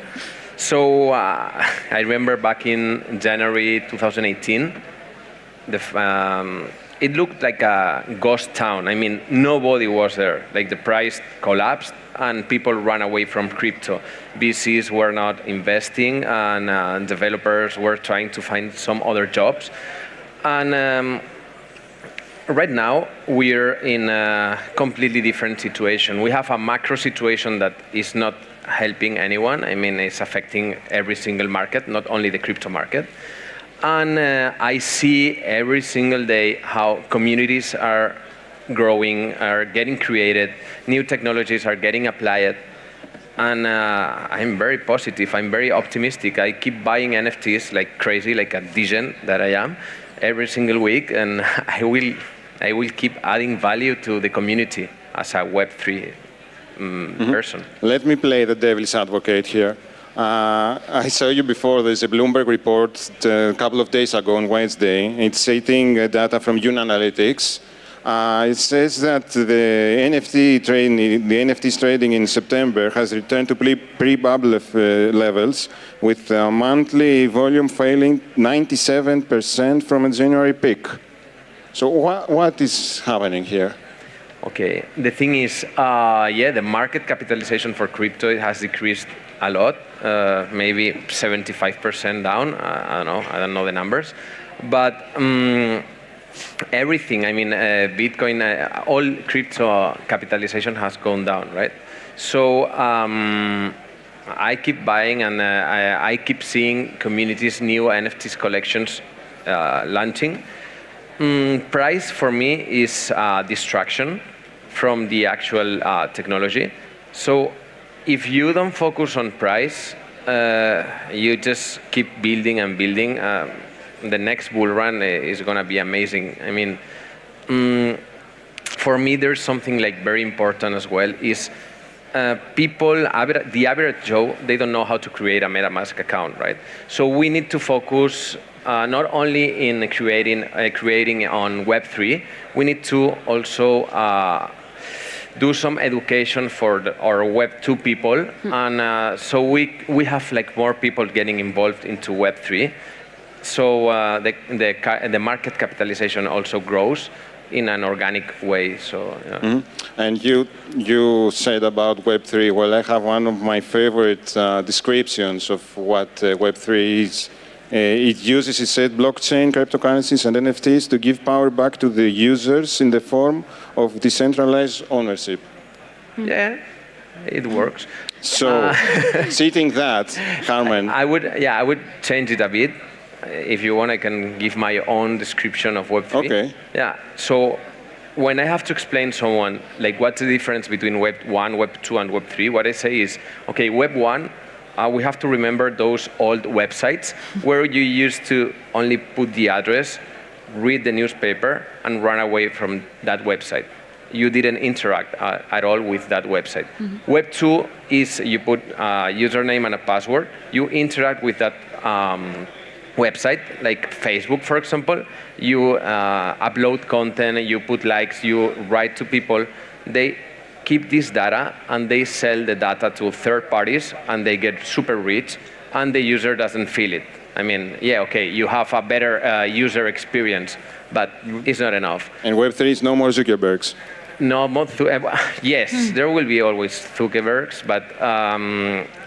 So I remember back in January 2018, it looked like a ghost town. I mean, nobody was there. Like the price collapsed and people ran away from crypto. VCs were not investing, and developers were trying to find some other jobs. And right now, we're in a completely different situation. We have a macro situation that is not helping anyone. I mean, it's affecting every single market, not only the crypto market. And I see every single day how communities are growing, are getting created, new technologies are getting applied. And I'm very positive, I'm very optimistic. I keep buying NFTs like crazy, like a degen that I am, every single week. And I will keep adding value to the community as a Web3 person. Let me play the devil's advocate here. I saw you before. There's a Bloomberg report a couple of days ago on Wednesday. It's citing data from Yoon Analytics. It says that the NFTs trading in September has returned to pre-bubble levels, with monthly volume falling 97% from a January peak. So what is happening here? Okay, the thing is, yeah, the market capitalization for crypto has decreased a lot, maybe 75% down. I don't know the numbers, but everything. I mean, Bitcoin, all crypto capitalization has gone down, right? So I keep buying, and I keep seeing communities, new NFTs collections launching. Price for me is distraction from the actual technology. So if you don't focus on price, you just keep building and building. The next bull run is going to be amazing. I mean, for me, there's something like very important as well is people, the average Joe, they don't know how to create a MetaMask account, right? So we need to focus not only in creating on Web3, we need to also do some education for our Web2 people, and so we have like more people getting involved into Web3. So the market capitalization also grows in an organic way. So. Yeah. And you said about Web3. Well, I have one of my favorite descriptions of what Web3 is. It uses, it said, blockchain, cryptocurrencies, and NFTs to give power back to the users in the form of decentralized ownership. Yeah, it works. So, citing that, Carmen, I would change it a bit. If you want, I can give my own description of Web3. Okay. Yeah. So, when I have to explain to someone like what's the difference between Web 1, Web 2, and Web 3, what I say is, okay, Web 1. We have to remember those old websites where you used to only put the address, read the newspaper, and run away from that website. You didn't interact at all with that website. Web 2 is you put a username and a password. You interact with that website, like Facebook, for example. You upload content, you put likes, you write to people. They keep this data and they sell the data to third parties and they get super rich and the user doesn't feel it. I mean, yeah, okay, you have a better user experience, but it's not enough. And Web3 is no more Zuckerbergs. No more, yes, there will be always Zuckerbergs, but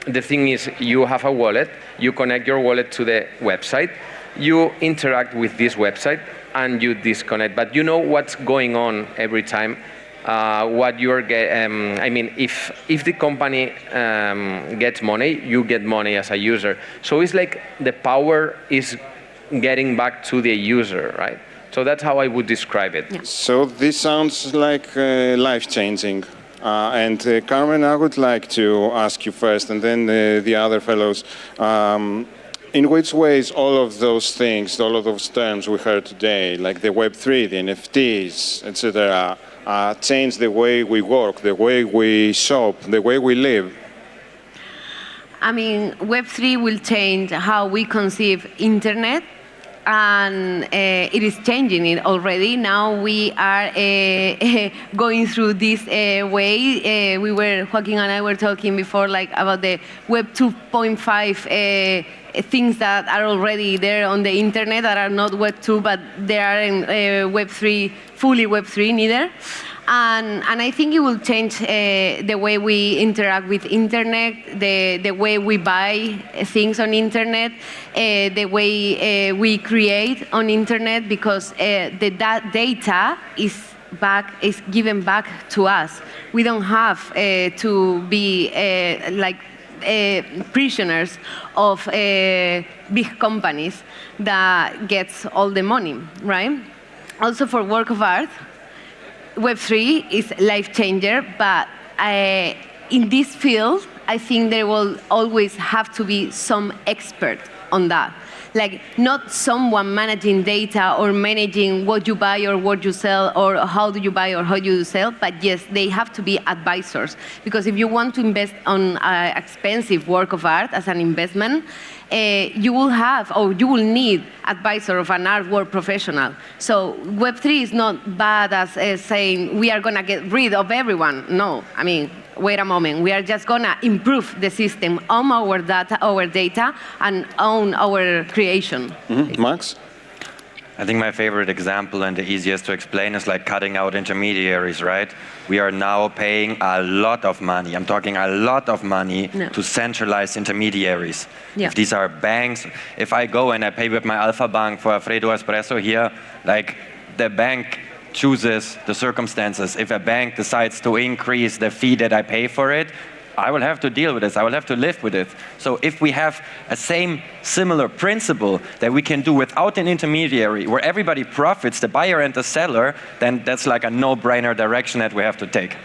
the thing is you have a wallet, you connect your wallet to the website, you interact with this website and you disconnect, but you know what's going on every time. What you're I mean, if the company gets money, you get money as a user. So it's like the power is getting back to the user, right? So that's how I would describe it. Yeah. So this sounds like life-changing. And Carmen, I would like to ask you first, and then the other fellows. In which ways all of those things, all of those terms we heard today, like the Web3, the NFTs, etc., change the way we work, the way we shop, the way we live? I mean, Web3 will change how we conceive internet, and it is changing it already. Now we are going through this way. Joaquin and I were talking before, like about the Web 2.5 things that are already there on the internet that are not Web 2, but they are in Web 3, fully Web 3 neither. And I think it will change the way we interact with internet, the way we buy things on internet, the way we create on internet, because that data is given back to us. We don't have to be prisoners of big companies that gets all the money, right? Also for work of art, Web3 is life changer, but in this field, I think there will always have to be some expert on that. Like, not someone managing data or managing what you buy or what you sell or how do you buy or how you sell, but yes, they have to be advisors. Because if you want to invest on an expensive work of art as an investment, you will need advisor of an artwork professional. So Web3 is not bad as saying we are going to get rid of everyone. No, I mean, wait a moment. We are just going to improve the system, own our data, and own our creation. Max? I think my favorite example and the easiest to explain is like cutting out intermediaries, right? We are now paying a lot of money, I'm talking a lot of money, to centralized intermediaries. Yeah. If these are banks, if I go and I pay with my Alpha Bank for a Freddo Espresso here, like the bank chooses the circumstances. If a bank decides to increase the fee that I pay for it, I will have to deal with this. I will have to live with it. So if we have a similar principle that we can do without an intermediary, where everybody profits, the buyer and the seller, then that's like a no-brainer direction that we have to take.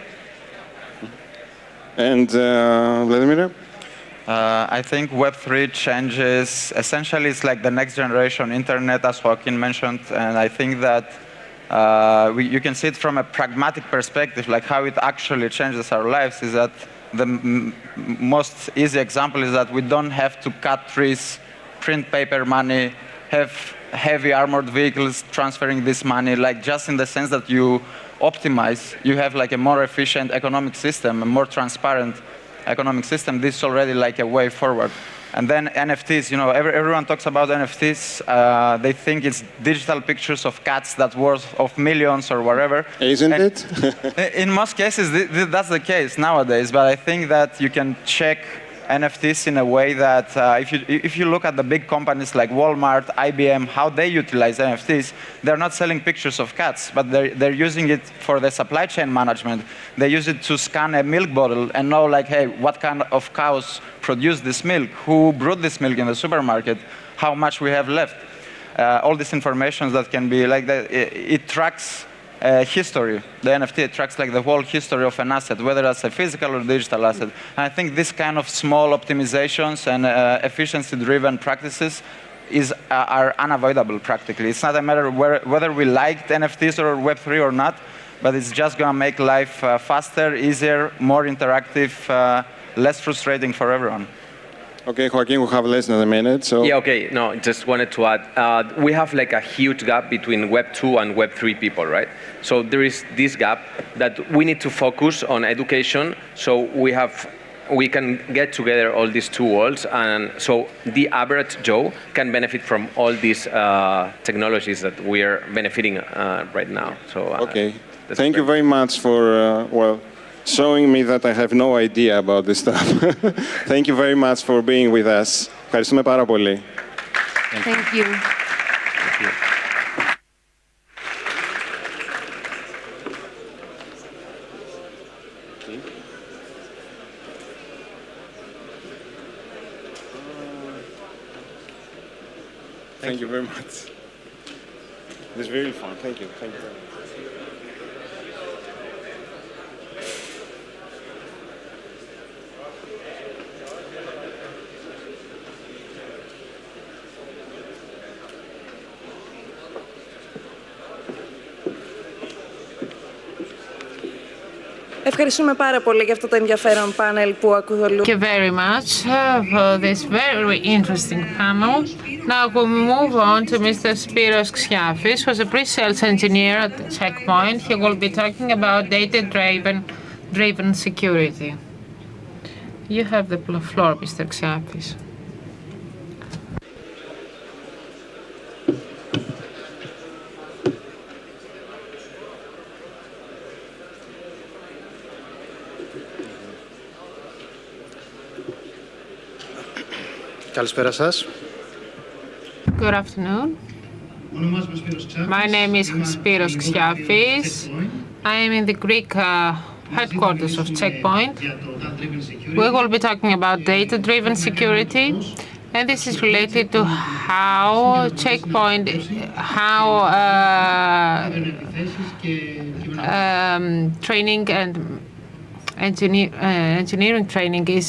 And Vladimir? I think Web3 changes, essentially it's like the next generation internet, as Joaquin mentioned, and I think that you can see it from a pragmatic perspective, like how it actually changes our lives is that the most easy example is that we don't have to cut trees, print paper money, have heavy armored vehicles transferring this money, like just in the sense that you optimize, you have like a more efficient economic system, a more transparent economic system. This is already like a way forward. And then NFTs, you know, everyone talks about NFTs. They think it's digital pictures of cats that worth of millions or whatever. Isn't it? In most cases, that's the case nowadays. But I think that you can check NFTs in a way that if you look at the big companies like Walmart, IBM, how they utilize NFTs, they're not selling pictures of cats, but they're using it for the supply chain management. They use it to scan a milk bottle and know, like, hey, what kind of cows produce this milk, who brewed this milk in the supermarket, how much we have left. All this information that can be like that, it tracks history. The NFT tracks like the whole history of an asset, whether that's a physical or digital asset. And I think this kind of small optimizations and efficiency-driven practices are unavoidable practically. It's not a matter of whether we liked NFTs or Web3 or not, but it's just going to make life faster, easier, more interactive, less frustrating for everyone. Okay, Joaquin, we have less than a minute, so... Yeah, okay, no, just wanted to add, we have like a huge gap between Web 2 and Web 3 people, right? So there is this gap that we need to focus on education, so we can get together all these two worlds, and so the average Joe can benefit from all these technologies that we are benefiting right now. So okay, thank you very much for, showing me that I have no idea about this stuff. Thank you very much for being with us. Ευχαριστούμε πάρα πολύ. Thank you. Thank you very much. It was very fun. Thank you. Thank you very much. Ευχαριστούμε πάρα πολύ για αυτό το ενδιαφέρον πάνελ που ακολουθεί. Thank you very much for this very interesting panel. Now we move on to Mr. Spiros Xiafis, who's a pre-sales engineer at Checkpoint. He will be talking about data-driven security. You have the floor, Mr. Xiafis. Καλησπέρα σας. Good afternoon. My name is Spiros Xiafis. I am in the Greek headquarters of Checkpoint. We will be talking about data-driven security, and this is related to how Checkpoint, training and engineering training is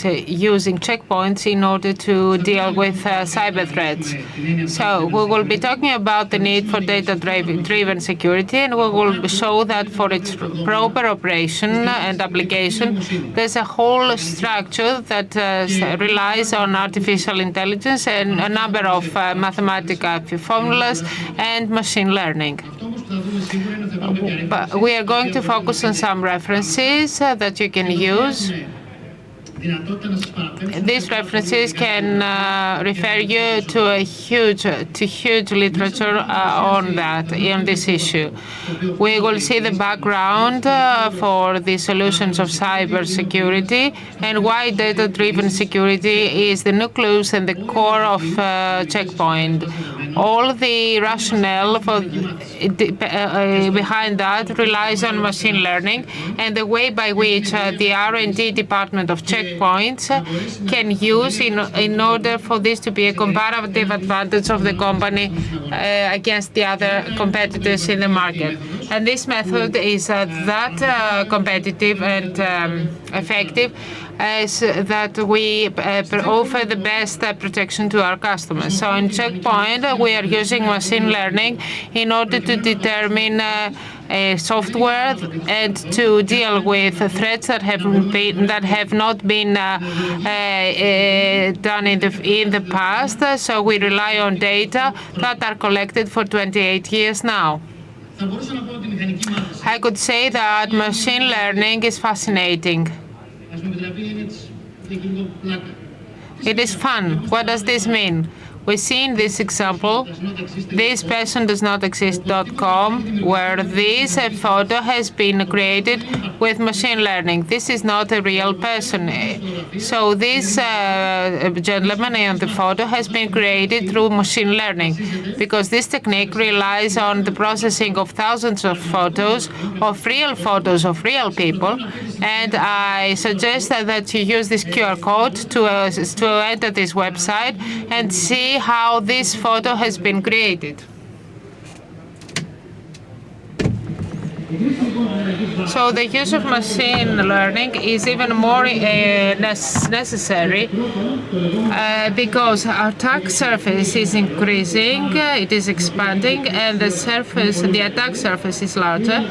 using checkpoints in order to deal with cyber threats. So we will be talking about the need for data-driven security, and we will show that for its proper operation and application, there's a whole structure that relies on artificial intelligence and a number of mathematical formulas and machine learning. But we are going to focus on some references that you can use These references can refer you to huge literature on this issue. We will see the background for the solutions of cybersecurity and why data-driven security is the nucleus and the core of Checkpoint. All the rationale behind that relies on machine learning and the way by which the R&D department of Checkpoint can use in order for this to be a comparative advantage of the company against the other competitors in the market. And this method is that competitive and effective as that we offer the best protection to our customers. So in Checkpoint, we are using machine learning in order to determine software and to deal with threats that have not been done in the past. So we rely on data that are collected for 28 years now. I could say that machine learning is fascinating. It is fun. What does this mean? We see in this example, this person does not exist.com, where this photo has been created with machine learning. This is not a real person. So this gentleman in the photo has been created through machine learning because this technique relies on the processing of thousands of photos of real people. And I suggest that you use this QR code to enter this website and see how this photo has been created. So the use of machine learning is even more necessary because our attack surface is increasing, it is expanding, and the attack surface is larger.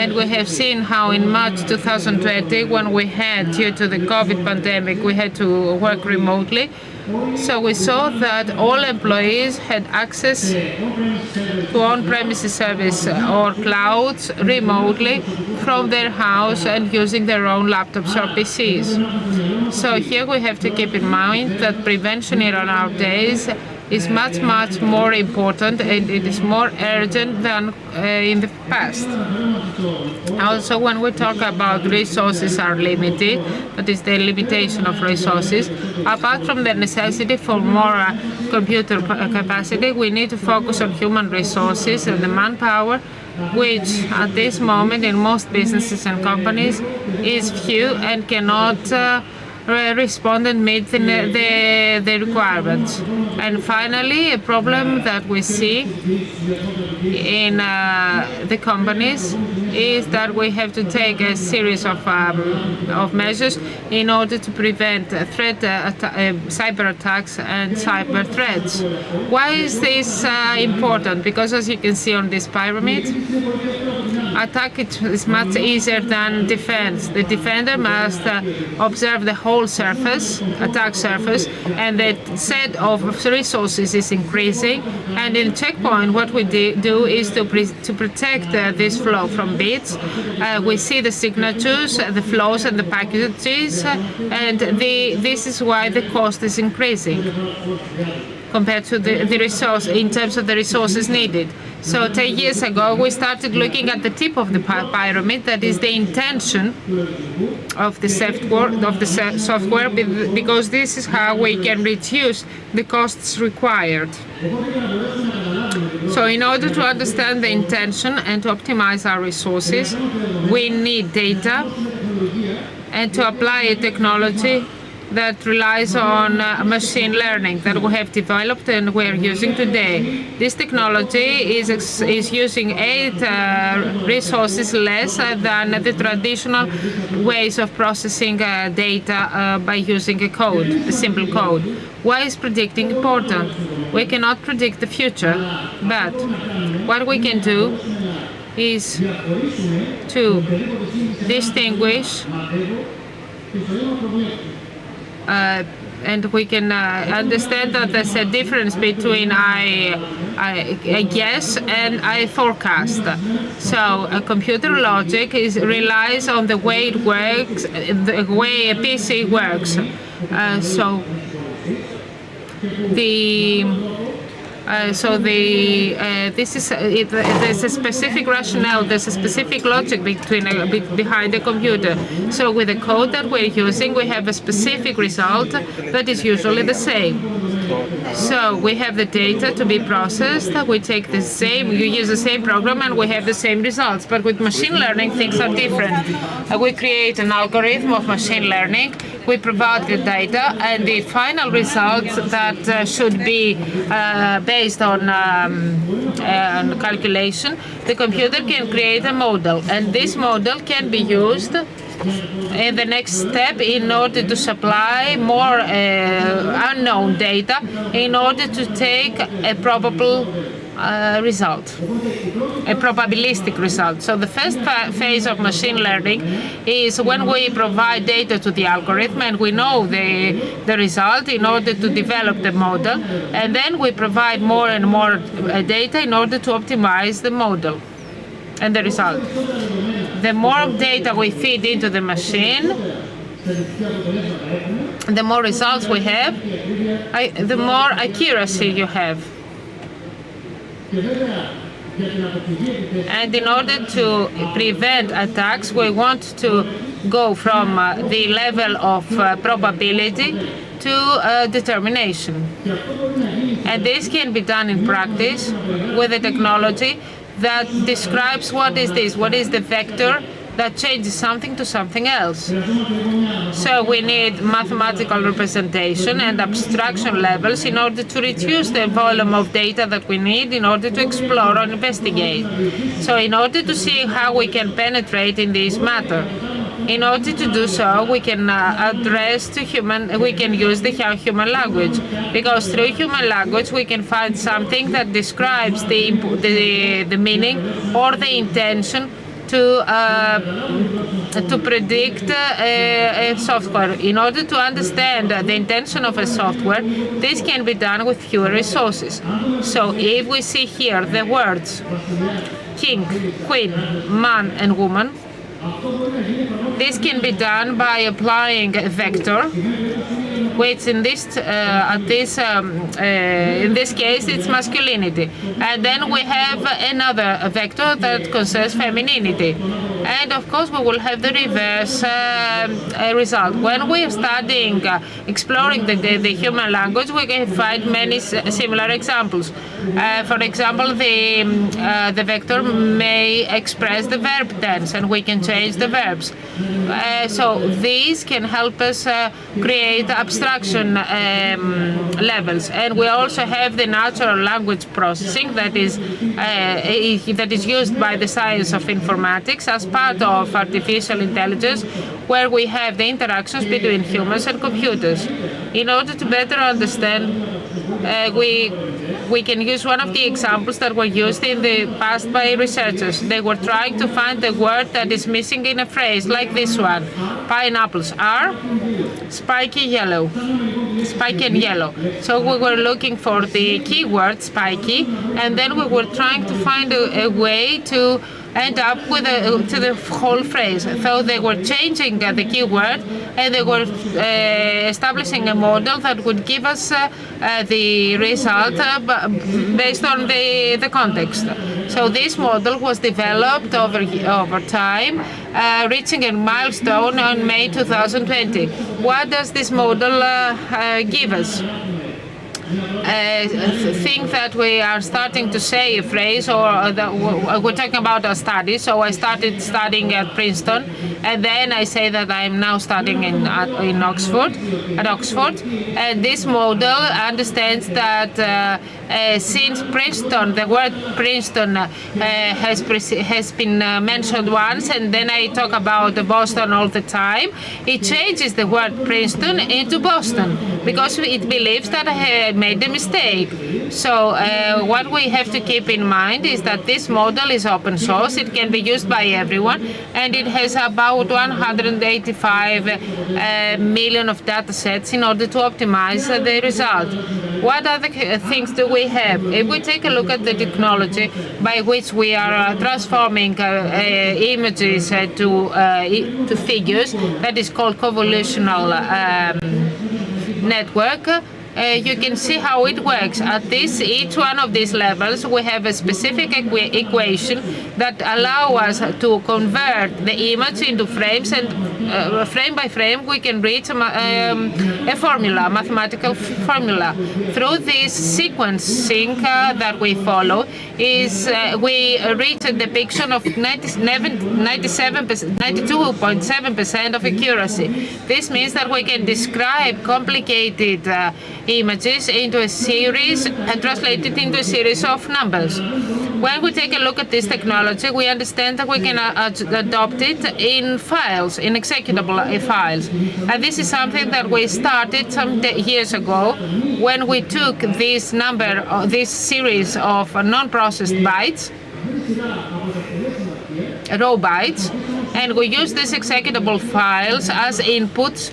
And we have seen how in March 2020, when we had, due to the COVID pandemic, we had to work remotely. So we saw that all employees had access to on-premises service or clouds remotely from their house and using their own laptops or PCs. So here we have to keep in mind that prevention in our days is much more important and it is more urgent than in the past. Also, when we talk about resources are limited, that is the limitation of resources, apart from the necessity for more computer capacity, we need to focus on human resources and the manpower, which at this moment in most businesses and companies is few and cannot respond and meet the requirements. And finally, a problem that we see in the companies is that we have to take a series of measures in order to prevent cyber attacks and cyber threats. Why is this important? Because as you can see on this pyramid, attack is much easier than defense. The defender must observe the whole attack surface, and the set of resources is increasing. And in Checkpoint, what we do is to protect this flow from bits. We see the signatures, the flows, and the packages, and this is why the cost is increasing compared to the resource in terms of the resources needed. So 10 years ago, we started looking at the tip of the pyramid, that is the intention of the software, because this is how we can reduce the costs required. So in order to understand the intention and to optimize our resources, we need data and to apply a technology that relies on machine learning that we have developed and we are using today. This technology is using 8 resources less than the traditional ways of processing data by using a code, a simple code. Why is predicting important? We cannot predict the future, but what we can do is to distinguish and we can understand that there's a difference between I guess and I forecast. So computer logic relies on the way it works, the way a PC works. There's a specific rationale, there's a specific logic behind the computer. So with the code that we're using, we have a specific result that is usually the same. So we have the data to be processed. We take the same, you use the same program, and we have the same results. But with machine learning, things are different. We create an algorithm of machine learning. We provide the data, and the final results that should be based on calculation, the computer can create a model, and this model can be used in the next step in order to supply more unknown data in order to take a probable result, a probabilistic result. So the first phase of machine learning is when we provide data to the algorithm and we know the result in order to develop the model, and then we provide more and more data in order to optimize the model and the result. The more data we feed into the machine, the more results we have, the more accuracy you have. And in order to prevent attacks, we want to go from the level of probability to determination. And this can be done in practice with a technology that describes what is the vector that changes something to something else. So we need mathematical representation and abstraction levels in order to reduce the volume of data that we need in order to explore and investigate. So in order to see how we can penetrate in this matter, in order to do so, we can we can use the human language, because through human language we can find something that describes the meaning or the intention to predict a software. In order to understand the intention of a software, this can be done with fewer resources. So if we see here the words king, queen, man, and woman, this can be done by applying a vector, which in this case it's masculinity, and then we have another vector that concerns femininity, and of course we will have the reverse result. When we are studying, exploring the human language, we can find many similar examples. For example, the vector may express the verb tense, and we can change the verbs. So these can help us create abstraction levels, and we also have the natural language processing that is used by the science of informatics as part of artificial intelligence, where we have the interactions between humans and computers. In order to better understand, we can use one of the examples that were used in the past by researchers. They were trying to find the word that is missing in a phrase, like this one. Pineapples are spiky yellow, spiky and yellow. So we were looking for the keyword spiky, and then we were trying to find a way to end up with to the whole phrase. So they were changing the keyword, and they were establishing a model that would give us the result based on the context. So this model was developed over time, reaching a milestone on May 2020. What does this model give us? Think that we are starting to say a phrase, or we're talking about a study. So I started studying at Princeton, and then I say that I'm now studying in Oxford, and this model understands that since Princeton, the word Princeton has been mentioned once, and then I talk about Boston all the time, it changes the word Princeton into Boston, because it believes that made a mistake. So what we have to keep in mind is that this model is open source. It can be used by everyone, and it has about 185 million of data sets in order to optimize the result. What other things do we have? If we take a look at the technology by which we are transforming images to figures, that is called convolutional network, you can see how it works. At each one of these levels, we have a specific equation that allow us to convert the image into frames, and frame by frame we can reach a formula, mathematical formula. Through this sequencing that we follow, we reach a depiction of 92.7% of accuracy. This means that we can describe complicated images into a series and translate it into a series of numbers. When we take a look at this technology, we understand that we can adopt it in files, in executable files. And this is something that we started some years ago when we took this series of non-processed bytes, raw bytes, and we use these executable files as inputs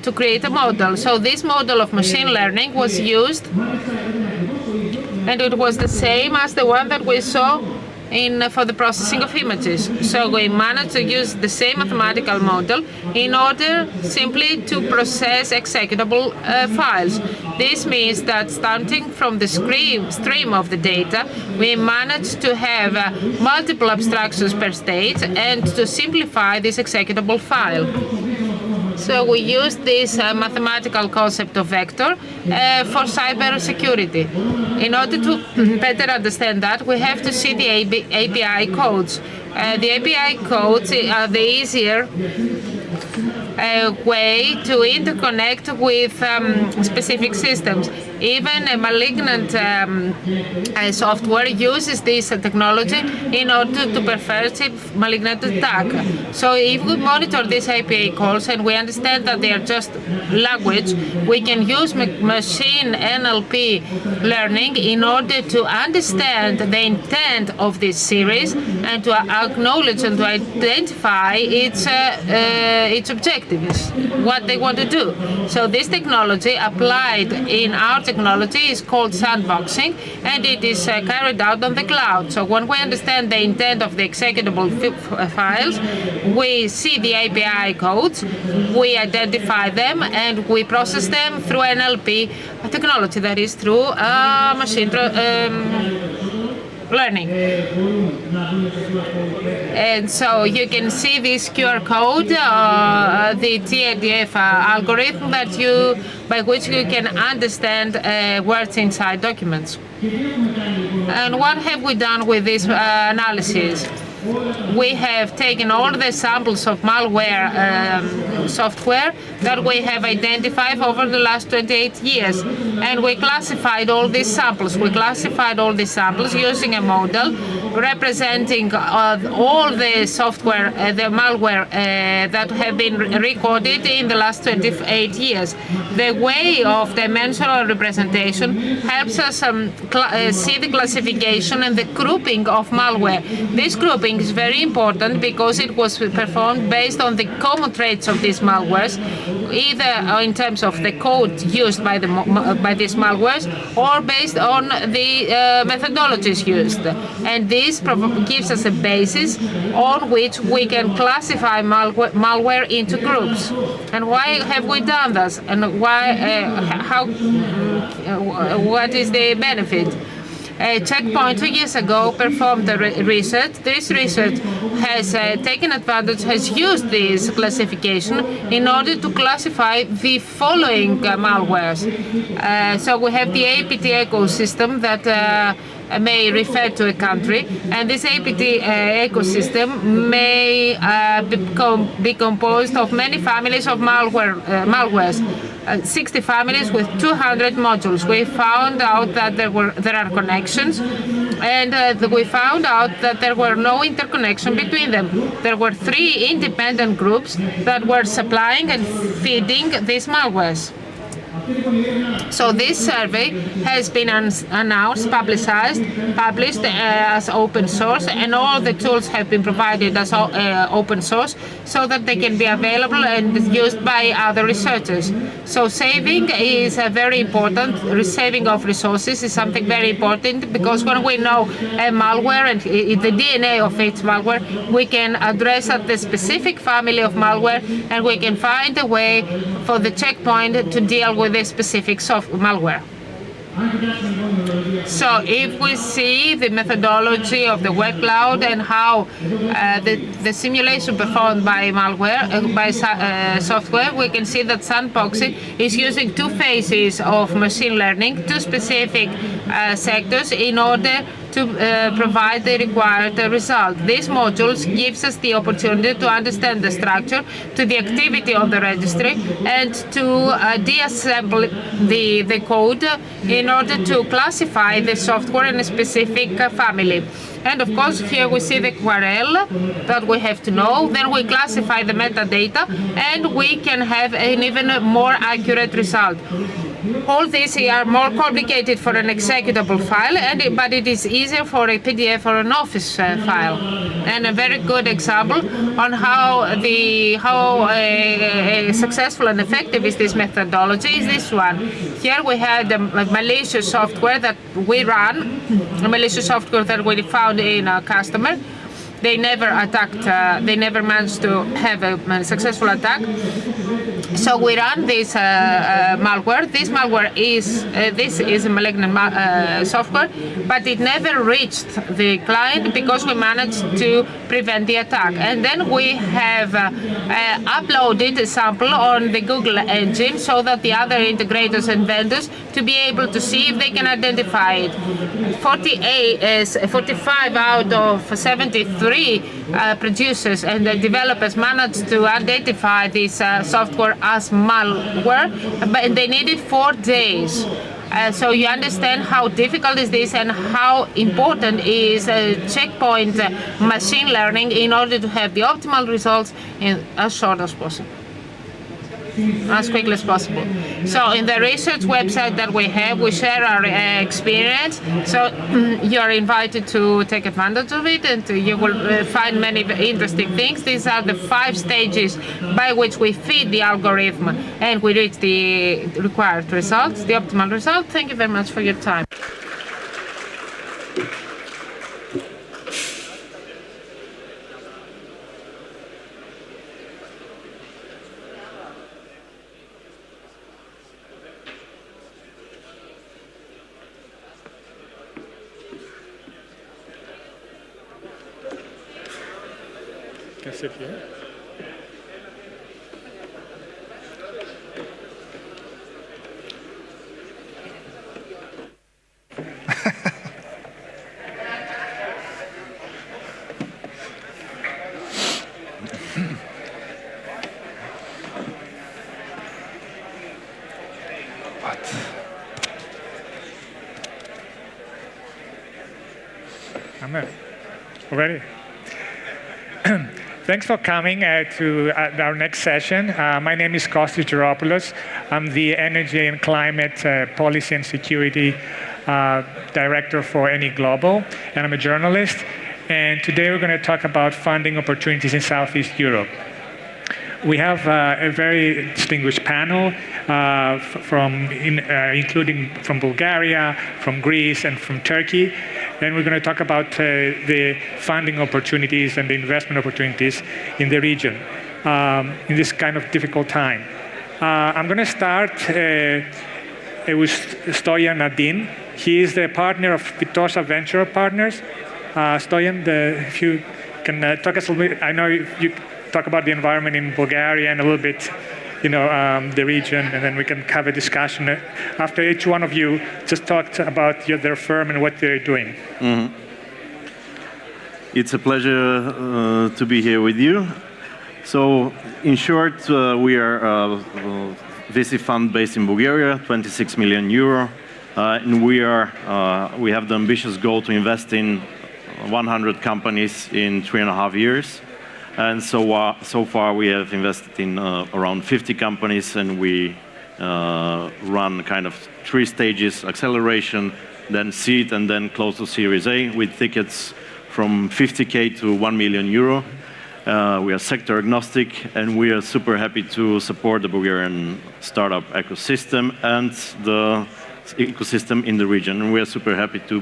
to create a model. So this model of machine learning was used, and it was the same as the one that we saw for the processing of images. So we managed to use the same mathematical model in order simply to process executable files. This means that starting from the stream of the data, we managed to have multiple abstractions per stage and to simplify this executable file. So we used this mathematical concept of vector for cyber security. In order to better understand that, we have to see the API codes. The API codes are the easier way to interconnect with specific systems. Even a malignant software uses this technology in order to pervasive malignant attack. So if we monitor these API calls and we understand that they are just language, we can use machine NLP learning in order to understand the intent of this series and to acknowledge and to identify its objectives, what they want to do. So this technology applied in our technology is called sandboxing, and it is carried out on the cloud. So when we understand the intent of the executable files, we see the API codes, we identify them, and we process them through NLP technology, that is through machine learning. And so you can see this QR code, the TADF algorithm by which you can understand words inside documents. And what have we done with this analysis? We have taken all the samples of malware software that we have identified over the last 28 years, and we classified all these samples. We classified all these samples using a model representing all the software, the malware that have been recorded in the last 28 years. The way of dimensional representation helps us see the classification and the grouping of malware. This grouping is very important because it was performed based on the common traits of these malwares, either in terms of the code used by these malwares or based on the methodologies used. And this gives us a basis on which we can classify malware into groups. And why have we done this? And what is the benefit? Checkpoint 2 years ago performed the research. This research has taken advantage, has used this classification in order to classify the following malwares. So we have the APT ecosystem that may refer to a country, and this APT ecosystem may be composed of many families of malwares. 60 families with 200 modules. We found out that there are connections, and we found out that there were no interconnection between them. There were 3 independent groups that were supplying and feeding these malwares. So this survey has been announced, published as open source, and all the tools have been provided as open source so that they can be available and used by other researchers. So saving is very important. Saving of resources is something very important, because when we know a malware and the DNA of its malware, we can address the specific family of malware, and we can find a way for the checkpoint to deal with a specific malware. So if we see the methodology of the web cloud and how the simulation performed by malware, software, we can see that Sandboxing is using two phases of machine learning, two specific sectors, in order to provide the required result. These modules gives us the opportunity to understand the structure, to the activity of the registry, and to deassemble the code in order to classify the software in a specific family. And of course, here we see the QRL that we have to know. Then we classify the metadata, and we can have an even more accurate result. All these are more complicated for an executable file, but it is easier for a PDF or an Office file. And a very good example on how successful and effective is this methodology is this one. Here we had a malicious software that we ran, a malicious software that we found in a customer. They never attacked, they never managed to have a successful attack. So we run this malware. This malware is a malignant software, but it never reached the client because we managed to prevent the attack. And then we have uploaded a sample on the Google engine so that the other integrators and vendors to be able to see if they can identify it. 45 out of 73 producers and developers managed to identify this software as malware, but they needed 4 days. So you understand how difficult is this and how important is checkpoint machine learning in order to have the optimal results in as short as possible, as quickly as possible. So in the research website that we have, we share our experience. So you are invited to take advantage of it, and you will find many interesting things. These are the 5 stages by which we feed the algorithm and we reach the required results, the optimal result. Thank you very much for your time. Sit here. I'm there. Ready? Thanks for coming to our next session. My name is Kostis Geropoulos. I'm the Energy and Climate Policy and Security Director for NE Global, and I'm a journalist. And today we're going to talk about funding opportunities in Southeast Europe. We have a very distinguished panel including from Bulgaria, from Greece, and from Turkey. And we're going to talk about the funding opportunities and the investment opportunities in the region in this kind of difficult time. I'm going to start with Stoyan Nadin. He is the partner of Vitosa Venture Partners. Stoyan, if you can talk us a little bit. I know you talk about the environment in Bulgaria and a little bit, the region, and then we can have a discussion. After each one of you just talked about their firm and what they're doing. Mm-hmm. It's a pleasure to be here with you. So, in short, we are a VC fund based in Bulgaria, 26 million euro, and we have the ambitious goal to invest in 100 companies in 3.5 years. And so far we have invested in around 50 companies, and we run kind of 3 stages: acceleration, then seed, and then close to Series A with tickets from 50K to 1 million euro. We are sector agnostic, and we are super happy to support the Bulgarian startup ecosystem and the ecosystem in the region. And we are super happy to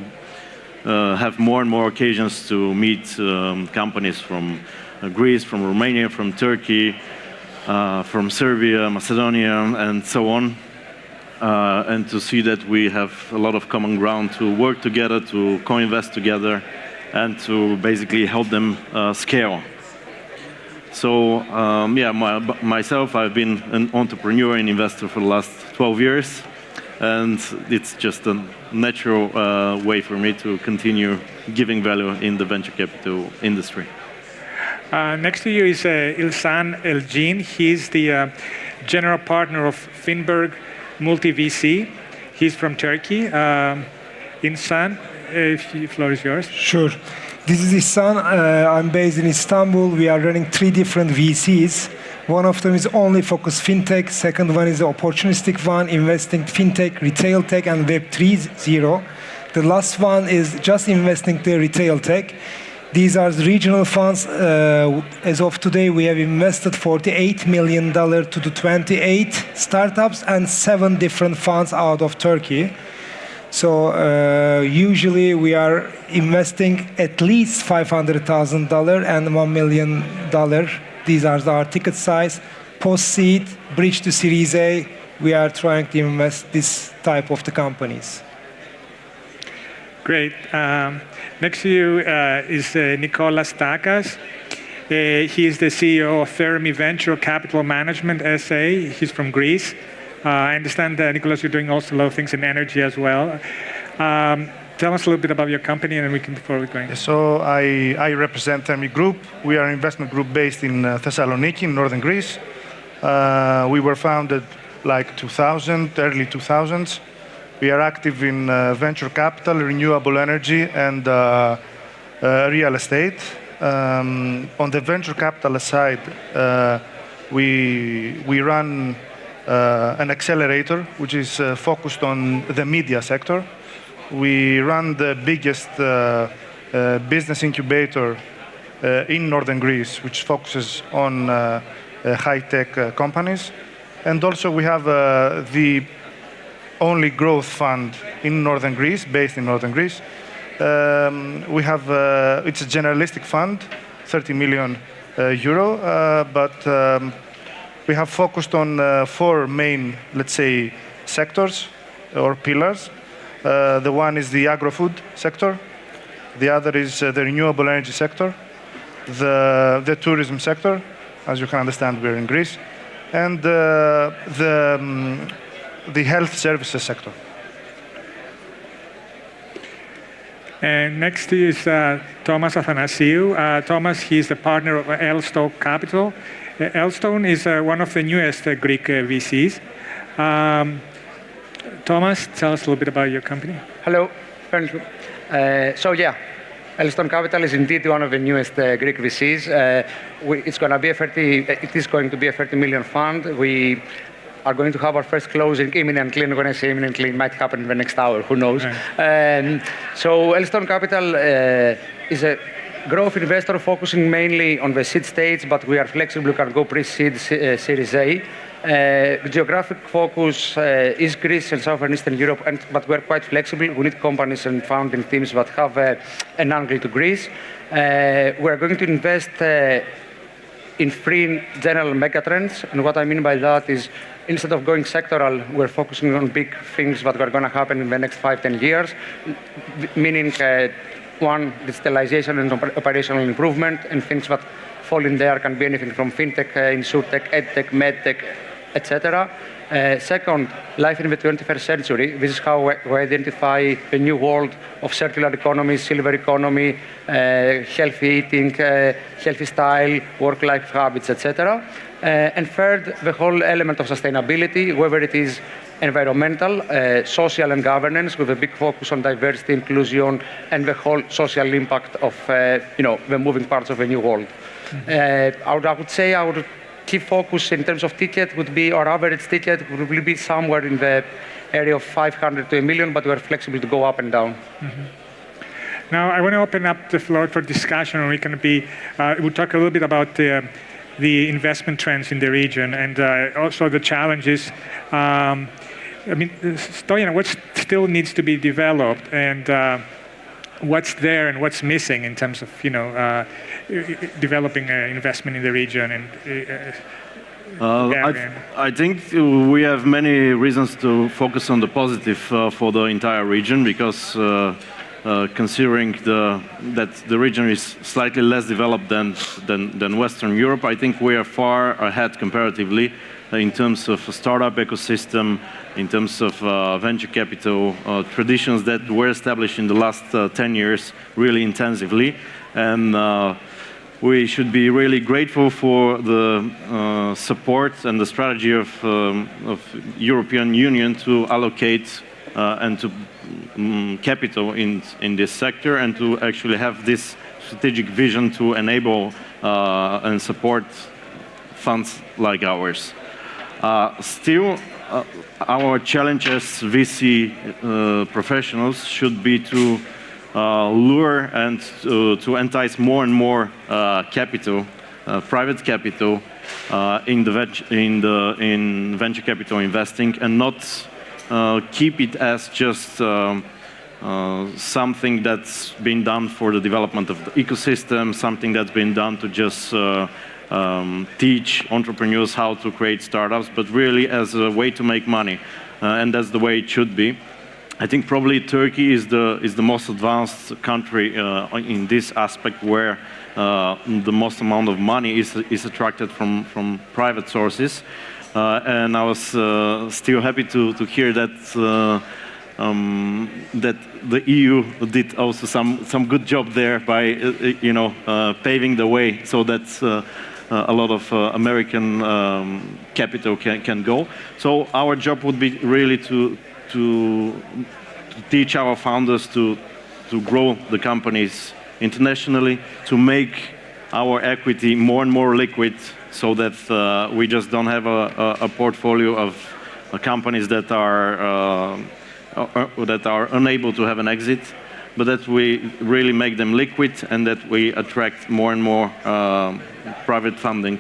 have more and more occasions to meet companies from Greece, from Romania, from Turkey, from Serbia, Macedonia, and so on. And to see that we have a lot of common ground to work together, to co-invest together, and to basically help them scale. So myself, I've been an entrepreneur and investor for the last 12 years, and it's just a natural way for me to continue giving value in the venture capital industry. Next to you is İlsan Elgin. He's the general partner of Finberg Multi-VC. He's from Turkey. İlsan, the floor is yours. Sure. This is İhsan. I'm based in Istanbul. We are running 3 different VCs. One of them is only focused fintech. Second one is the opportunistic one, investing fintech, retail tech, and Web 3.0. The last one is just investing the retail tech. These are the regional funds. As of today, we have invested $48 million to the 28 startups and 7 different funds out of Turkey. So usually we are investing at least $500,000 and $1 million. These are our ticket size. Post-seed, bridge to Series A, we are trying to invest this type of the companies. Great. Next to you is Nicolas Takas. He is the CEO of Thermi Venture Capital Management SA. He's from Greece. I understand, Nicolas, you're doing also a lot of things in energy as well. Tell us a little bit about your company, and then we can forward going. So I represent Thermi Group. We are an investment group based in Thessaloniki, in northern Greece. We were founded like 2000, early 2000s. We are active in venture capital, renewable energy, and real estate. On the venture capital side, we run an accelerator, which is focused on the media sector. We run the biggest business incubator in northern Greece, which focuses on high-tech companies. And also we have the only growth fund in northern Greece, based in northern Greece. We have, it's a generalistic fund, 30 million euro, but we have focused on 4 main, let's say, sectors or pillars. The one is the agro-food sector. The other is the renewable energy sector. The tourism sector, as you can understand, we're in Greece. And the health services sector. And next is Thomas Athanasiou. Thomas, he's the partner of Elstone Capital. Elstone is one of the newest Greek VCs. Thomas, tell us a little bit about your company. Hello. Elstone Capital is indeed one of the newest Greek VCs. It is going to be a 30 million fund. We are going to have our first closing imminently, and when I say imminently, it might happen in the next hour, who knows. Right. So Elstone Capital is a growth investor focusing mainly on the seed stage, but we are flexible, we can go pre-seed, Series A. Geographic focus is Greece and Southern Eastern Europe, but we're quite flexible. We need companies and founding teams that have an angle to Greece. We're going to invest in 3 general megatrends, and what I mean by that is instead of going sectoral, we're focusing on big things that are going to happen in the next 5-10 years, meaning 1, digitalization and operational improvement, and things that fall in there can be anything from fintech, insurtech, edtech, medtech, etc. Second, life in the 21st century. This is how we identify a new world of circular economy, silver economy, healthy eating, healthy style, work-life habits, etc. And third, the whole element of sustainability, whether it is environmental, social and governance, with a big focus on diversity, inclusion, and the whole social impact of the moving parts of a new world. I would say our key focus in terms of ticket would be, our average ticket would be somewhere in the area of 500 to $1 million, but we're flexible to go up and down. Now, I want to open up the floor for discussion, and we'll talk a little bit about the investment trends in the region and also the challenges. Stoyan, what still needs to be developed, and what's there and what's missing in terms of developing investment in the region and I think we have many reasons to focus on the positive for the entire region, because considering that the region is slightly less developed than Western Europe, I think we are far ahead comparatively in terms of a startup ecosystem, in terms of venture capital, traditions that were established in the last 10 years really intensively. And we should be really grateful for the support and the strategy of European Union to allocate and to capital in this sector, and to actually have this strategic vision to enable and support funds like ours. Still, our challenge as VC professionals should be to lure and to entice more and more capital, private capital, in venture capital investing, and not keep it as just something that's been done for the development of the ecosystem, something that's been done to just teach entrepreneurs how to create startups, but really as a way to make money, and that's the way it should be. I think probably Turkey is the most advanced country in this aspect, where the most amount of money is attracted from private sources. And I was still happy to hear that that the EU did also some good job there by paving the way so that a lot of American capital can go. So our job would be really to teach our founders to grow the companies internationally, to make our equity more and more liquid, so that we just don't have a portfolio of companies that are unable to have an exit, but that we really make them liquid, and that we attract more and more private funding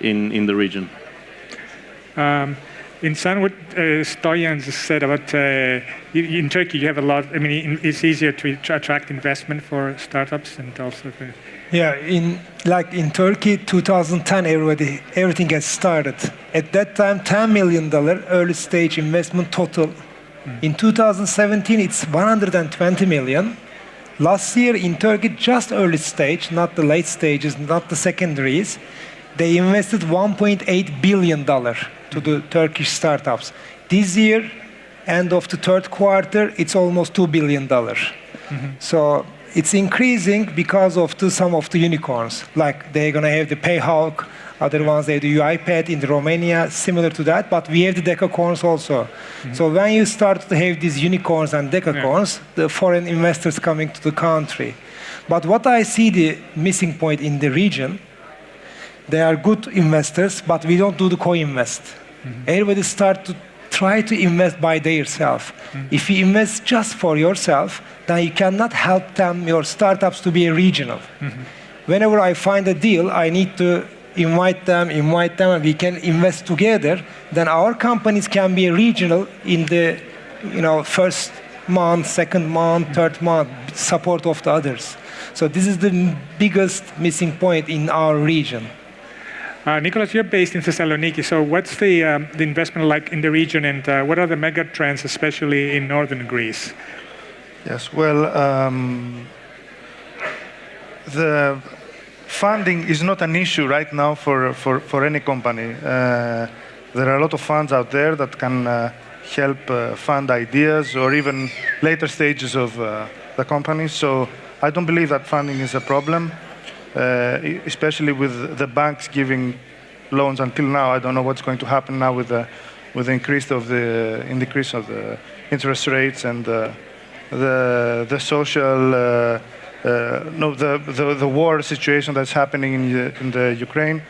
in the region. In some what Stoyan said about in Turkey, you have a lot. I mean, it's easier to attract investment for startups, and also. Yeah, in Turkey, 2010, everything has started. At that time, $10 million early stage investment total. In 2017, it's 120 million. Last year in Turkey, just early stage, not the late stages, not the secondaries, they invested $1.8 billion to the Turkish startups. This year, end of the third quarter, it's almost $2 billion. So it's increasing because of some of the unicorns. Like they're going to have the PayHawk, other ones they have the UiPath in Romania, similar to that, but we have the decacorns also. So when you start to have these unicorns and decacorns, the foreign investors coming to the country. But what I see the missing point in the region, they are good investors, but we don't do the co-invest. Everybody start to try to invest by themselves. If you invest just for yourself, then you cannot help them, your startups, to be regional. Whenever I find a deal, I need to invite them, and we can invest together. Then our companies can be regional in the first month, second month, third month, support of the others. So this is the biggest missing point in our region. Nicholas, you're based in Thessaloniki, so what's the investment like in the region, and what are the mega trends, especially in northern Greece? Yes, well, the funding is not an issue right now for any company. There are a lot of funds out there that can help fund ideas or even later stages of the company. So I don't believe that funding is a problem. Especially with the banks giving loans until now. I don't know what's going to happen now with the increase of the interest rates and the social the war situation that's happening in the Ukraine.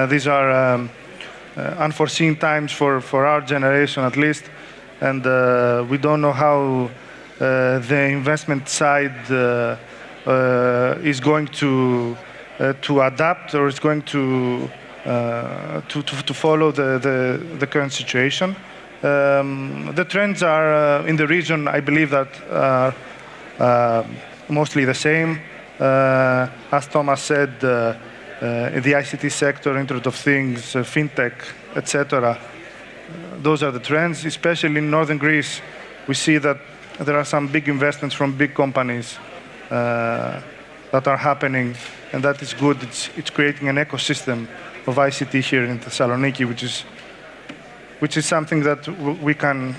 These are unforeseen times for our generation at least, and we don't know how the investment side is going to adapt or is going to follow the current situation. The trends are in the region, I believe, that are mostly the same. As Thomas said, in the ICT sector, Internet of Things, fintech, etc. Those are the trends, especially in northern Greece. We see that there are some big investments from big companies that are happening, and that is good. It's creating an ecosystem of ICT here in Thessaloniki, which is something that we can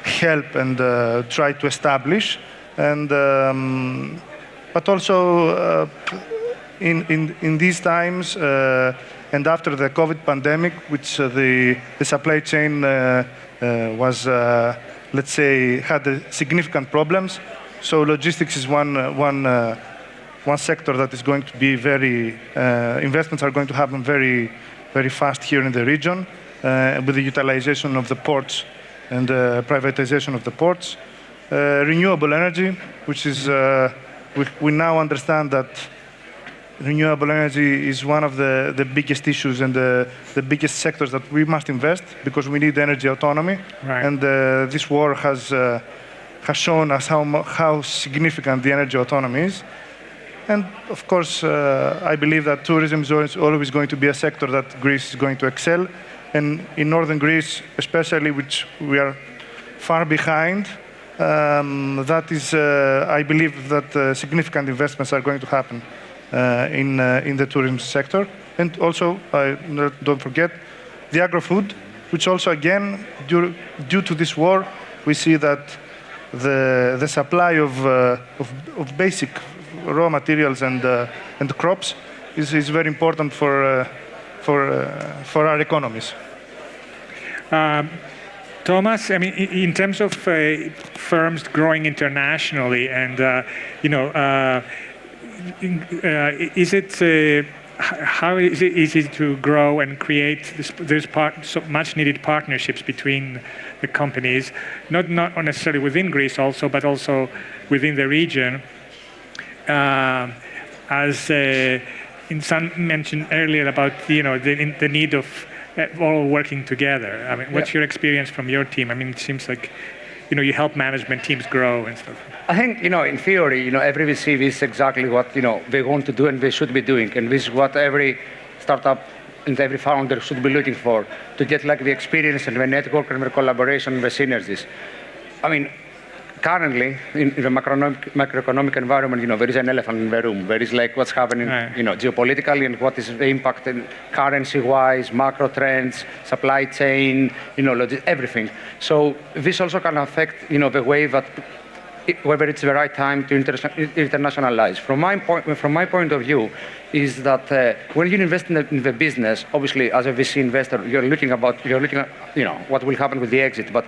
help and try to establish. And but also in these times and after the COVID pandemic, which the supply chain was, let's say, had significant problems. So logistics is one sector that is going to be very, investments are going to happen very, very fast here in the region with the utilization of the ports and privatization of the ports. Renewable energy, which is, we now understand that renewable energy is one of the biggest issues and the biggest sectors that we must invest, because we need energy autonomy. Right. And this war has shown us how significant the energy autonomy is. And of course, I believe that tourism is always going to be a sector that Greece is going to excel. And in northern Greece, especially, which we are far behind, that is, I believe that significant investments are going to happen in the tourism sector. And also, don't forget, the agro-food, which also, again, due to this war, we see that the supply of basic raw materials and crops is very important for our economies. Thomas, I mean, in terms of firms growing internationally, and is it how is it easy to grow and create this much needed partnerships between the companies, not necessarily within Greece also, but also within the region, as Insan mentioned earlier about the need of all working together. I mean, what's your experience from your team? I mean, it seems like you help management teams grow and stuff. I think, in theory, every VC is exactly what, they want to do and they should be doing. And this is what every startup and every founder should be looking for, to get like the experience and the network and the collaboration and the synergies. I mean, currently, in the macroeconomic environment, there is an elephant in the room. There is like what's happening, geopolitically, and what is the impact in currency-wise, macro trends, supply chain, everything. So this also can affect, the way that whether it's the right time to internationalize. From my point of view, is that when you invest in the business, obviously as a VC investor, you're looking at what will happen with the exit. But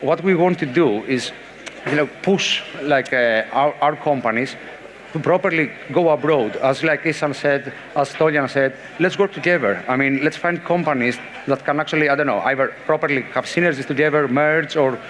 what we want to do is push like our companies to properly go abroad. As like Isan said, as Toljan said, let's work together. I mean, let's find companies that can actually, either properly have synergies together, merge, or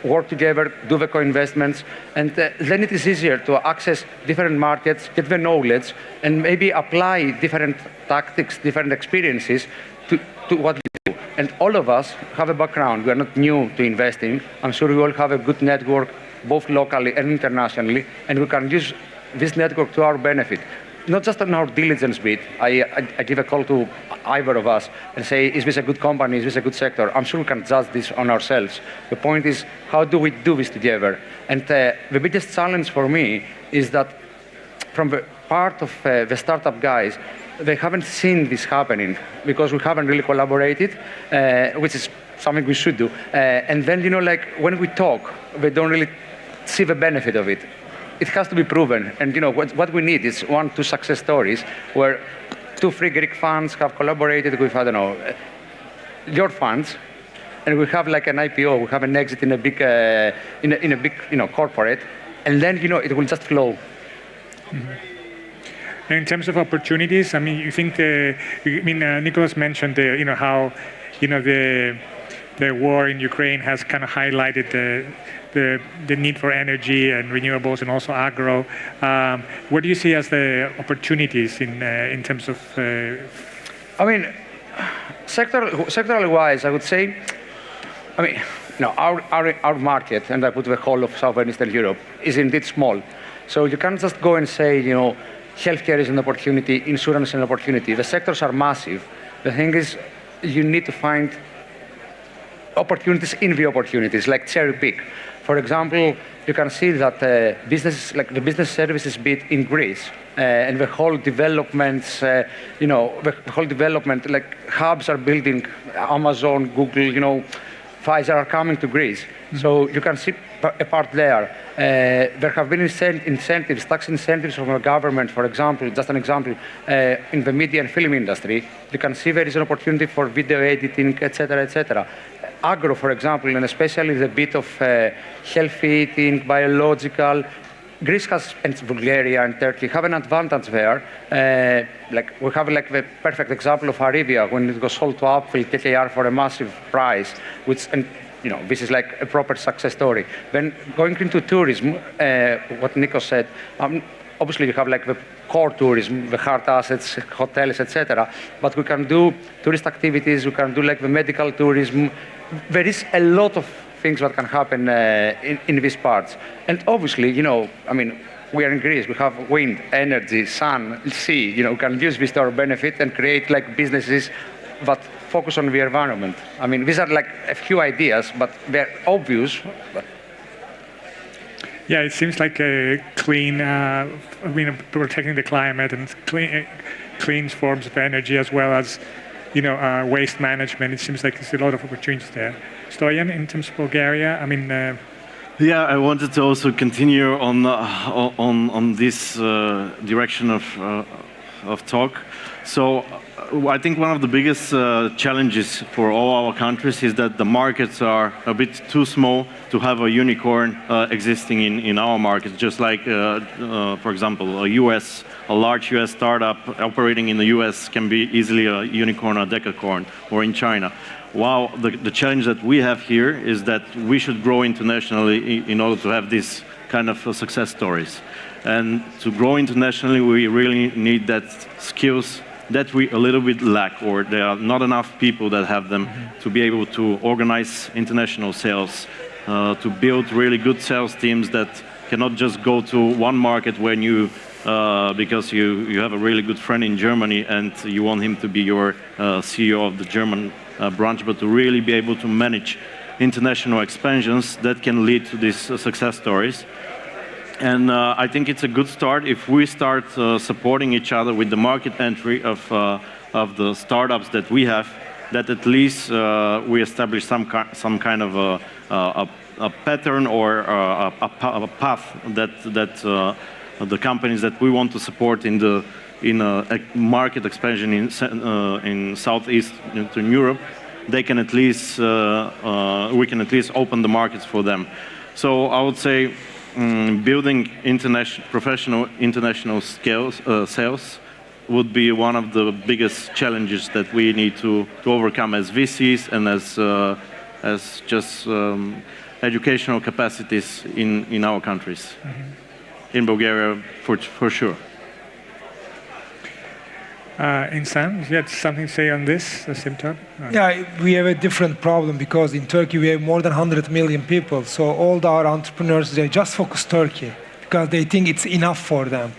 work together, do the co-investments, and then it is easier to access different markets, get the knowledge, and maybe apply different tactics, different experiences to what we do. And all of us have a background. We are not new to investing. I'm sure we all have a good network, both locally and internationally, and we can use this network to our benefit. Not just on our diligence bit. I give a call to either of us and say, is this a good company? Is this a good sector? I'm sure we can judge this on ourselves. The point is, how do we do this together? And the biggest challenge for me is that from the part of the startup guys, they haven't seen this happening because we haven't really collaborated, which is something we should do. And then, when we talk, they don't really see the benefit of it. It has to be proven. And what we need is 1-2 success stories where 2-3 Greek funds have collaborated with, your funds, and we have like an IPO, we have an exit in a big, corporate, and then, it will just flow. Mm-hmm. And in terms of opportunities, I mean, you think Nicholas mentioned how the war in Ukraine has kind of highlighted the need for energy and renewables and also agro. What do you see as the opportunities in terms of? I mean, sectorally wise, I would say. I mean, our market, and I put the whole of Southern Eastern Europe, is indeed small. So you can't just go and say, healthcare is an opportunity, insurance is an opportunity. The sectors are massive. The thing is, you need to find opportunities in the opportunities, like cherry pick. For example, you can see that the business services bit in Greece and the whole developments, like hubs are building, Amazon, Google, Pfizer are coming to Greece. So you can see a part there. There have been incentives, tax incentives from the government, for example, just an example, in the media and film industry. You can see there is an opportunity for video editing, etc., etc. Agro, for example, and especially the bit of healthy eating, biological. Greece has, and Bulgaria and Turkey have an advantage there. We have the perfect example of Arabia when it was sold to Apple, KKR for a massive price, this is like a proper success story. Then going into tourism, what Nico said, obviously you have the core tourism, the hard assets, hotels, etc. But we can do tourist activities, we can do the medical tourism. There is a lot of things that can happen in these parts. And obviously, we are in Greece, we have wind, energy, sun, sea, we can use this to our benefit and create businesses that focus on the environment. I mean, these are a few ideas, but they're obvious. Yeah, it seems like a clean, protecting the climate and clean forms of energy as well as, waste management. It seems like there's a lot of opportunities there. Stoyan, in terms of Bulgaria, Yeah, I wanted to also continue on this direction of talk. So I think one of the biggest challenges for all our countries is that the markets are a bit too small to have a unicorn existing in our markets. Just like, for example, a large US startup operating in the US can be easily a unicorn or decacorn, or in China. Wow, the challenge that we have here is that we should grow internationally in order to have these kind of success stories. And to grow internationally, we really need that skills that we a little bit lack, or there are not enough people that have them to be able to organize international sales, to build really good sales teams that cannot just go to one market when because you have a really good friend in Germany and you want him to be your CEO of the German branch, but to really be able to manage international expansions that can lead to these success stories. And I think it's a good start if we start supporting each other with the market entry of the startups that we have, that at least we establish some kind of a pattern or a path that the companies that we want to support in a market expansion in Southeastern Europe, they can at least we can at least open the markets for them. So I would say building professional international sales would be one of the biggest challenges that we need to overcome as VCs and as just educational capacities in our countries. In Bulgaria, for sure. And Sam, you had something to say on this, the same topic? Yeah, we have a different problem because in Turkey we have more than 100 million people. So all our entrepreneurs, they just focus Turkey because they think it's enough for them.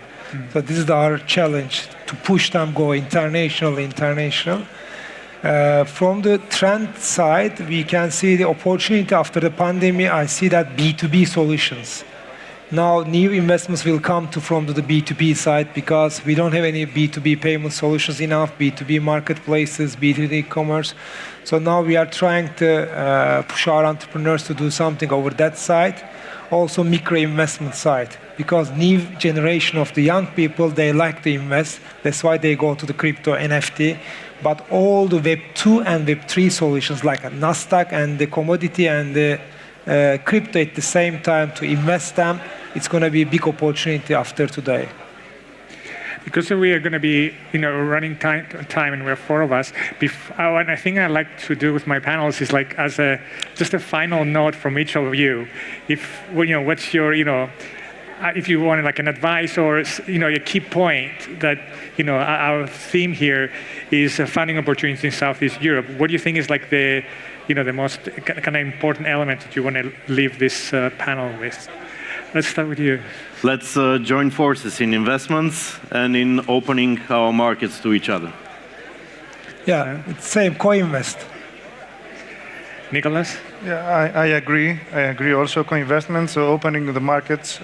So this is our challenge, to push them go international. From the trend side, we can see the opportunity after the pandemic. I see that B2B solutions. Now, new investments will come from the B2B side because we don't have any B2B payment solutions enough, B2B marketplaces, B2B commerce. So now we are trying to push our entrepreneurs to do something over that side. Also, micro investment side, because new generation of the young people, they like to invest. That's why they go to the crypto, NFT. But all the Web 2 and Web 3 solutions like Nasdaq and the commodity and the crypto at the same time to invest them, it's going to be a big opportunity after today. because we are going to be, running time, and we're four of us. What I think I like to do with my panels is like as just a final note from each of you. What's your, if you want like an advice or a key point that our theme here is funding opportunities in Southeast Europe. What do you think is like the most kind of important element that you want to leave this panel with? Let's start with you. Let's join forces in investments and in opening our markets to each other. Yeah, it's same, co-invest. Nicholas? Yeah, I agree. I agree also co-investments, so opening the markets,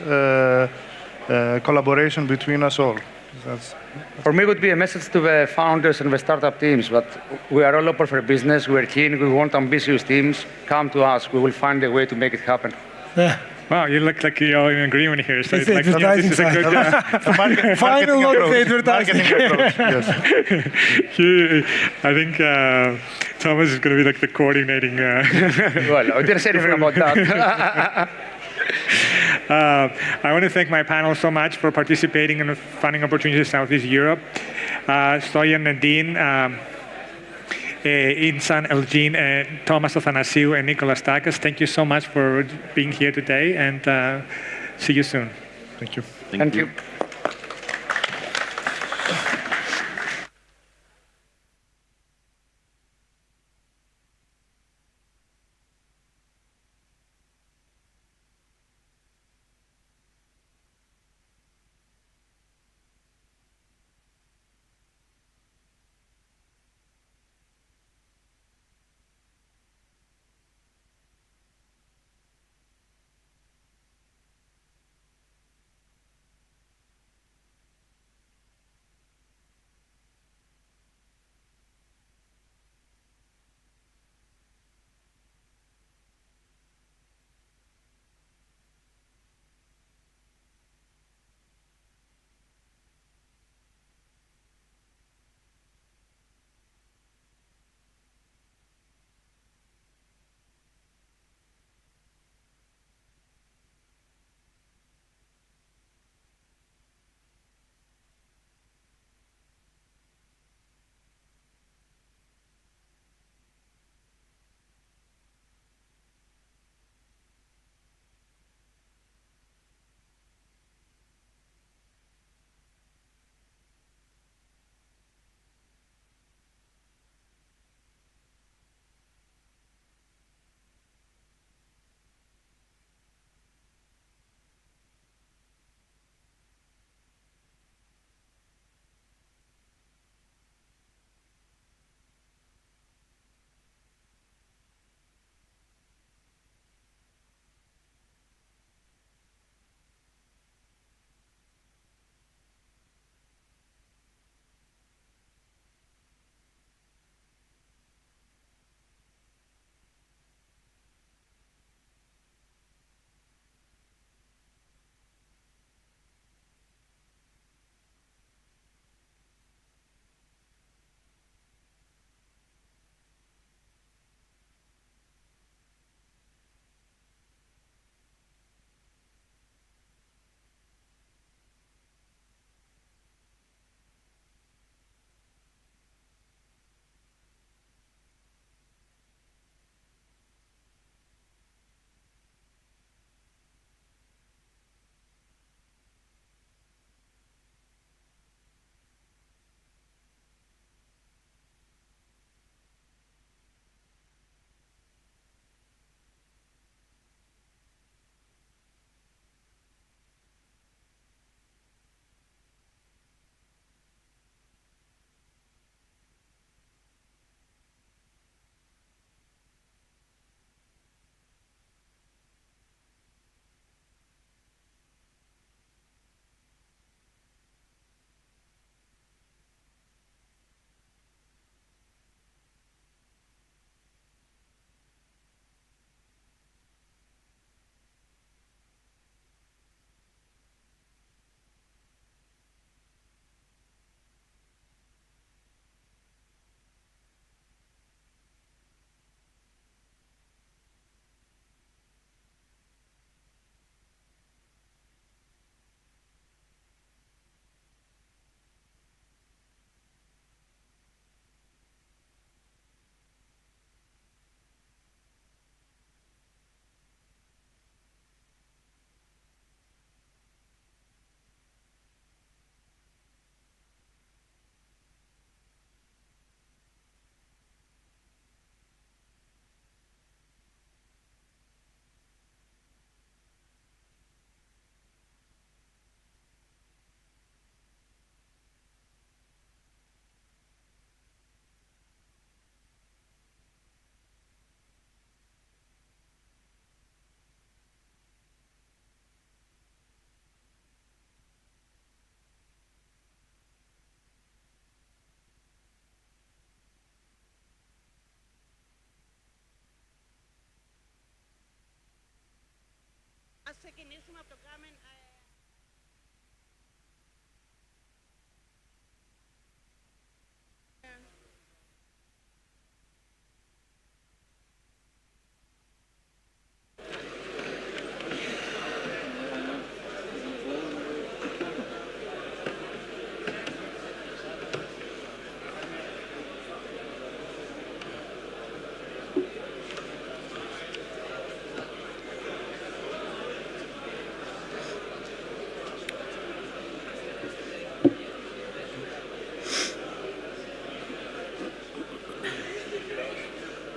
collaboration between us all. For me, it would be a message to the founders and the startup teams, but we are all open for business, we're keen, we want ambitious teams. Come to us, we will find a way to make it happen. Yeah. Wow, you look like you're all in agreement here. So it's like, advertising this is a good final note of the advertising. I think Thomas is going to be like the coordinating. Well, I didn't say anything about that. I want to thank my panel so much for participating in the funding opportunities in Southeast Europe. Stoyan and Dean, Insan Elgin, Thomas Athanasiou, and Nicholas Takas. Thank you so much for being here today, and see you soon. Thank you. Thank you.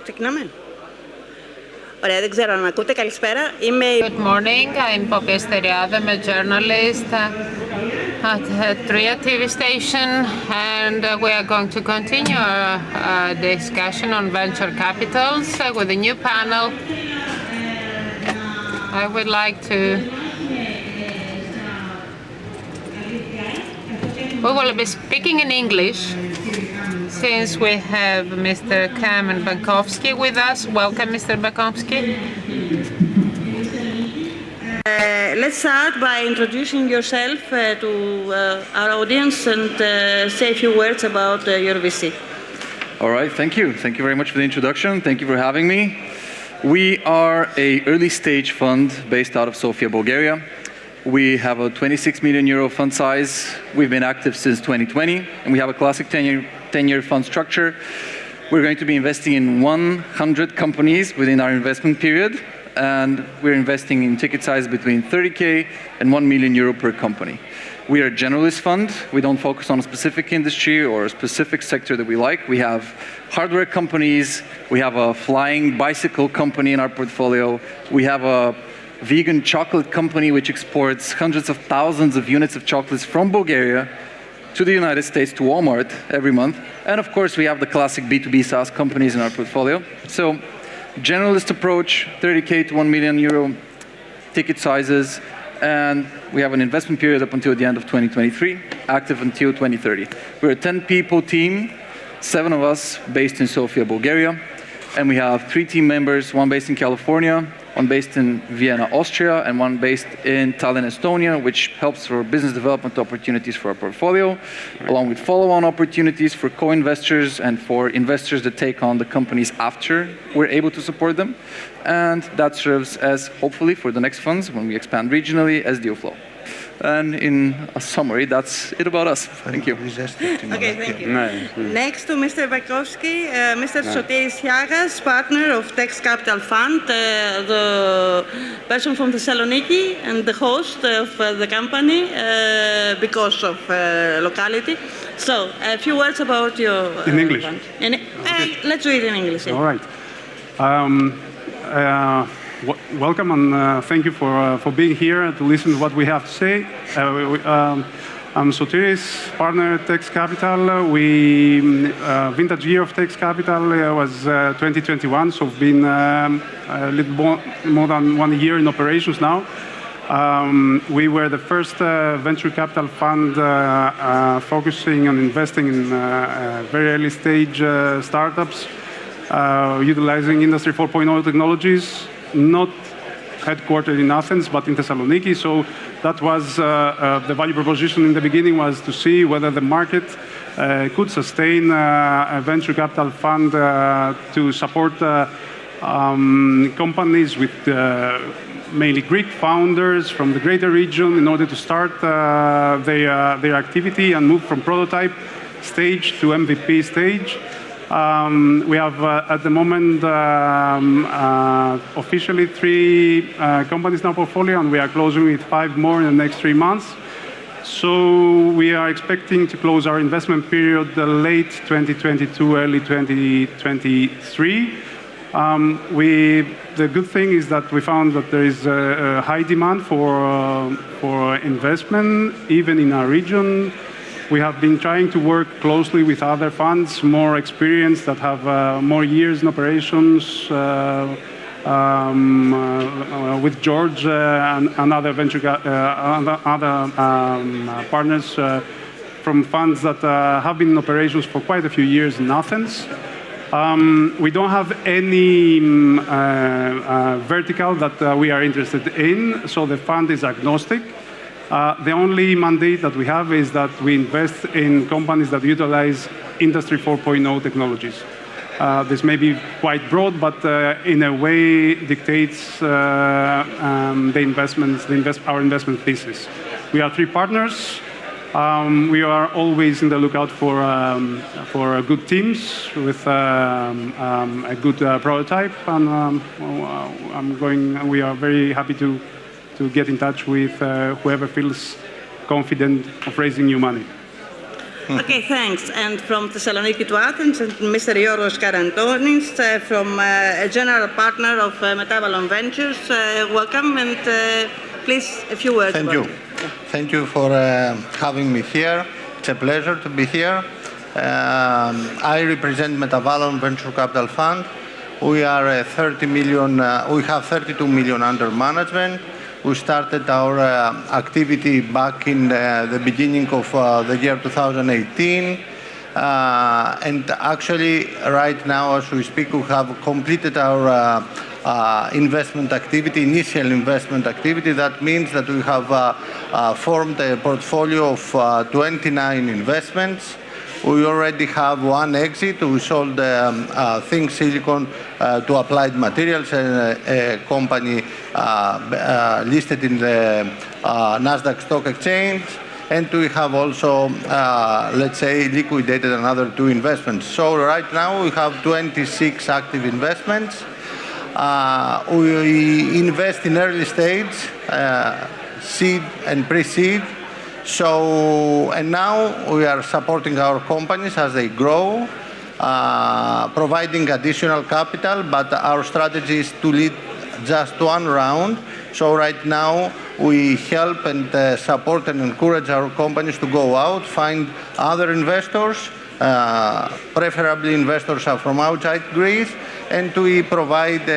Ξεκινάμε. Ωραία, δεν ξέρω αν με ακούτε. Καλησπέρα. Είμαι... Good morning. I'm Poppy Esteriade. I'm a journalist at Tria TV station, and we are going to continue our discussion on venture capitals with a new panel. I would like to... We will be speaking in English, since we have Mr. Kamen Bankovsky with us. Welcome, Mr. Bankovsky. Let's start by introducing yourself to our audience and say a few words about your VC. All right, thank you. Thank you very much for the introduction. Thank you for having me. We are an early stage fund based out of Sofia, Bulgaria. We have a 26 million euro fund size. We've been active since 2020, and we have a classic 10-year fund structure. We're going to be investing in 100 companies within our investment period, and we're investing in ticket size between 30K and 1 million euro per company. We are a generalist fund. We don't focus on a specific industry or a specific sector that we like. We have hardware companies. We have a flying bicycle company in our portfolio. We have a vegan chocolate company which exports hundreds of thousands of units of chocolates from Bulgaria to the United States, to Walmart every month. And of course, we have the classic B2B SaaS companies in our portfolio. So, generalist approach, 30K to 1 million euro ticket sizes, and we have an investment period up until the end of 2023, active until 2030. We're a 10-people team, 7 of us based in Sofia, Bulgaria, and we have 3 team members, 1 based in California, 1 based in Vienna, Austria, and 1 based in Tallinn, Estonia, which helps for business development opportunities for our portfolio, along with follow-on opportunities for co-investors and for investors that take on the companies after we're able to support them. And that serves as, hopefully, for the next funds, when we expand regionally, as deal flow. And in a summary, that's it about us. Thank you. Okay, thank you. Next to Mr. Bankovsky, Mr. Sotiris Hiagas, partner of Tex Capital Fund, the person from Thessaloniki and the host of the company because of locality. So, a few words about your in English. Fund. Let's do it in English. Yeah. All right. Welcome and thank you for being here to listen to what we have to say. I'm Sotiris, partner at Tex Capital. Vintage year of Tex Capital was 2021, so we've been a little more than 1 year in operations now. We were the first venture capital fund focusing on investing in very early stage startups, utilizing Industry 4.0 technologies, not headquartered in Athens, but in Thessaloniki. So that was the value proposition in the beginning, was to see whether the market could sustain a venture capital fund to support companies with mainly Greek founders from the greater region in order to start their activity and move from prototype stage to MVP stage. We have at the moment officially 3 companies in our portfolio, and we are closing with 5 more in the next 3 months. So we are expecting to close our investment period late 2022, early 2023. The good thing is that we found that there is a high demand for investment, even in our region. We have been trying to work closely with other funds, more experienced, that have more years in operations, with George and other partners from funds that have been in operations for quite a few years in Athens. We don't have any vertical that we are interested in, so the fund is agnostic. The only mandate that we have is that we invest in companies that utilize Industry 4.0 technologies. This may be quite broad, but in a way dictates our investment thesis. We are 3 partners. We are always in the lookout for good teams with a good prototype, and we are very happy to get in touch with whoever feels confident of raising new money. Okay, thanks. And from Thessaloniki to Athens, Mr. Yorgos Karantonis, from a general partner of PAVILIon Ventures. Welcome, and please, a few words. Thank you. Thank you for having me here. It's a pleasure to be here. I represent PAVILIon Venture Capital Fund. We are 30 million. We have 32 million under management. We started our activity back in the beginning of the year 2018. And actually, right now, as we speak, we have completed our investment activity, initial investment activity. That means that we have formed a portfolio of 29 investments. We already have 1 exit. We sold Think Silicon to Applied Materials, a company listed in the Nasdaq Stock Exchange. And we have also, let's say, liquidated another 2 investments. So right now we have 26 active investments. We invest in early stage, seed and pre-seed. So, and now we are supporting our companies as they grow, providing additional capital, but our strategy is to lead just 1 round. So right now we help and support and encourage our companies to go out, find other investors, preferably investors are from outside Greece, and we provide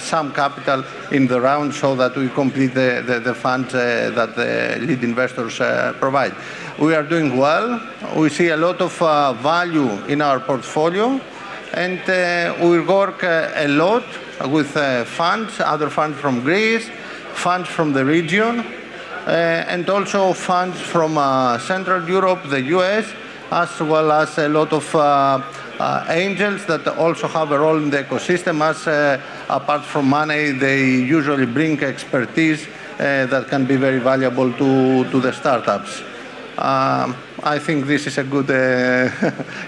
some capital in the round so that we complete the funds that the lead investors provide. We are doing well. We see a lot of value in our portfolio, and we work a lot with funds, other funds from Greece, funds from the region, and also funds from Central Europe, the US, as well as a lot of angels that also have a role in the ecosystem, as apart from money, they usually bring expertise that can be very valuable to the startups. I think this is a good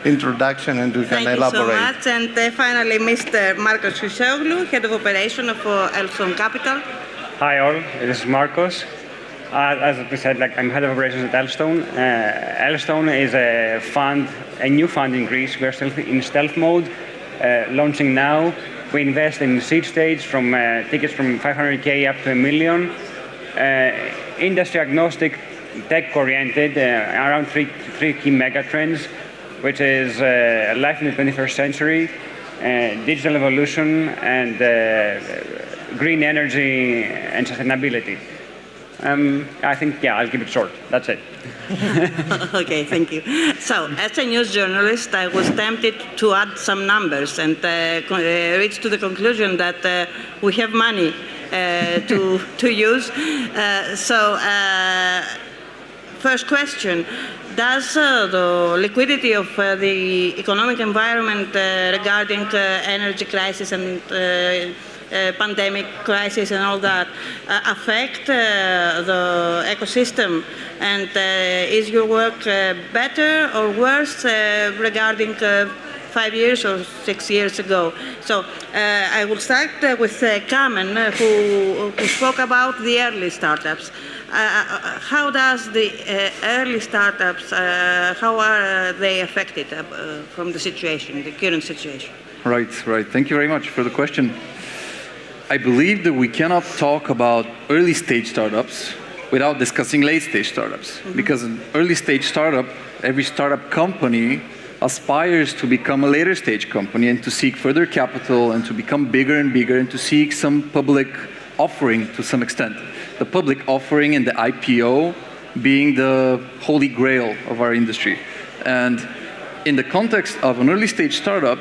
introduction, and we can elaborate. Thank you so much. And finally, Mr. Marcos Chrysoglou, Head of Operation of Elstone Capital. Hi all, this is Marcos. As we said, I'm head of operations at Elstone. Elstone is a fund, a new fund in Greece. We're still in stealth mode, launching now. We invest in seed stage from tickets from 500K up to $1 million. Industry agnostic, tech-oriented, around three key mega trends, which is life in the 21st century, digital evolution, and green energy and sustainability. I think, I'll keep it short. That's it. Okay, thank you. So, as a news journalist, I was tempted to add some numbers and reach to the conclusion that we have money to use. First question, does the liquidity of the economic environment regarding energy crisis and pandemic crisis and all that affect the ecosystem? And is your work better or worse regarding 5 years or 6 years ago? So I will start with Carmen, who spoke about the early startups. How does the early startups, how are they affected from the situation, the current situation? Right. Thank you very much for the question. I believe that we cannot talk about early stage startups without discussing late stage startups. Because an early stage startup, every startup company aspires to become a later stage company and to seek further capital and to become bigger and bigger and to seek some public offering to some extent. The public offering and the IPO being the holy grail of our industry. And in the context of an early stage startup,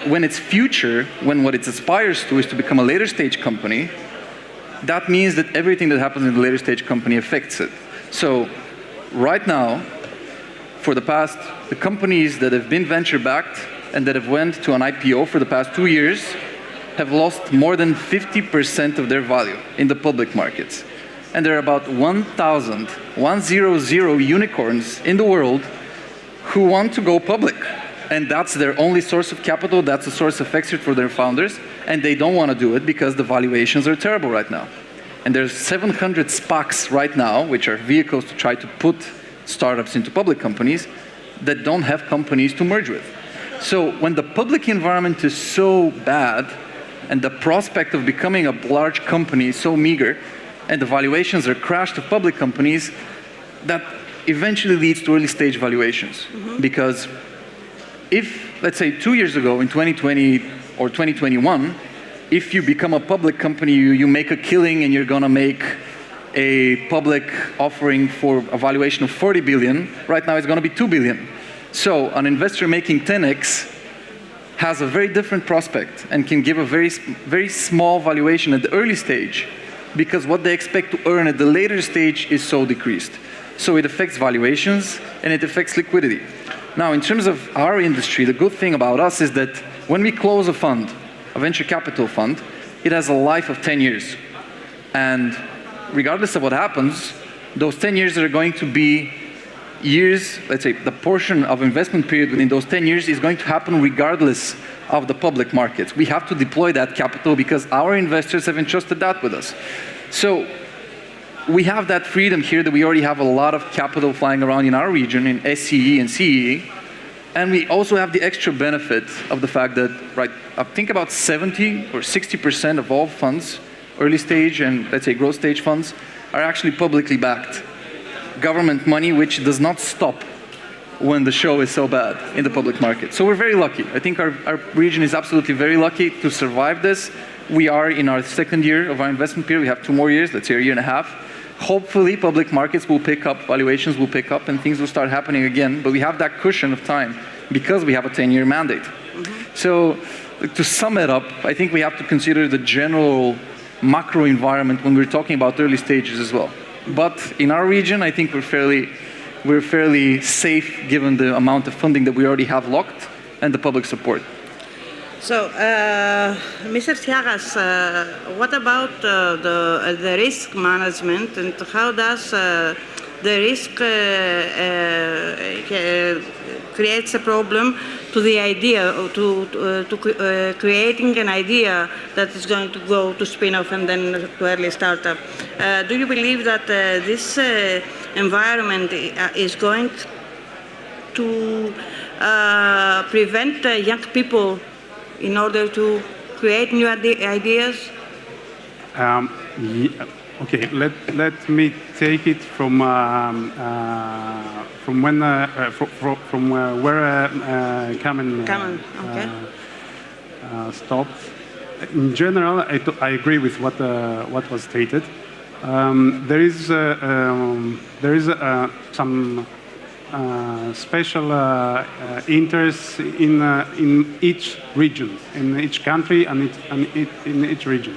when its future, when what it aspires to is to become a later stage company, that means that everything that happens in the later stage company affects it. So right now, for the companies that have been venture backed and that have went to an IPO for the past 2 years have lost more than 50% of their value in the public markets. And there are about 1,000 unicorns in the world who want to go public. And that's their only source of capital, that's a source of exit for their founders, and they don't want to do it because the valuations are terrible right now. And there's 700 SPACs right now, which are vehicles to try to put startups into public companies, that don't have companies to merge with. So when the public environment is so bad, and the prospect of becoming a large company is so meager, and the valuations are crashed of public companies, that eventually leads to early stage valuations. Because if, let's say 2 years ago in 2020 or 2021, if you become a public company, you make a killing and you're gonna make a public offering for a valuation of 40 billion, right now it's gonna be 2 billion. So an investor making 10x has a very different prospect and can give a very small valuation at the early stage because what they expect to earn at the later stage is so decreased. So it affects valuations and it affects liquidity. Now, in terms of our industry, the good thing about us is that when we close a fund, a venture capital fund, it has a life of 10 years. And regardless of what happens, those 10 years are going to be years, let's say the portion of investment period within those 10 years is going to happen regardless of the public markets. We have to deploy that capital because our investors have entrusted that with us. So we have that freedom here that we already have a lot of capital flying around in our region, in SCE and CEE. And we also have the extra benefit of the fact that, right, I think about 70 or 60% of all funds, early stage and let's say growth stage funds, are actually publicly backed. Government money, which does not stop when the show is so bad in the public market. So we're very lucky. I think our region is absolutely very lucky to survive this. We are in our second year of our investment period. We have 2 more years, let's say a year and a half. Hopefully public markets will pick up, valuations will pick up, and things will start happening again. But we have that cushion of time because we have a 10-year mandate. So to sum it up, I think we have to consider the general macro environment when we're talking about early stages as well. But in our region, I think we're fairly safe given the amount of funding that we already have locked and the public support. So, Mr. Siagas, what about the risk management and how does the risk creates a problem to the idea, to creating an idea that is going to go to spin-off and then to early startup? Do you believe that this environment is going to prevent young people in order to create new ideas? Okay, let me take it from where Kamen stopped. In general, I agree with what was stated. There is some special interest in each region, in each country, and in each region.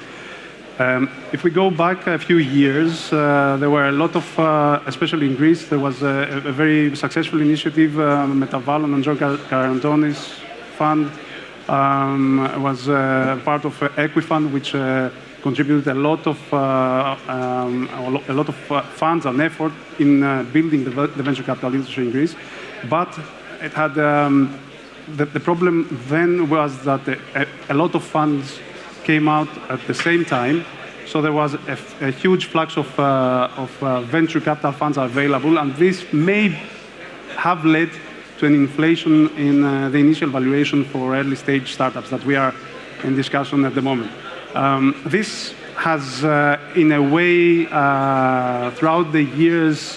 If we go back a few years, there were a lot of, especially in Greece, there was a very successful initiative, Metavalon and George Karantoni's fund was part of Equifund, which contributed a lot of funds and effort in building the venture capital industry in Greece. But it had the problem then was that a lot of funds came out at the same time, so there was a huge flux of venture capital funds available, and this may have led to an inflation in the initial valuation for early stage startups that we are in discussion at the moment. This has, in a way, throughout the years,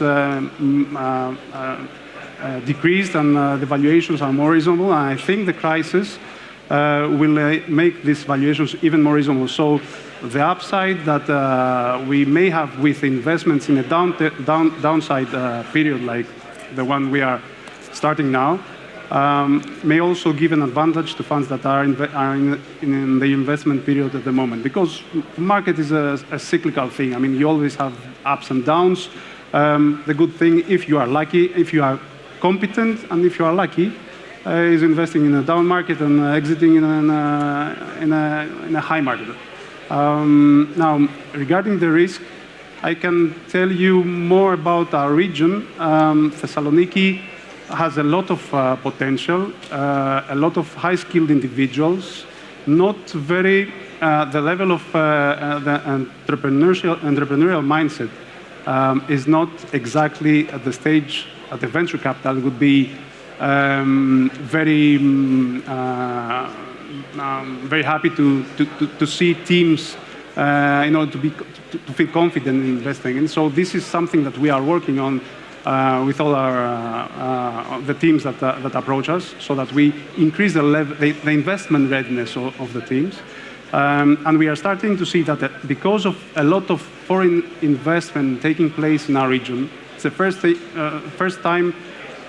decreased, and the valuations are more reasonable. And I think the crisis will make these valuations even more reasonable. So the upside that we may have with investments in a downside period like the one we are starting now may also give an advantage to funds that are in the investment period at the moment, because the market is a cyclical thing. I mean, you always have ups and downs. The good thing, if you are lucky, if you are competent, and if you are lucky, is investing in a down market and exiting in a high market. Now, regarding the risk, I can tell you more about our region. Thessaloniki has a lot of potential, a lot of high-skilled individuals, not very, the level of the entrepreneurial mindset is not exactly at the stage at the venture capital. It would be very happy to see teams to feel confident in investing. And so this is something that we are working on with all the teams that approach us, so that we increase the investment readiness of the teams. And we are starting to see that because of a lot of foreign investment taking place in our region, it's the first time,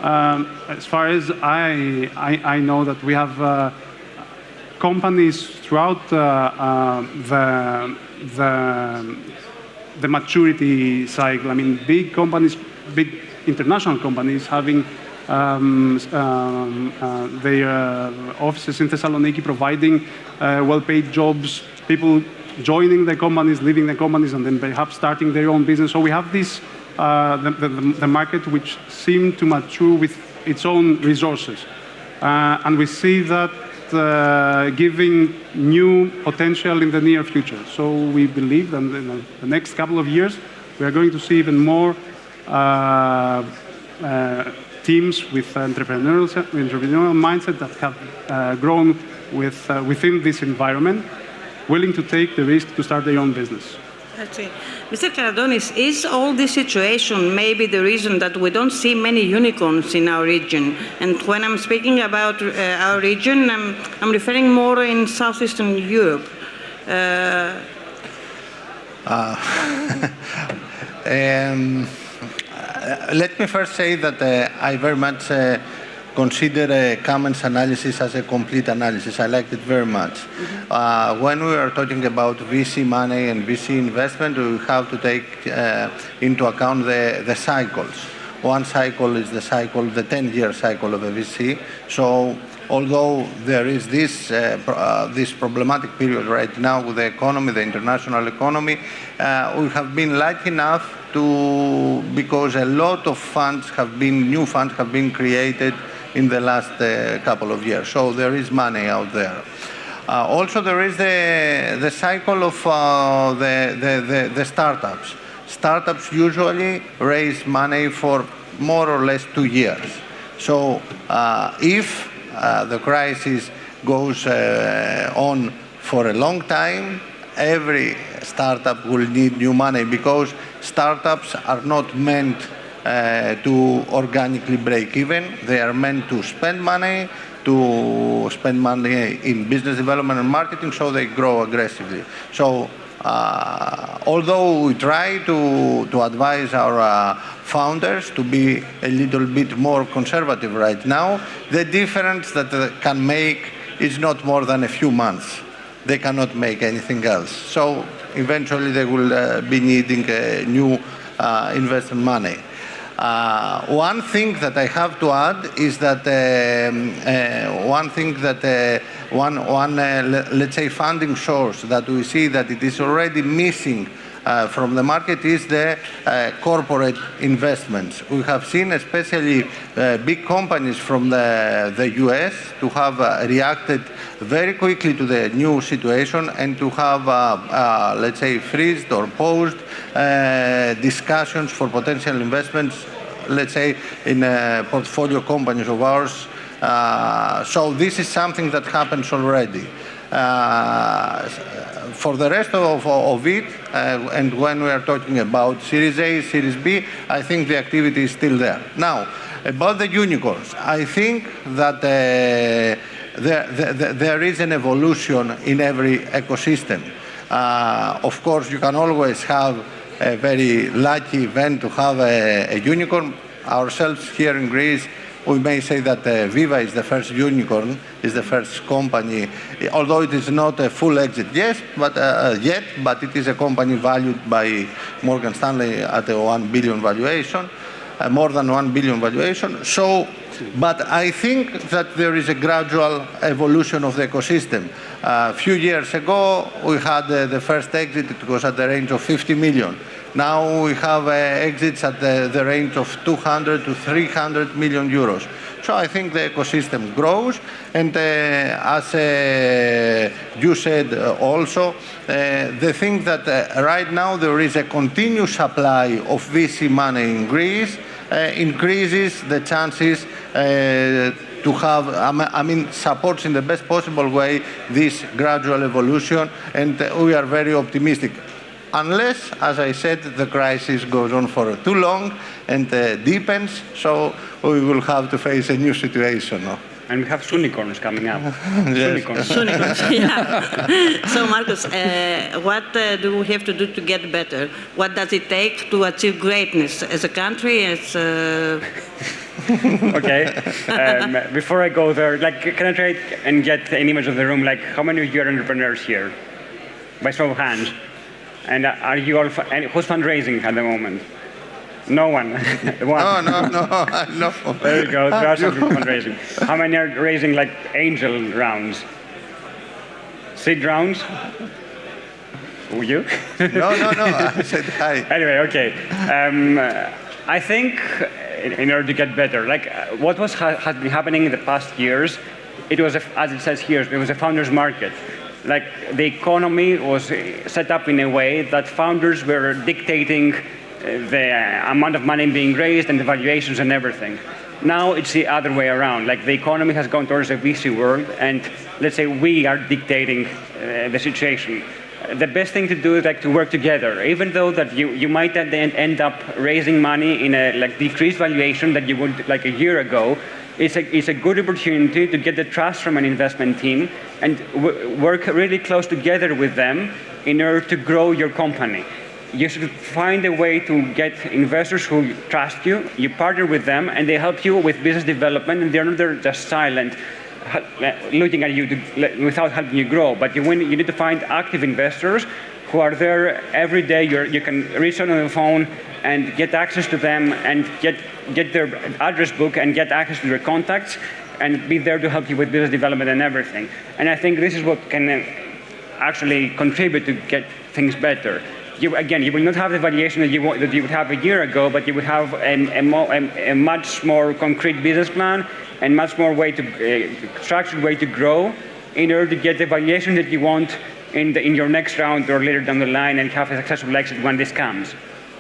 as far as I know, that we have companies throughout the maturity cycle. I mean, big companies, big international companies having their offices in Thessaloniki, providing well-paid jobs, people joining the companies, leaving the companies, and then perhaps starting their own business. So we have this, the market which seemed to mature with its own resources. And we see that giving new potential in the near future. So we believe that in the next couple of years, we are going to see even more teams with entrepreneurial mindset that have grown within this environment, willing to take the risk to start their own business. That's it. Mr. Karadonis, is all this situation maybe the reason that we don't see many unicorns in our region? And when I'm speaking about our region, I'm referring more in Southeastern Europe. Let me first say that I very much consider Kamen's analysis as a complete analysis. I liked it very much. When we are talking about VC money and VC investment, we have to take into account the cycles. One cycle is the 10-year cycle of a VC. So although there is this problematic period right now with the economy, the international economy, we have been lucky enough because a lot of new funds have been created in the last couple of years. So there is money out there. Also, there is the cycle of the startups. Startups usually raise money for more or less 2 years. So if the crisis goes on for a long time, every startup will need new money, because startups are not meant to organically break even. They are meant to spend money in business development and marketing, so they grow aggressively. So although we try to advise our founders to be a little bit more conservative right now, the difference that they can make is not more than a few months. They cannot make anything else. So eventually they will be needing new investment money. One thing that I have to add is that let's say funding source that we see that it is already missing from the market is the corporate investments. We have seen especially big companies from the US to have reacted very quickly to the new situation and to have, let's say, freezed or paused discussions for potential investments, let's say, in portfolio companies of ours. So this is something that happens already. For the rest of it, and when we are talking about Series A, Series B, I think the activity is still there. Now, about the unicorns, I think that there is an evolution in every ecosystem. Of course, you can always have a very lucky event to have a unicorn. Ourselves here in Greece, we may say that Viva is the first unicorn, is the first company, although it is not a full exit yet, but it is a company valued by Morgan Stanley at a 1 billion valuation, more than 1 billion valuation. So, but I think that there is a gradual evolution of the ecosystem. A few years ago, we had the first exit, it was at the range of 50 million. Now we have exits at the range of 200 to 300 million euros. So I think the ecosystem grows, and as you said also, the thing that right now there is a continuous supply of VC money in Greece increases the chances to have, I mean, supports in the best possible way this gradual evolution, and we are very optimistic. Unless, as I said, the crisis goes on for too long and deepens, so we will have to face a new situation. No? And we have unicorns coming up. Yes. Unicorns, yeah. So, Marcos, what do we have to do to get better? What does it take to achieve greatness as a country? As Okay. Before I go there, like, can I try and get an image of the room? Like, how many of you are entrepreneurs here? By show of hands. And are you all, and who's fundraising at the moment? No one. One. No. There you go. There are some people fundraising. How many are raising like angel rounds? Seed rounds? Were you? No. I said hi. Anyway, okay. I think in order to get better, like what has been happening in the past years, it was, as it says here, it was a founder's market. Like the economy was set up in a way that founders were dictating the amount of money being raised and the valuations and everything. Now it's the other way around. Like the economy has gone towards a VC world, and let's say we are dictating the situation. The best thing to do is like to work together, even though that you might at the end up raising money in a like decreased valuation that you would like a year ago. It's a good opportunity to get the trust from an investment team and work really close together with them in order to grow your company. You should find a way to get investors who trust you, you partner with them, and they help you with business development, and they're not just silent, looking at you without helping you grow. But you need to find active investors who are there every day. You can reach out on the phone and get access to them and get their address book and get access to their contacts and be there to help you with business development and everything. And I think this is what can actually contribute to get things better. You will not have the valuation that you would have a year ago, but you would have a much more concrete business plan and much more structured way to grow in order to get the valuation that you want in your next round or later down the line and have a successful exit when this comes.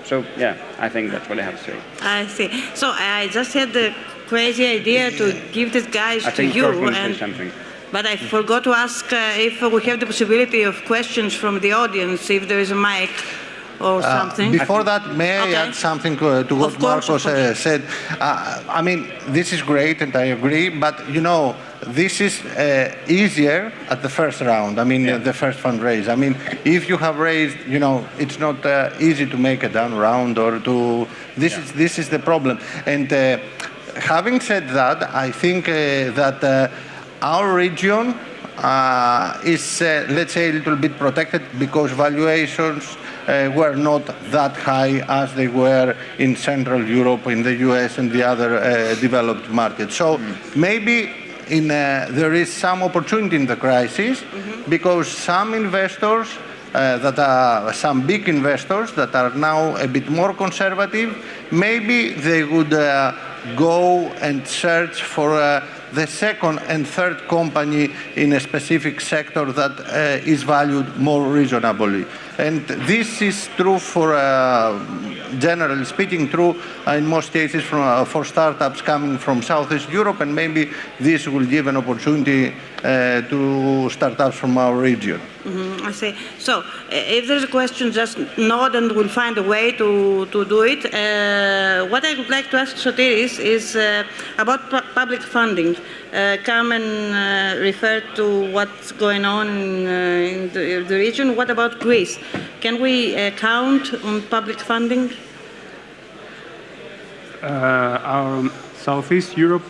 So, yeah, I think that's what I have to say. I see. So I just had the crazy idea to give these guys to you. But I forgot to ask if we have the possibility of questions from the audience, if there is a mic or something. Before that, may I add something to what Marcos said? I mean, this is great, and I agree, but, you know, this is easier at the first round, I mean, the first fundraise. I mean, if you have raised, you know, it's not easy to make a down round or to... This is the problem. And having said that, I think that our region is, let's say, a little bit protected because valuations were not that high as they were in Central Europe, in the US, and the other developed markets. So maybe there is some opportunity in the crisis because some investors some big investors that are now a bit more conservative, maybe they would go and search for the second and third company in a specific sector that is valued more reasonably. And this is true for, generally speaking, true in most cases for startups coming from Southeast Europe, and maybe this will give an opportunity to startups from our region. I see. So, if there's a question, just nod and we'll find a way to do it. What I would like to ask Sotiris is about public funding. Carmen referred to what's going on in the region. What about Greece? Can we count on public funding? Our Southeast Europe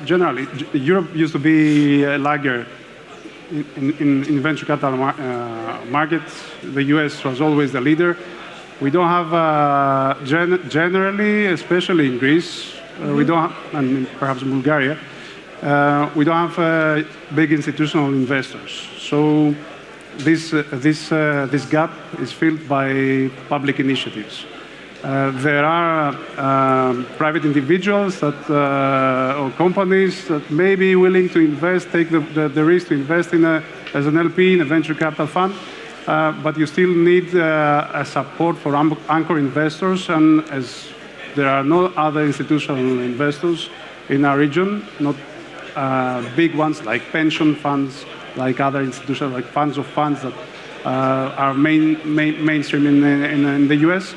Generally, Europe used to be a lagger in venture capital markets. The US was always the leader. We don't have, generally, especially in Greece, we don't have, and perhaps in Bulgaria, we don't have big institutional investors. So this gap is filled by public initiatives. There are private individuals that, or companies that may be willing to invest, take the risk to invest in as an LP in a venture capital fund, but you still need a support for anchor investors, and as there are no other institutional investors in our region, not big ones like pension funds, like other institutions, like funds of funds that are mainstream in the US.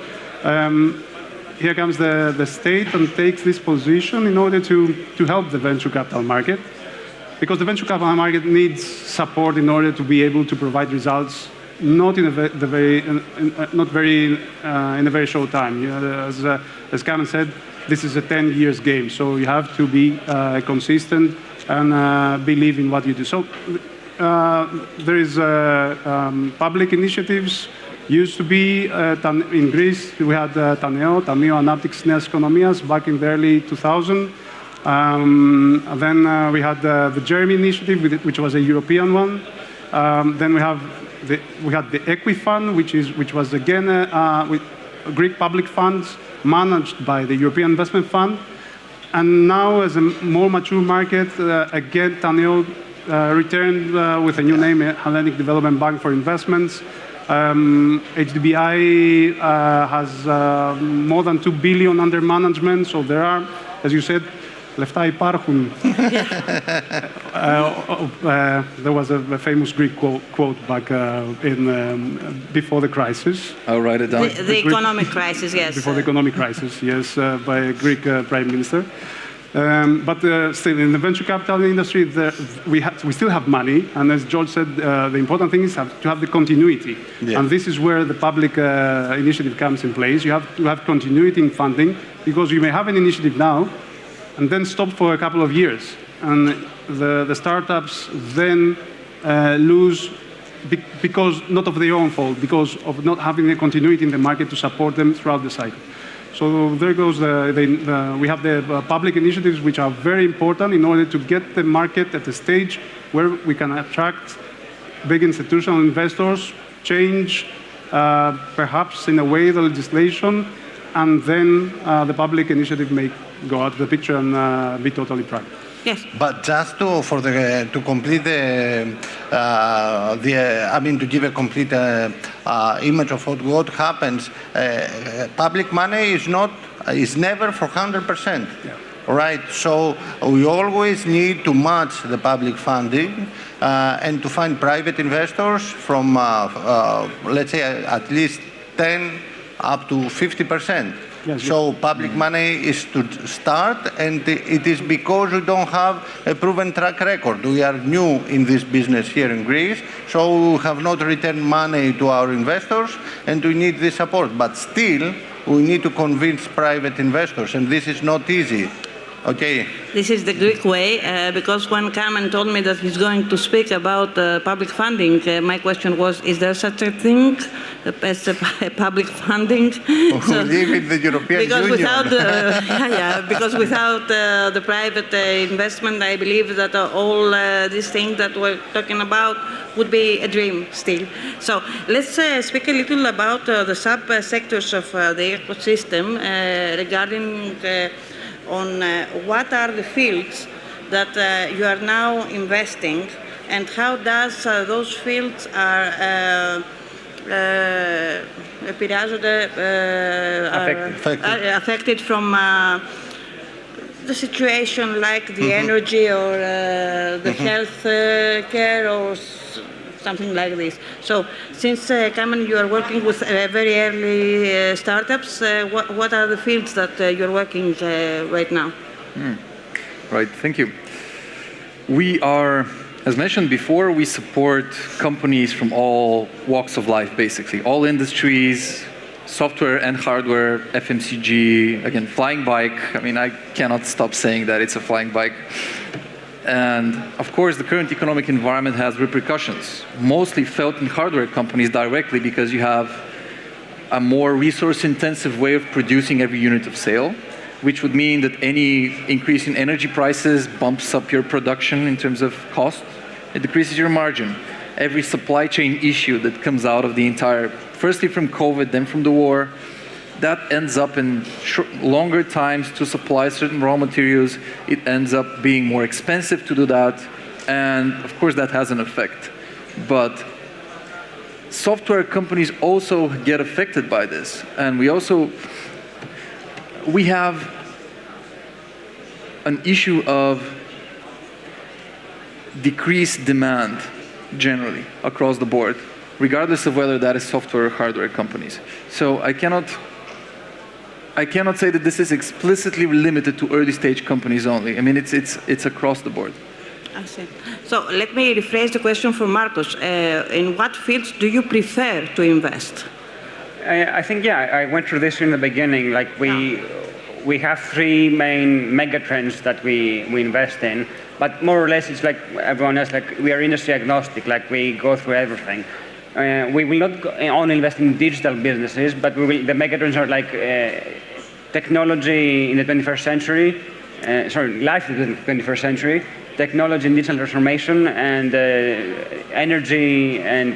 Here comes the state and takes this position in order to help the venture capital market, because the venture capital market needs support in order to be able to provide results, not in a very short time. As Carmen said, this is a 10 years game, so you have to be consistent and believe in what you do. So there is public initiatives. Used to be in Greece, we had Tameo Anaptix Neas Ekonomias back in the early 2000s. Then we had the Jeremy Initiative, which was a European one. Then we had the Equifund, which was again with Greek public funds managed by the European Investment Fund. And now, as a more mature market, again, Taneo returned with a new name, Hellenic Development Bank for Investments. HDBI has more than 2 billion under management, so there are, as you said, λεφτά υπάρχουν. There was a famous Greek quote back before the crisis. I'll write it down. The economic crisis, yes. Before the economic crisis, yes, by a Greek prime minister. But still, in the venture capital industry, we still have money, and as George said, the important thing is to have the continuity. Yeah. And this is where the public initiative comes in place. You have to have continuity in funding, because you may have an initiative now, and then stop for a couple of years. And the startups then lose, because not of their own fault, because of not having a continuity in the market to support them throughout the cycle. So there goes we have the public initiatives, which are very important in order to get the market at a stage where we can attract big institutional investors, change perhaps in a way the legislation, and then the public initiative may go out of the picture and be totally private. Yes. But just to complete to give a complete image of what happens, public money is never for 100%. Yeah. Right, so we always need to match the public funding and to find private investors from, let's say, at least 10 up to 50%. Yes, so public money is to start, and it is because we don't have a proven track record. We are new in this business here in Greece, so we have not returned money to our investors, and we need this support. But still, we need to convince private investors, and this is not easy. Okay. This is the Greek way, because when Carmen told me that he's going to speak about public funding, my question was, is there such a thing as public funding? So, live in the European Union. Because without the private investment, I believe that all these things that we're talking about would be a dream still. So let's speak a little about the sub-sectors of the ecosystem regarding on what are the fields that you are now investing, and how does those fields are affected from the situation like the energy or the health care or something like this. So, since Carmen, you are working with very early startups, what are the fields that you're working right now? Right, thank you. We are, as mentioned before, we support companies from all walks of life, basically, all industries, software and hardware, FMCG, again, flying bike. I mean, I cannot stop saying that it's a flying bike. And of course, the current economic environment has repercussions, mostly felt in hardware companies directly because you have a more resource-intensive way of producing every unit of sale, which would mean that any increase in energy prices bumps up your production in terms of cost. It decreases your margin. Every supply chain issue that comes out of the entire, firstly from COVID, then from the war, that ends up in longer times to supply certain raw materials. It ends up being more expensive to do that. And of course, that has an effect. But software companies also get affected by this. And we have an issue of decreased demand generally across the board, regardless of whether that is software or hardware companies. So I cannot say that this is explicitly limited to early stage companies only. I mean, it's across the board. I see. So let me rephrase the question for Marcos. In what fields do you prefer to invest? I think, yeah, I went through this in the beginning. Like we have three main mega trends that we invest in, but more or less it's like everyone else, like we are industry agnostic, like we go through everything. We will not only invest in digital businesses, but the mega trends are like technology in the 21st century, life in the 21st century, technology and digital transformation, and energy and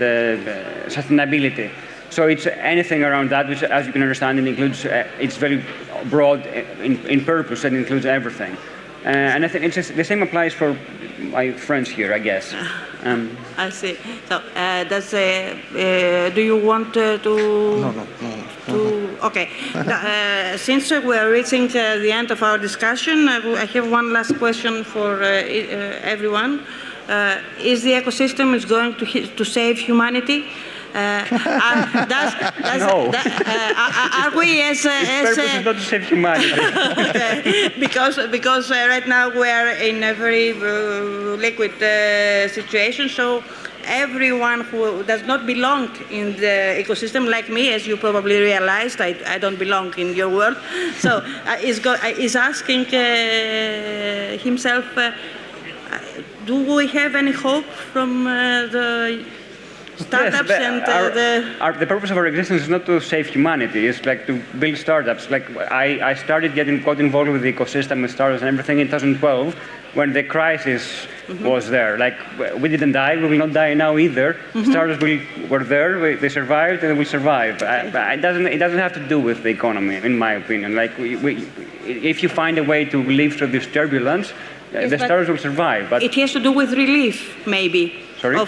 sustainability. So it's anything around that, which, as you can understand, it includes. It's very broad in purpose and includes everything. And I think it's just, the same applies for my friends here, I guess. I see. So, do you want to? No. Okay. Since we are reaching the end of our discussion, I have one last question for everyone. Is the ecosystem going to save humanity? Are we as purpose is not to save humanity. Okay. Because right now we are in a very liquid situation, so everyone who does not belong in the ecosystem, like me, as you probably realized, I don't belong in your world, so is asking himself, do we have any hope from the startups? Yes, the purpose of our existence is not to save humanity. It's like to build startups. Like I started got involved with the ecosystem and startups and everything in 2012 when the crisis was there. Like we didn't die, we will not die now either. Startups were there, they survived, and we survive. It doesn't have to do with the economy, in my opinion. Like if you find a way to live through this turbulence, the startups will survive. But it has to do with relief, maybe. Sorry?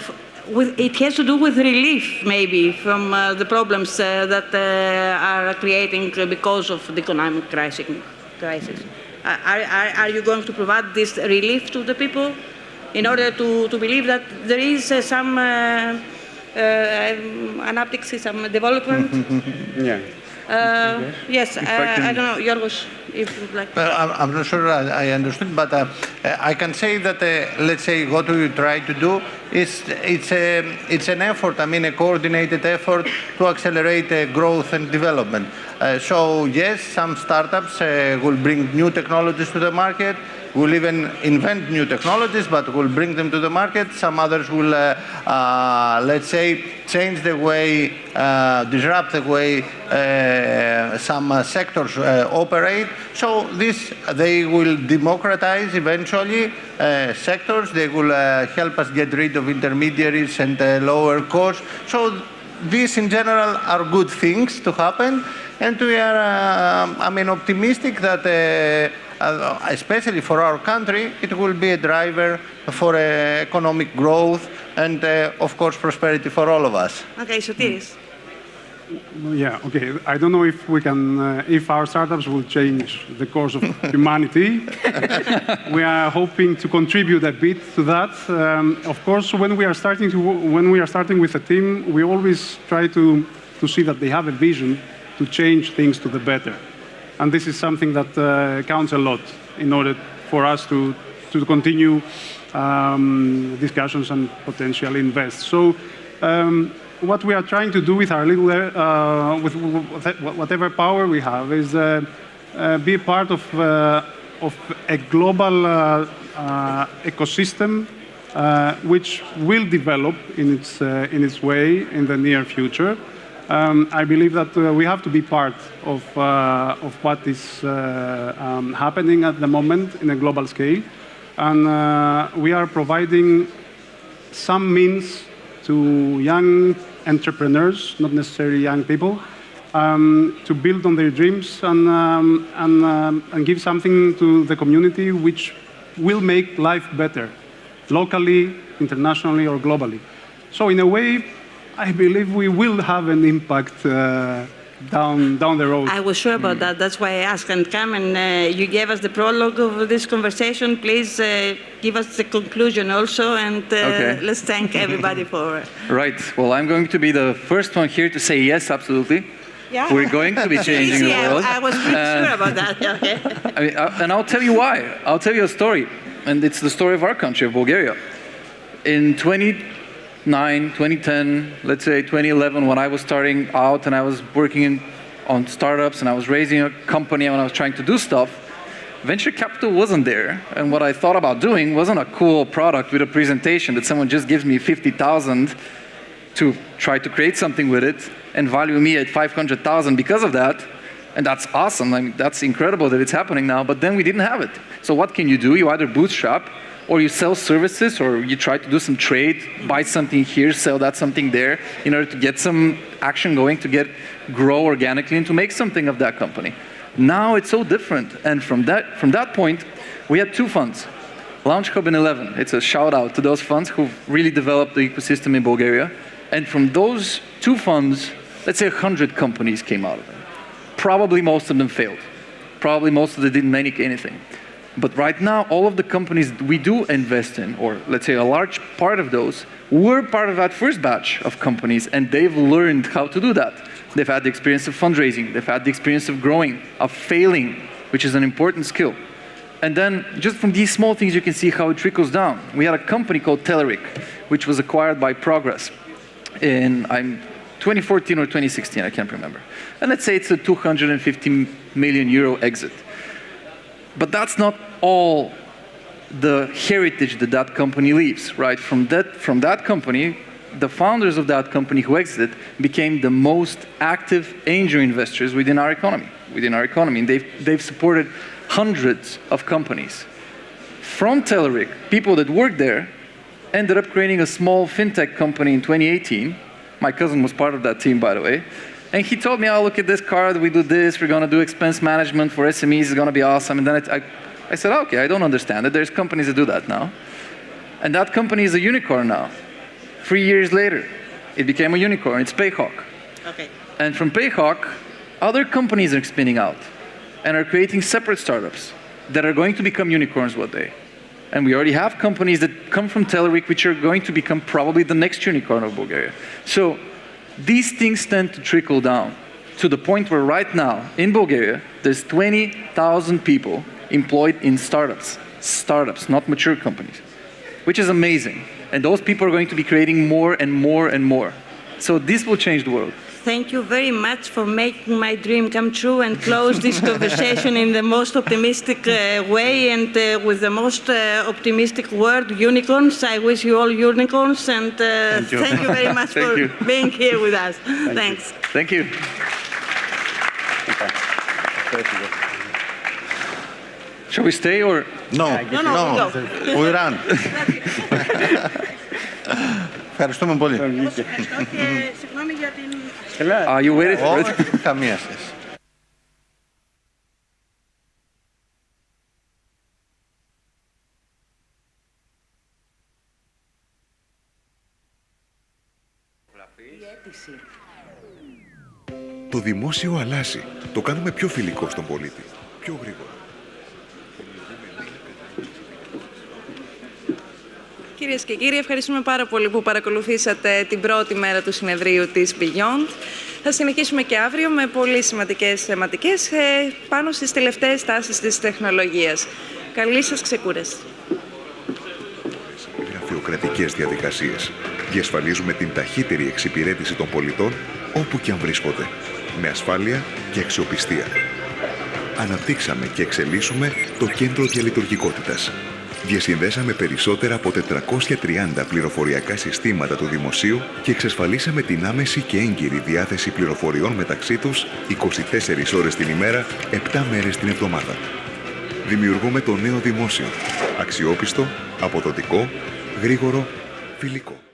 It has to do with relief, maybe, from the problems that are creating because of the economic crisis. Are you going to provide this relief to the people in order to believe that there is some an uptick, some development? Yeah. Yes, I don't know, Yorgos, if you'd like. I'm not sure I understood, but I can say that, let's say, what we try to do is it's an effort, I mean, a coordinated effort to accelerate growth and development. So, yes, some startups will bring new technologies to the market. We'll even invent new technologies, but we'll bring them to the market. Some others will, let's say, change the way, disrupt the way some sectors operate. So they will democratize eventually sectors. They will help us get rid of intermediaries and lower costs. So these, in general, are good things to happen. And we are, optimistic that especially for our country, it will be a driver for economic growth and, of course, prosperity for all of us. Okay, Sotiris. Yeah, okay. I don't know if we can, if our startups will change the course of humanity. We are hoping to contribute a bit to that. Of course, when we are starting with a team, we always try to see that they have a vision to change things to the better. And this is something that counts a lot in order for us to continue discussions and potentially invest. So what we are trying to do with our little, with whatever power we have, is be part of a global ecosystem which will develop in its way in the near future. I believe that we have to be part of what is happening at the moment in a global scale, and we are providing some means to young entrepreneurs, not necessarily young people, to build on their dreams and give something to the community which will make life better, locally, internationally, or globally. So in a way, I believe we will have an impact down the road. I was sure about that. That's why I asked. And Carmen, you gave us the prologue of this conversation. Please give us the conclusion also, and Okay. let's thank everybody for... Right. Well, I'm going to be the first one here to say yes, absolutely. Yeah. We're going to be changing the world. I was pretty sure about that. Okay. I mean, and I'll tell you why. I'll tell you a story, and it's the story of our country, of Bulgaria. In 2010, let's say 2011, when I was starting out and I was working on startups and I was raising a company and when I was trying to do stuff, venture capital wasn't there. And what I thought about doing wasn't a cool product with a presentation that someone just gives me 50,000 to try to create something with it and value me at 500,000 because of that. And that's awesome. I mean, that's incredible that it's happening now, but then we didn't have it. So what can you do? You either bootstrap, or you sell services, or you try to do some trade, buy something here, sell that something there, in order to get some action going, to grow organically and to make something of that company. Now it's so different. And from that point, we had two funds, Launch Hub and 11. It's a shout out to those funds who've really developed the ecosystem in Bulgaria. And from those two funds, let's say 100 companies came out of them. Probably most of them failed. Probably most of them didn't make anything. But right now, all of the companies we do invest in, or let's say a large part of those, were part of that first batch of companies, and they've learned how to do that. They've had the experience of fundraising, they've had the experience of growing, of failing, which is an important skill. And then, just from these small things, you can see how it trickles down. We had a company called Telerik, which was acquired by Progress in 2014 or 2016, I can't remember. And let's say it's a 250 million euro exit. But that's not all the heritage that that company leaves, right? From that company, the founders of that company who exited became the most active angel investors within our economy. And they've supported hundreds of companies. From Telerik, people that worked there ended up creating a small fintech company in 2018. My cousin was part of that team, by the way. And he told me, oh, look at this card, we do this, we're going to do expense management for SMEs, it's going to be awesome. And then I said, okay, I don't understand it. There's companies that do that now. And that company is a unicorn now. 3 years later, it became a unicorn. It's Payhawk. Okay. And from Payhawk, other companies are spinning out and are creating separate startups that are going to become unicorns one day. And we already have companies that come from Telerik, which are going to become probably the next unicorn of Bulgaria. So these things tend to trickle down to the point where right now in Bulgaria, there's 20,000 people employed in startups, not mature companies, which is amazing. And those people are going to be creating more and more and more. So this will change the world. Thank you very much for making my dream come true and close this conversation in the most optimistic way and with the most optimistic word, unicorns. I wish you all unicorns, and thank you very much for being here with us. Thanks. Thank you. Shall we stay or? No, we run. Ευχαριστούμε πολύ. Are you waiting for it? Καμία σχέση. Το δημόσιο αλλάζει. Το κάνουμε πιο φιλικό στον πολίτη. Πιο γρήγορα. Κυρίες και κύριοι, ευχαριστούμε πάρα πολύ που παρακολουθήσατε την πρώτη μέρα του συνεδρίου της Beyond. Θα συνεχίσουμε και αύριο με πολύ σημαντικές θεματικές πάνω στις τελευταίες τάσεις της τεχνολογίας. Καλή σας ξεκούραση. Γραφειοκρατικές διαδικασίες. Διασφαλίζουμε την ταχύτερη εξυπηρέτηση των πολιτών όπου και αν βρίσκονται, με ασφάλεια και αξιοπιστία. Αναπτύξαμε και εξελίσσουμε το κέντρο διαλειτουργικότητας. Διασυνδέσαμε περισσότερα από 430 πληροφοριακά συστήματα του δημοσίου και εξασφαλίσαμε την άμεση και έγκυρη διάθεση πληροφοριών μεταξύ τους 24 ώρες την ημέρα, 7 μέρες την εβδομάδα. Δημιουργούμε το νέο δημόσιο. Αξιόπιστο, αποδοτικό, γρήγορο, φιλικό.